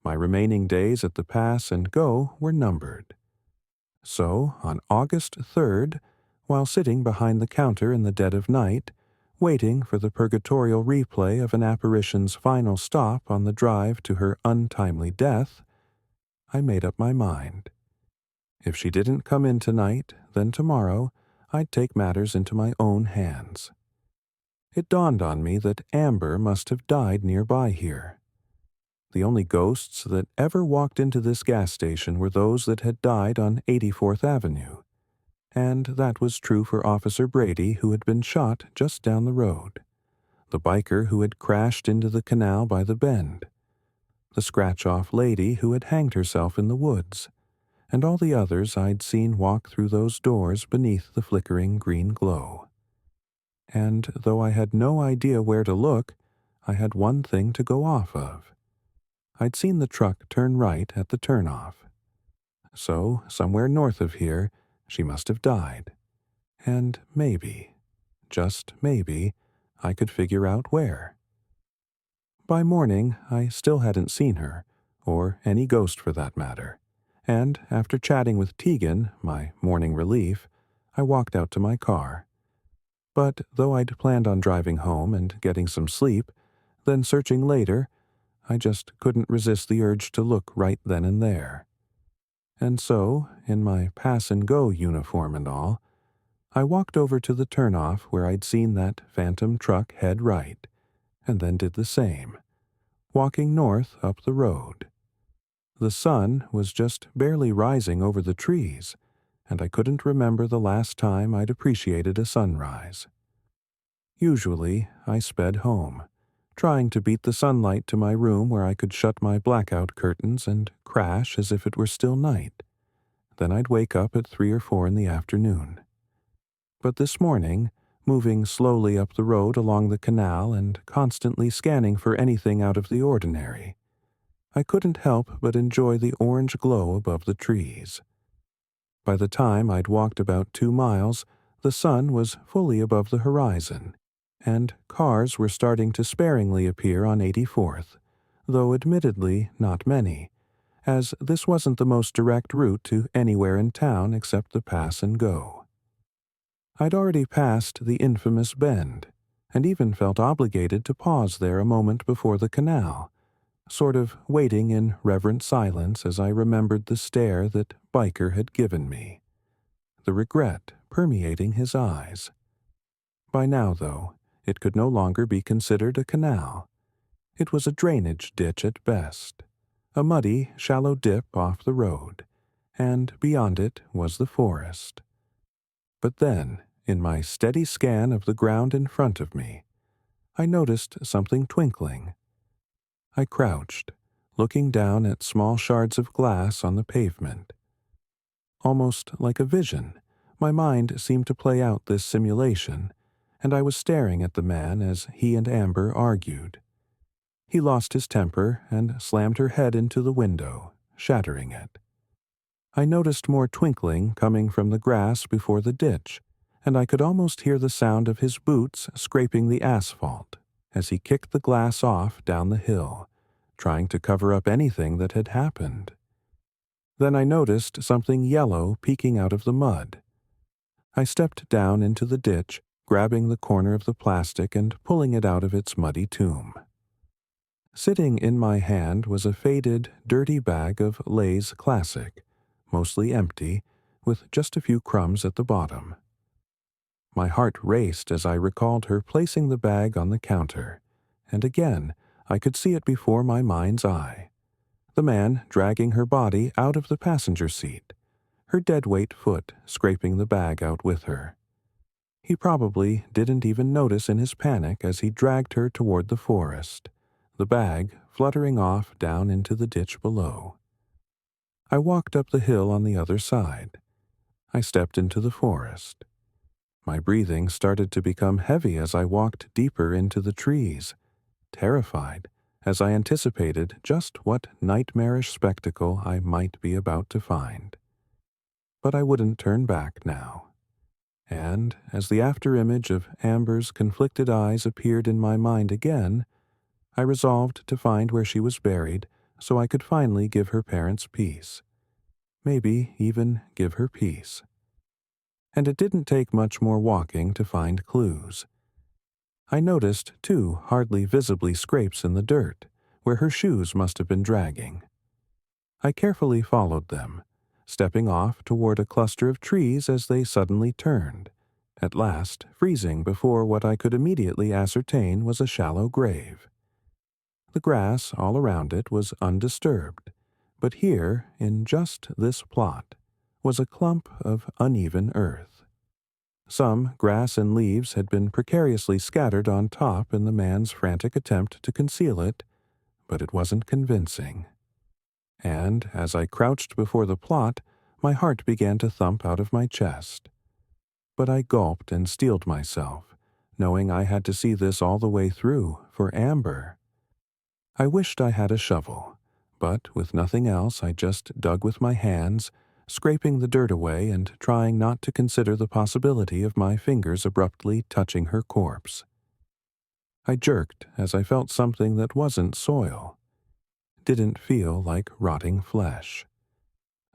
My remaining days at the Pass and Go were numbered. So, on August 3rd, while sitting behind the counter in the dead of night, waiting for the purgatorial replay of an apparition's final stop on the drive to her untimely death, I made up my mind. If she didn't come in tonight, then tomorrow I'd take matters into my own hands. It dawned on me that Amber must have died nearby here. The only ghosts that ever walked into this gas station were those that had died on 84th Avenue, and that was true for Officer Brady, who had been shot just down the road, the biker who had crashed into the canal by the bend, the scratch-off lady who had hanged herself in the woods, and all the others I'd seen walk through those doors beneath the flickering green glow. And though I had no idea where to look, I had one thing to go off of. I'd seen the truck turn right at the turnoff. So, somewhere north of here, she must have died. And maybe, just maybe, I could figure out where. By morning, I still hadn't seen her, or any ghost for that matter, and after chatting with Tegan, my morning relief, I walked out to my car. But though I'd planned on driving home and getting some sleep, then searching later, I just couldn't resist the urge to look right then and there. And so, in my pass-and-go uniform and all, I walked over to the turnoff where I'd seen that phantom truck head right, and then did the same, walking north up the road. The sun was just barely rising over the trees, and I couldn't remember the last time I'd appreciated a sunrise. Usually, I sped home, trying to beat the sunlight to my room where I could shut my blackout curtains and crash as if it were still night. Then I'd wake up at 3 or 4 in the afternoon. But this morning, moving slowly up the road along the canal and constantly scanning for anything out of the ordinary, I couldn't help but enjoy the orange glow above the trees. By the time I'd walked about 2 miles, the sun was fully above the horizon, and cars were starting to sparingly appear on 84th, though admittedly not many, as this wasn't the most direct route to anywhere in town except the pass and go. I'd already passed the infamous bend, and even felt obligated to pause there a moment before the canal, sort of waiting in reverent silence as I remembered the stare that Biker had given me, the regret permeating his eyes. By now, though, it could no longer be considered a canal. It was a drainage ditch at best, a muddy, shallow dip off the road, and beyond it was the forest. But then, in my steady scan of the ground in front of me, I noticed something twinkling. I crouched, looking down at small shards of glass on the pavement. Almost like a vision, my mind seemed to play out this simulation, and I was staring at the man as he and Amber argued. He lost his temper and slammed her head into the window, shattering it. I noticed more twinkling coming from the grass before the ditch, and I could almost hear the sound of his boots scraping the asphalt as he kicked the glass off down the hill, trying to cover up anything that had happened. Then I noticed something yellow peeking out of the mud. I stepped down into the ditch, grabbing the corner of the plastic and pulling it out of its muddy tomb. Sitting in my hand was a faded, dirty bag of Lay's Classic, mostly empty, with just a few crumbs at the bottom. My heart raced as I recalled her placing the bag on the counter, and again I could see it before my mind's eye. The man dragging her body out of the passenger seat, her deadweight foot scraping the bag out with her. He probably didn't even notice in his panic as he dragged her toward the forest, the bag fluttering off down into the ditch below. I walked up the hill on the other side. I stepped into the forest. My breathing started to become heavy as I walked deeper into the trees, terrified as I anticipated just what nightmarish spectacle I might be about to find. But I wouldn't turn back now. And as the afterimage of Amber's conflicted eyes appeared in my mind again, I resolved to find where she was buried so I could finally give her parents peace. Maybe even give her peace. And it didn't take much more walking to find clues. I noticed 2 hardly visibly scrapes in the dirt, where her shoes must have been dragging. I carefully followed them, stepping off toward a cluster of trees as they suddenly turned, at last freezing before what I could immediately ascertain was a shallow grave. The grass all around it was undisturbed, but here, in just this plot, was a clump of uneven earth. Some grass and leaves had been precariously scattered on top in the man's frantic attempt to conceal it, but it wasn't convincing. And as I crouched before the plot, my heart began to thump out of my chest. But I gulped and steeled myself, knowing I had to see this all the way through for Amber. I wished I had a shovel, but with nothing else I just dug with my hands, scraping the dirt away and trying not to consider the possibility of my fingers abruptly touching her corpse. I jerked as I felt something that wasn't soil. Didn't feel like rotting flesh.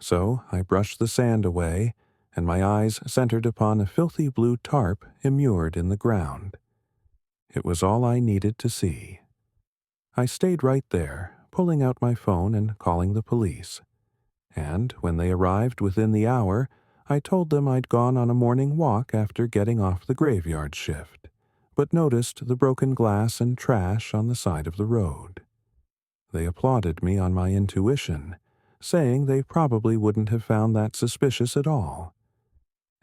So I brushed the sand away, and my eyes centered upon a filthy blue tarp immured in the ground. It was all I needed to see. I stayed right there, pulling out my phone and calling the police. And when they arrived within the hour, I told them I'd gone on a morning walk after getting off the graveyard shift, but noticed the broken glass and trash on the side of the road. They applauded me on my intuition, saying they probably wouldn't have found that suspicious at all.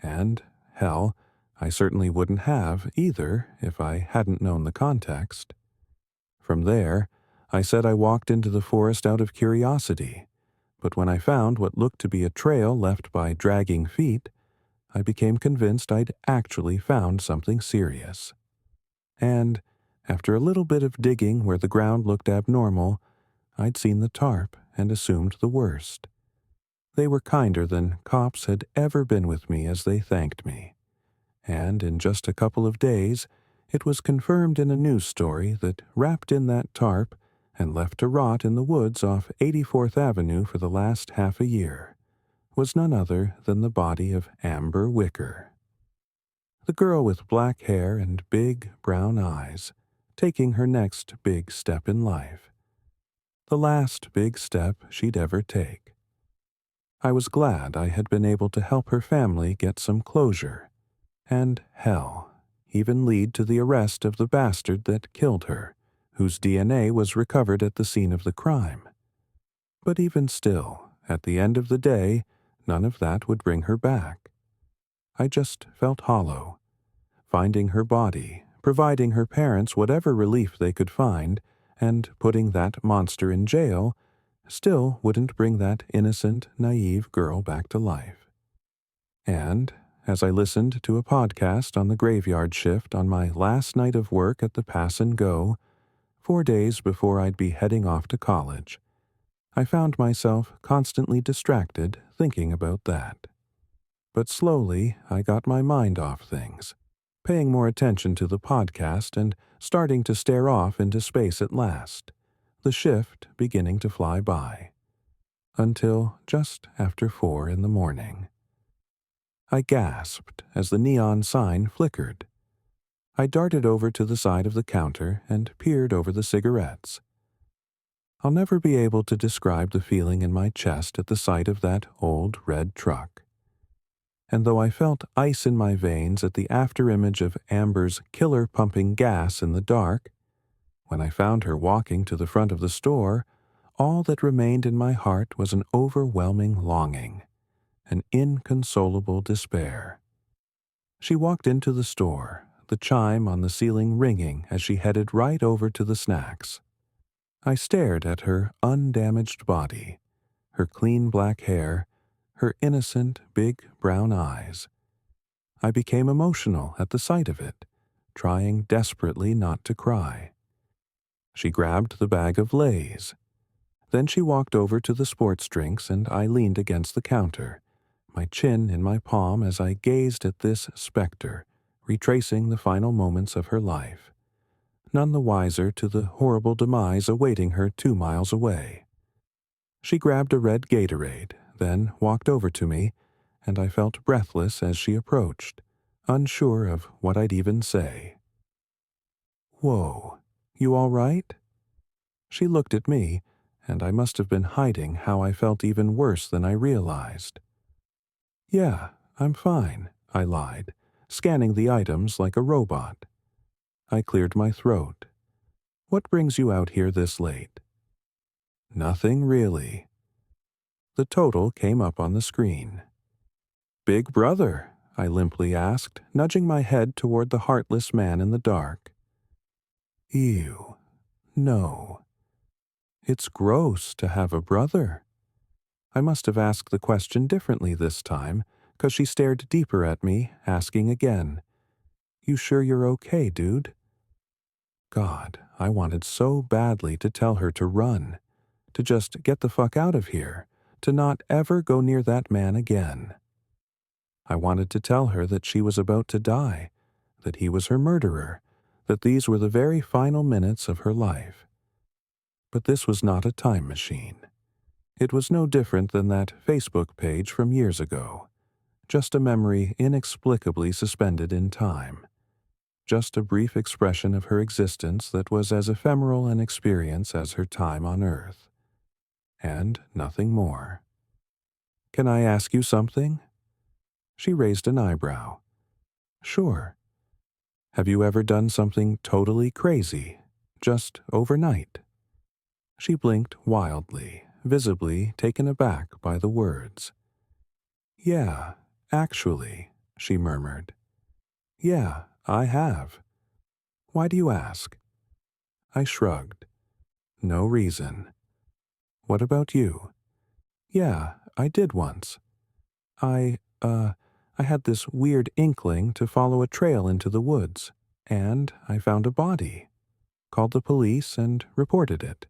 And, hell, I certainly wouldn't have either if I hadn't known the context. From there, I said I walked into the forest out of curiosity, but when I found what looked to be a trail left by dragging feet, I became convinced I'd actually found something serious. And, after a little bit of digging where the ground looked abnormal, I'd seen the tarp and assumed the worst. They were kinder than cops had ever been with me as they thanked me. And in just a couple of days, it was confirmed in a news story that wrapped in that tarp and left to rot in the woods off 84th Avenue for the last half a year was none other than the body of Amber Wicker. The girl with black hair and big brown eyes, taking her next big step in life. The last big step she'd ever take. I was glad I had been able to help her family get some closure, and hell, even lead to the arrest of the bastard that killed her, whose DNA was recovered at the scene of the crime. But even still, at the end of the day, none of that would bring her back. I just felt hollow. Finding her body, providing her parents whatever relief they could find, and putting that monster in jail still wouldn't bring that innocent, naive girl back to life. And, as I listened to a podcast on the graveyard shift on my last night of work at the Pass and Go, 4 days before I'd be heading off to college, I found myself constantly distracted thinking about that. But slowly I got my mind off things, paying more attention to the podcast and starting to stare off into space at last, the shift beginning to fly by, until just after 4 in the morning. I gasped as the neon sign flickered. I darted over to the side of the counter and peered over the cigarettes. I'll never be able to describe the feeling in my chest at the sight of that old red truck. And though I felt ice in my veins at the afterimage of Amber's killer pumping gas in the dark, when I found her walking to the front of the store, all that remained in my heart was an overwhelming longing, an inconsolable despair. She walked into the store, the chime on the ceiling ringing as she headed right over to the snacks. I stared at her undamaged body, her clean black hair, her innocent big brown eyes. I became emotional at the sight of it, trying desperately not to cry. She grabbed the bag of Lay's. Then she walked over to the sports drinks and I leaned against the counter, my chin in my palm as I gazed at this specter, retracing the final moments of her life, none the wiser to the horrible demise awaiting her 2 miles away. She grabbed a red Gatorade, then walked over to me, and I felt breathless as she approached, unsure of what I'd even say. "Whoa, you all right?" She looked at me, and I must have been hiding how I felt even worse than I realized. "Yeah, I'm fine," I lied, scanning the items like a robot. I cleared my throat. "What brings you out here this late?" "Nothing really." The total came up on the screen. "Big brother?" I limply asked, nudging my head toward the heartless man in the dark. "Ew. No. It's gross to have a brother." I must have asked the question differently this time, 'cause she stared deeper at me, asking again, You sure you're okay, dude? God, I wanted so badly to tell her to run, to just get the fuck out of here, to not ever go near that man again. I wanted to tell her that she was about to die, that he was her murderer, that these were the very final minutes of her life. But this was not a time machine. It was no different than that Facebook page from years ago, just a memory inexplicably suspended in time, just a brief expression of her existence that was as ephemeral an experience as her time on Earth, and nothing more. Can I ask you something? She raised an eyebrow. Sure. Have you ever done something totally crazy, just overnight? She blinked wildly, visibly taken aback by the words. Yeah, actually, she murmured. Yeah, I have. Why do you ask? I shrugged. No reason. What about you? Yeah, I did once. I had this weird inkling to follow a trail into the woods, and I found a body. Called the police and reported it.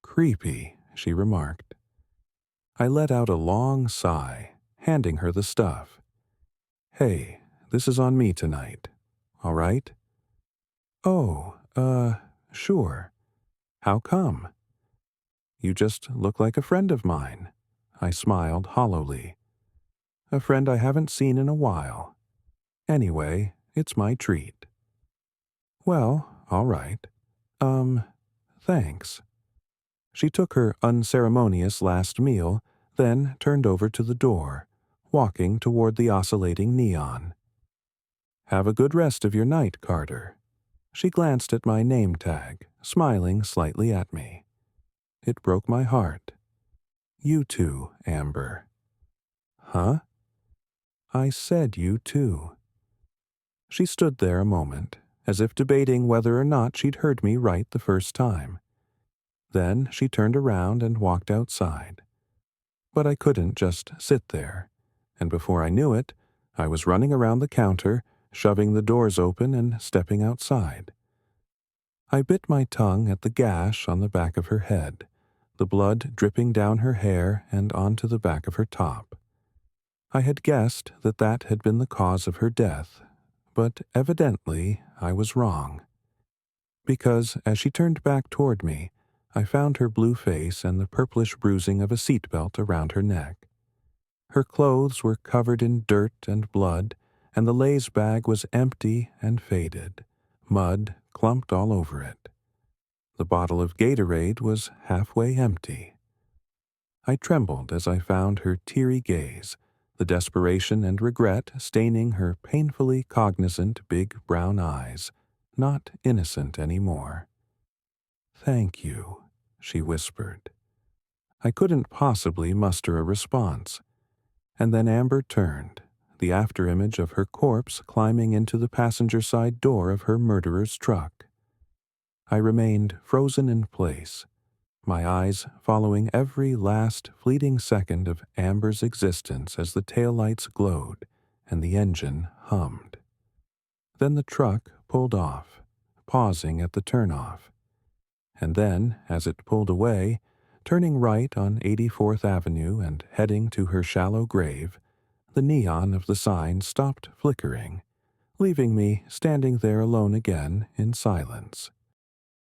Creepy, she remarked. I let out a long sigh, handing her the stuff. Hey, this is on me tonight. All right? Oh, sure. How come? You just look like a friend of mine. I smiled hollowly. A friend I haven't seen in a while. Anyway, it's my treat. Well, all right. Thanks. She took her unceremonious last meal, then turned over to the door, walking toward the oscillating neon. Have a good rest of your night, Carter. She glanced at my name tag, smiling slightly at me. It broke my heart. You too, Amber. Huh? I said you too. She stood there a moment, as if debating whether or not she'd heard me right the first time. Then she turned around and walked outside. But I couldn't just sit there, and before I knew it, I was running around the counter, shoving the doors open and stepping outside. I bit my tongue at the gash on the back of her head, the blood dripping down her hair and onto the back of her top. I had guessed that that had been the cause of her death, but evidently I was wrong. Because as she turned back toward me, I found her blue face and the purplish bruising of a seatbelt around her neck. Her clothes were covered in dirt and blood, and the Lay's bag was empty and faded, mud clumped all over it. The bottle of Gatorade was halfway empty. I trembled as I found her teary gaze, the desperation and regret staining her painfully cognizant big brown eyes, not innocent anymore. Thank you, she whispered. I couldn't possibly muster a response, and then Amber turned, the afterimage of her corpse climbing into the passenger side door of her murderer's truck. I remained frozen in place, my eyes following every last fleeting second of Amber's existence as the taillights glowed and the engine hummed. Then the truck pulled off, pausing at the turnoff. And then, as it pulled away, turning right on 84th Avenue and heading to her shallow grave, the neon of the sign stopped flickering, leaving me standing there alone again in silence.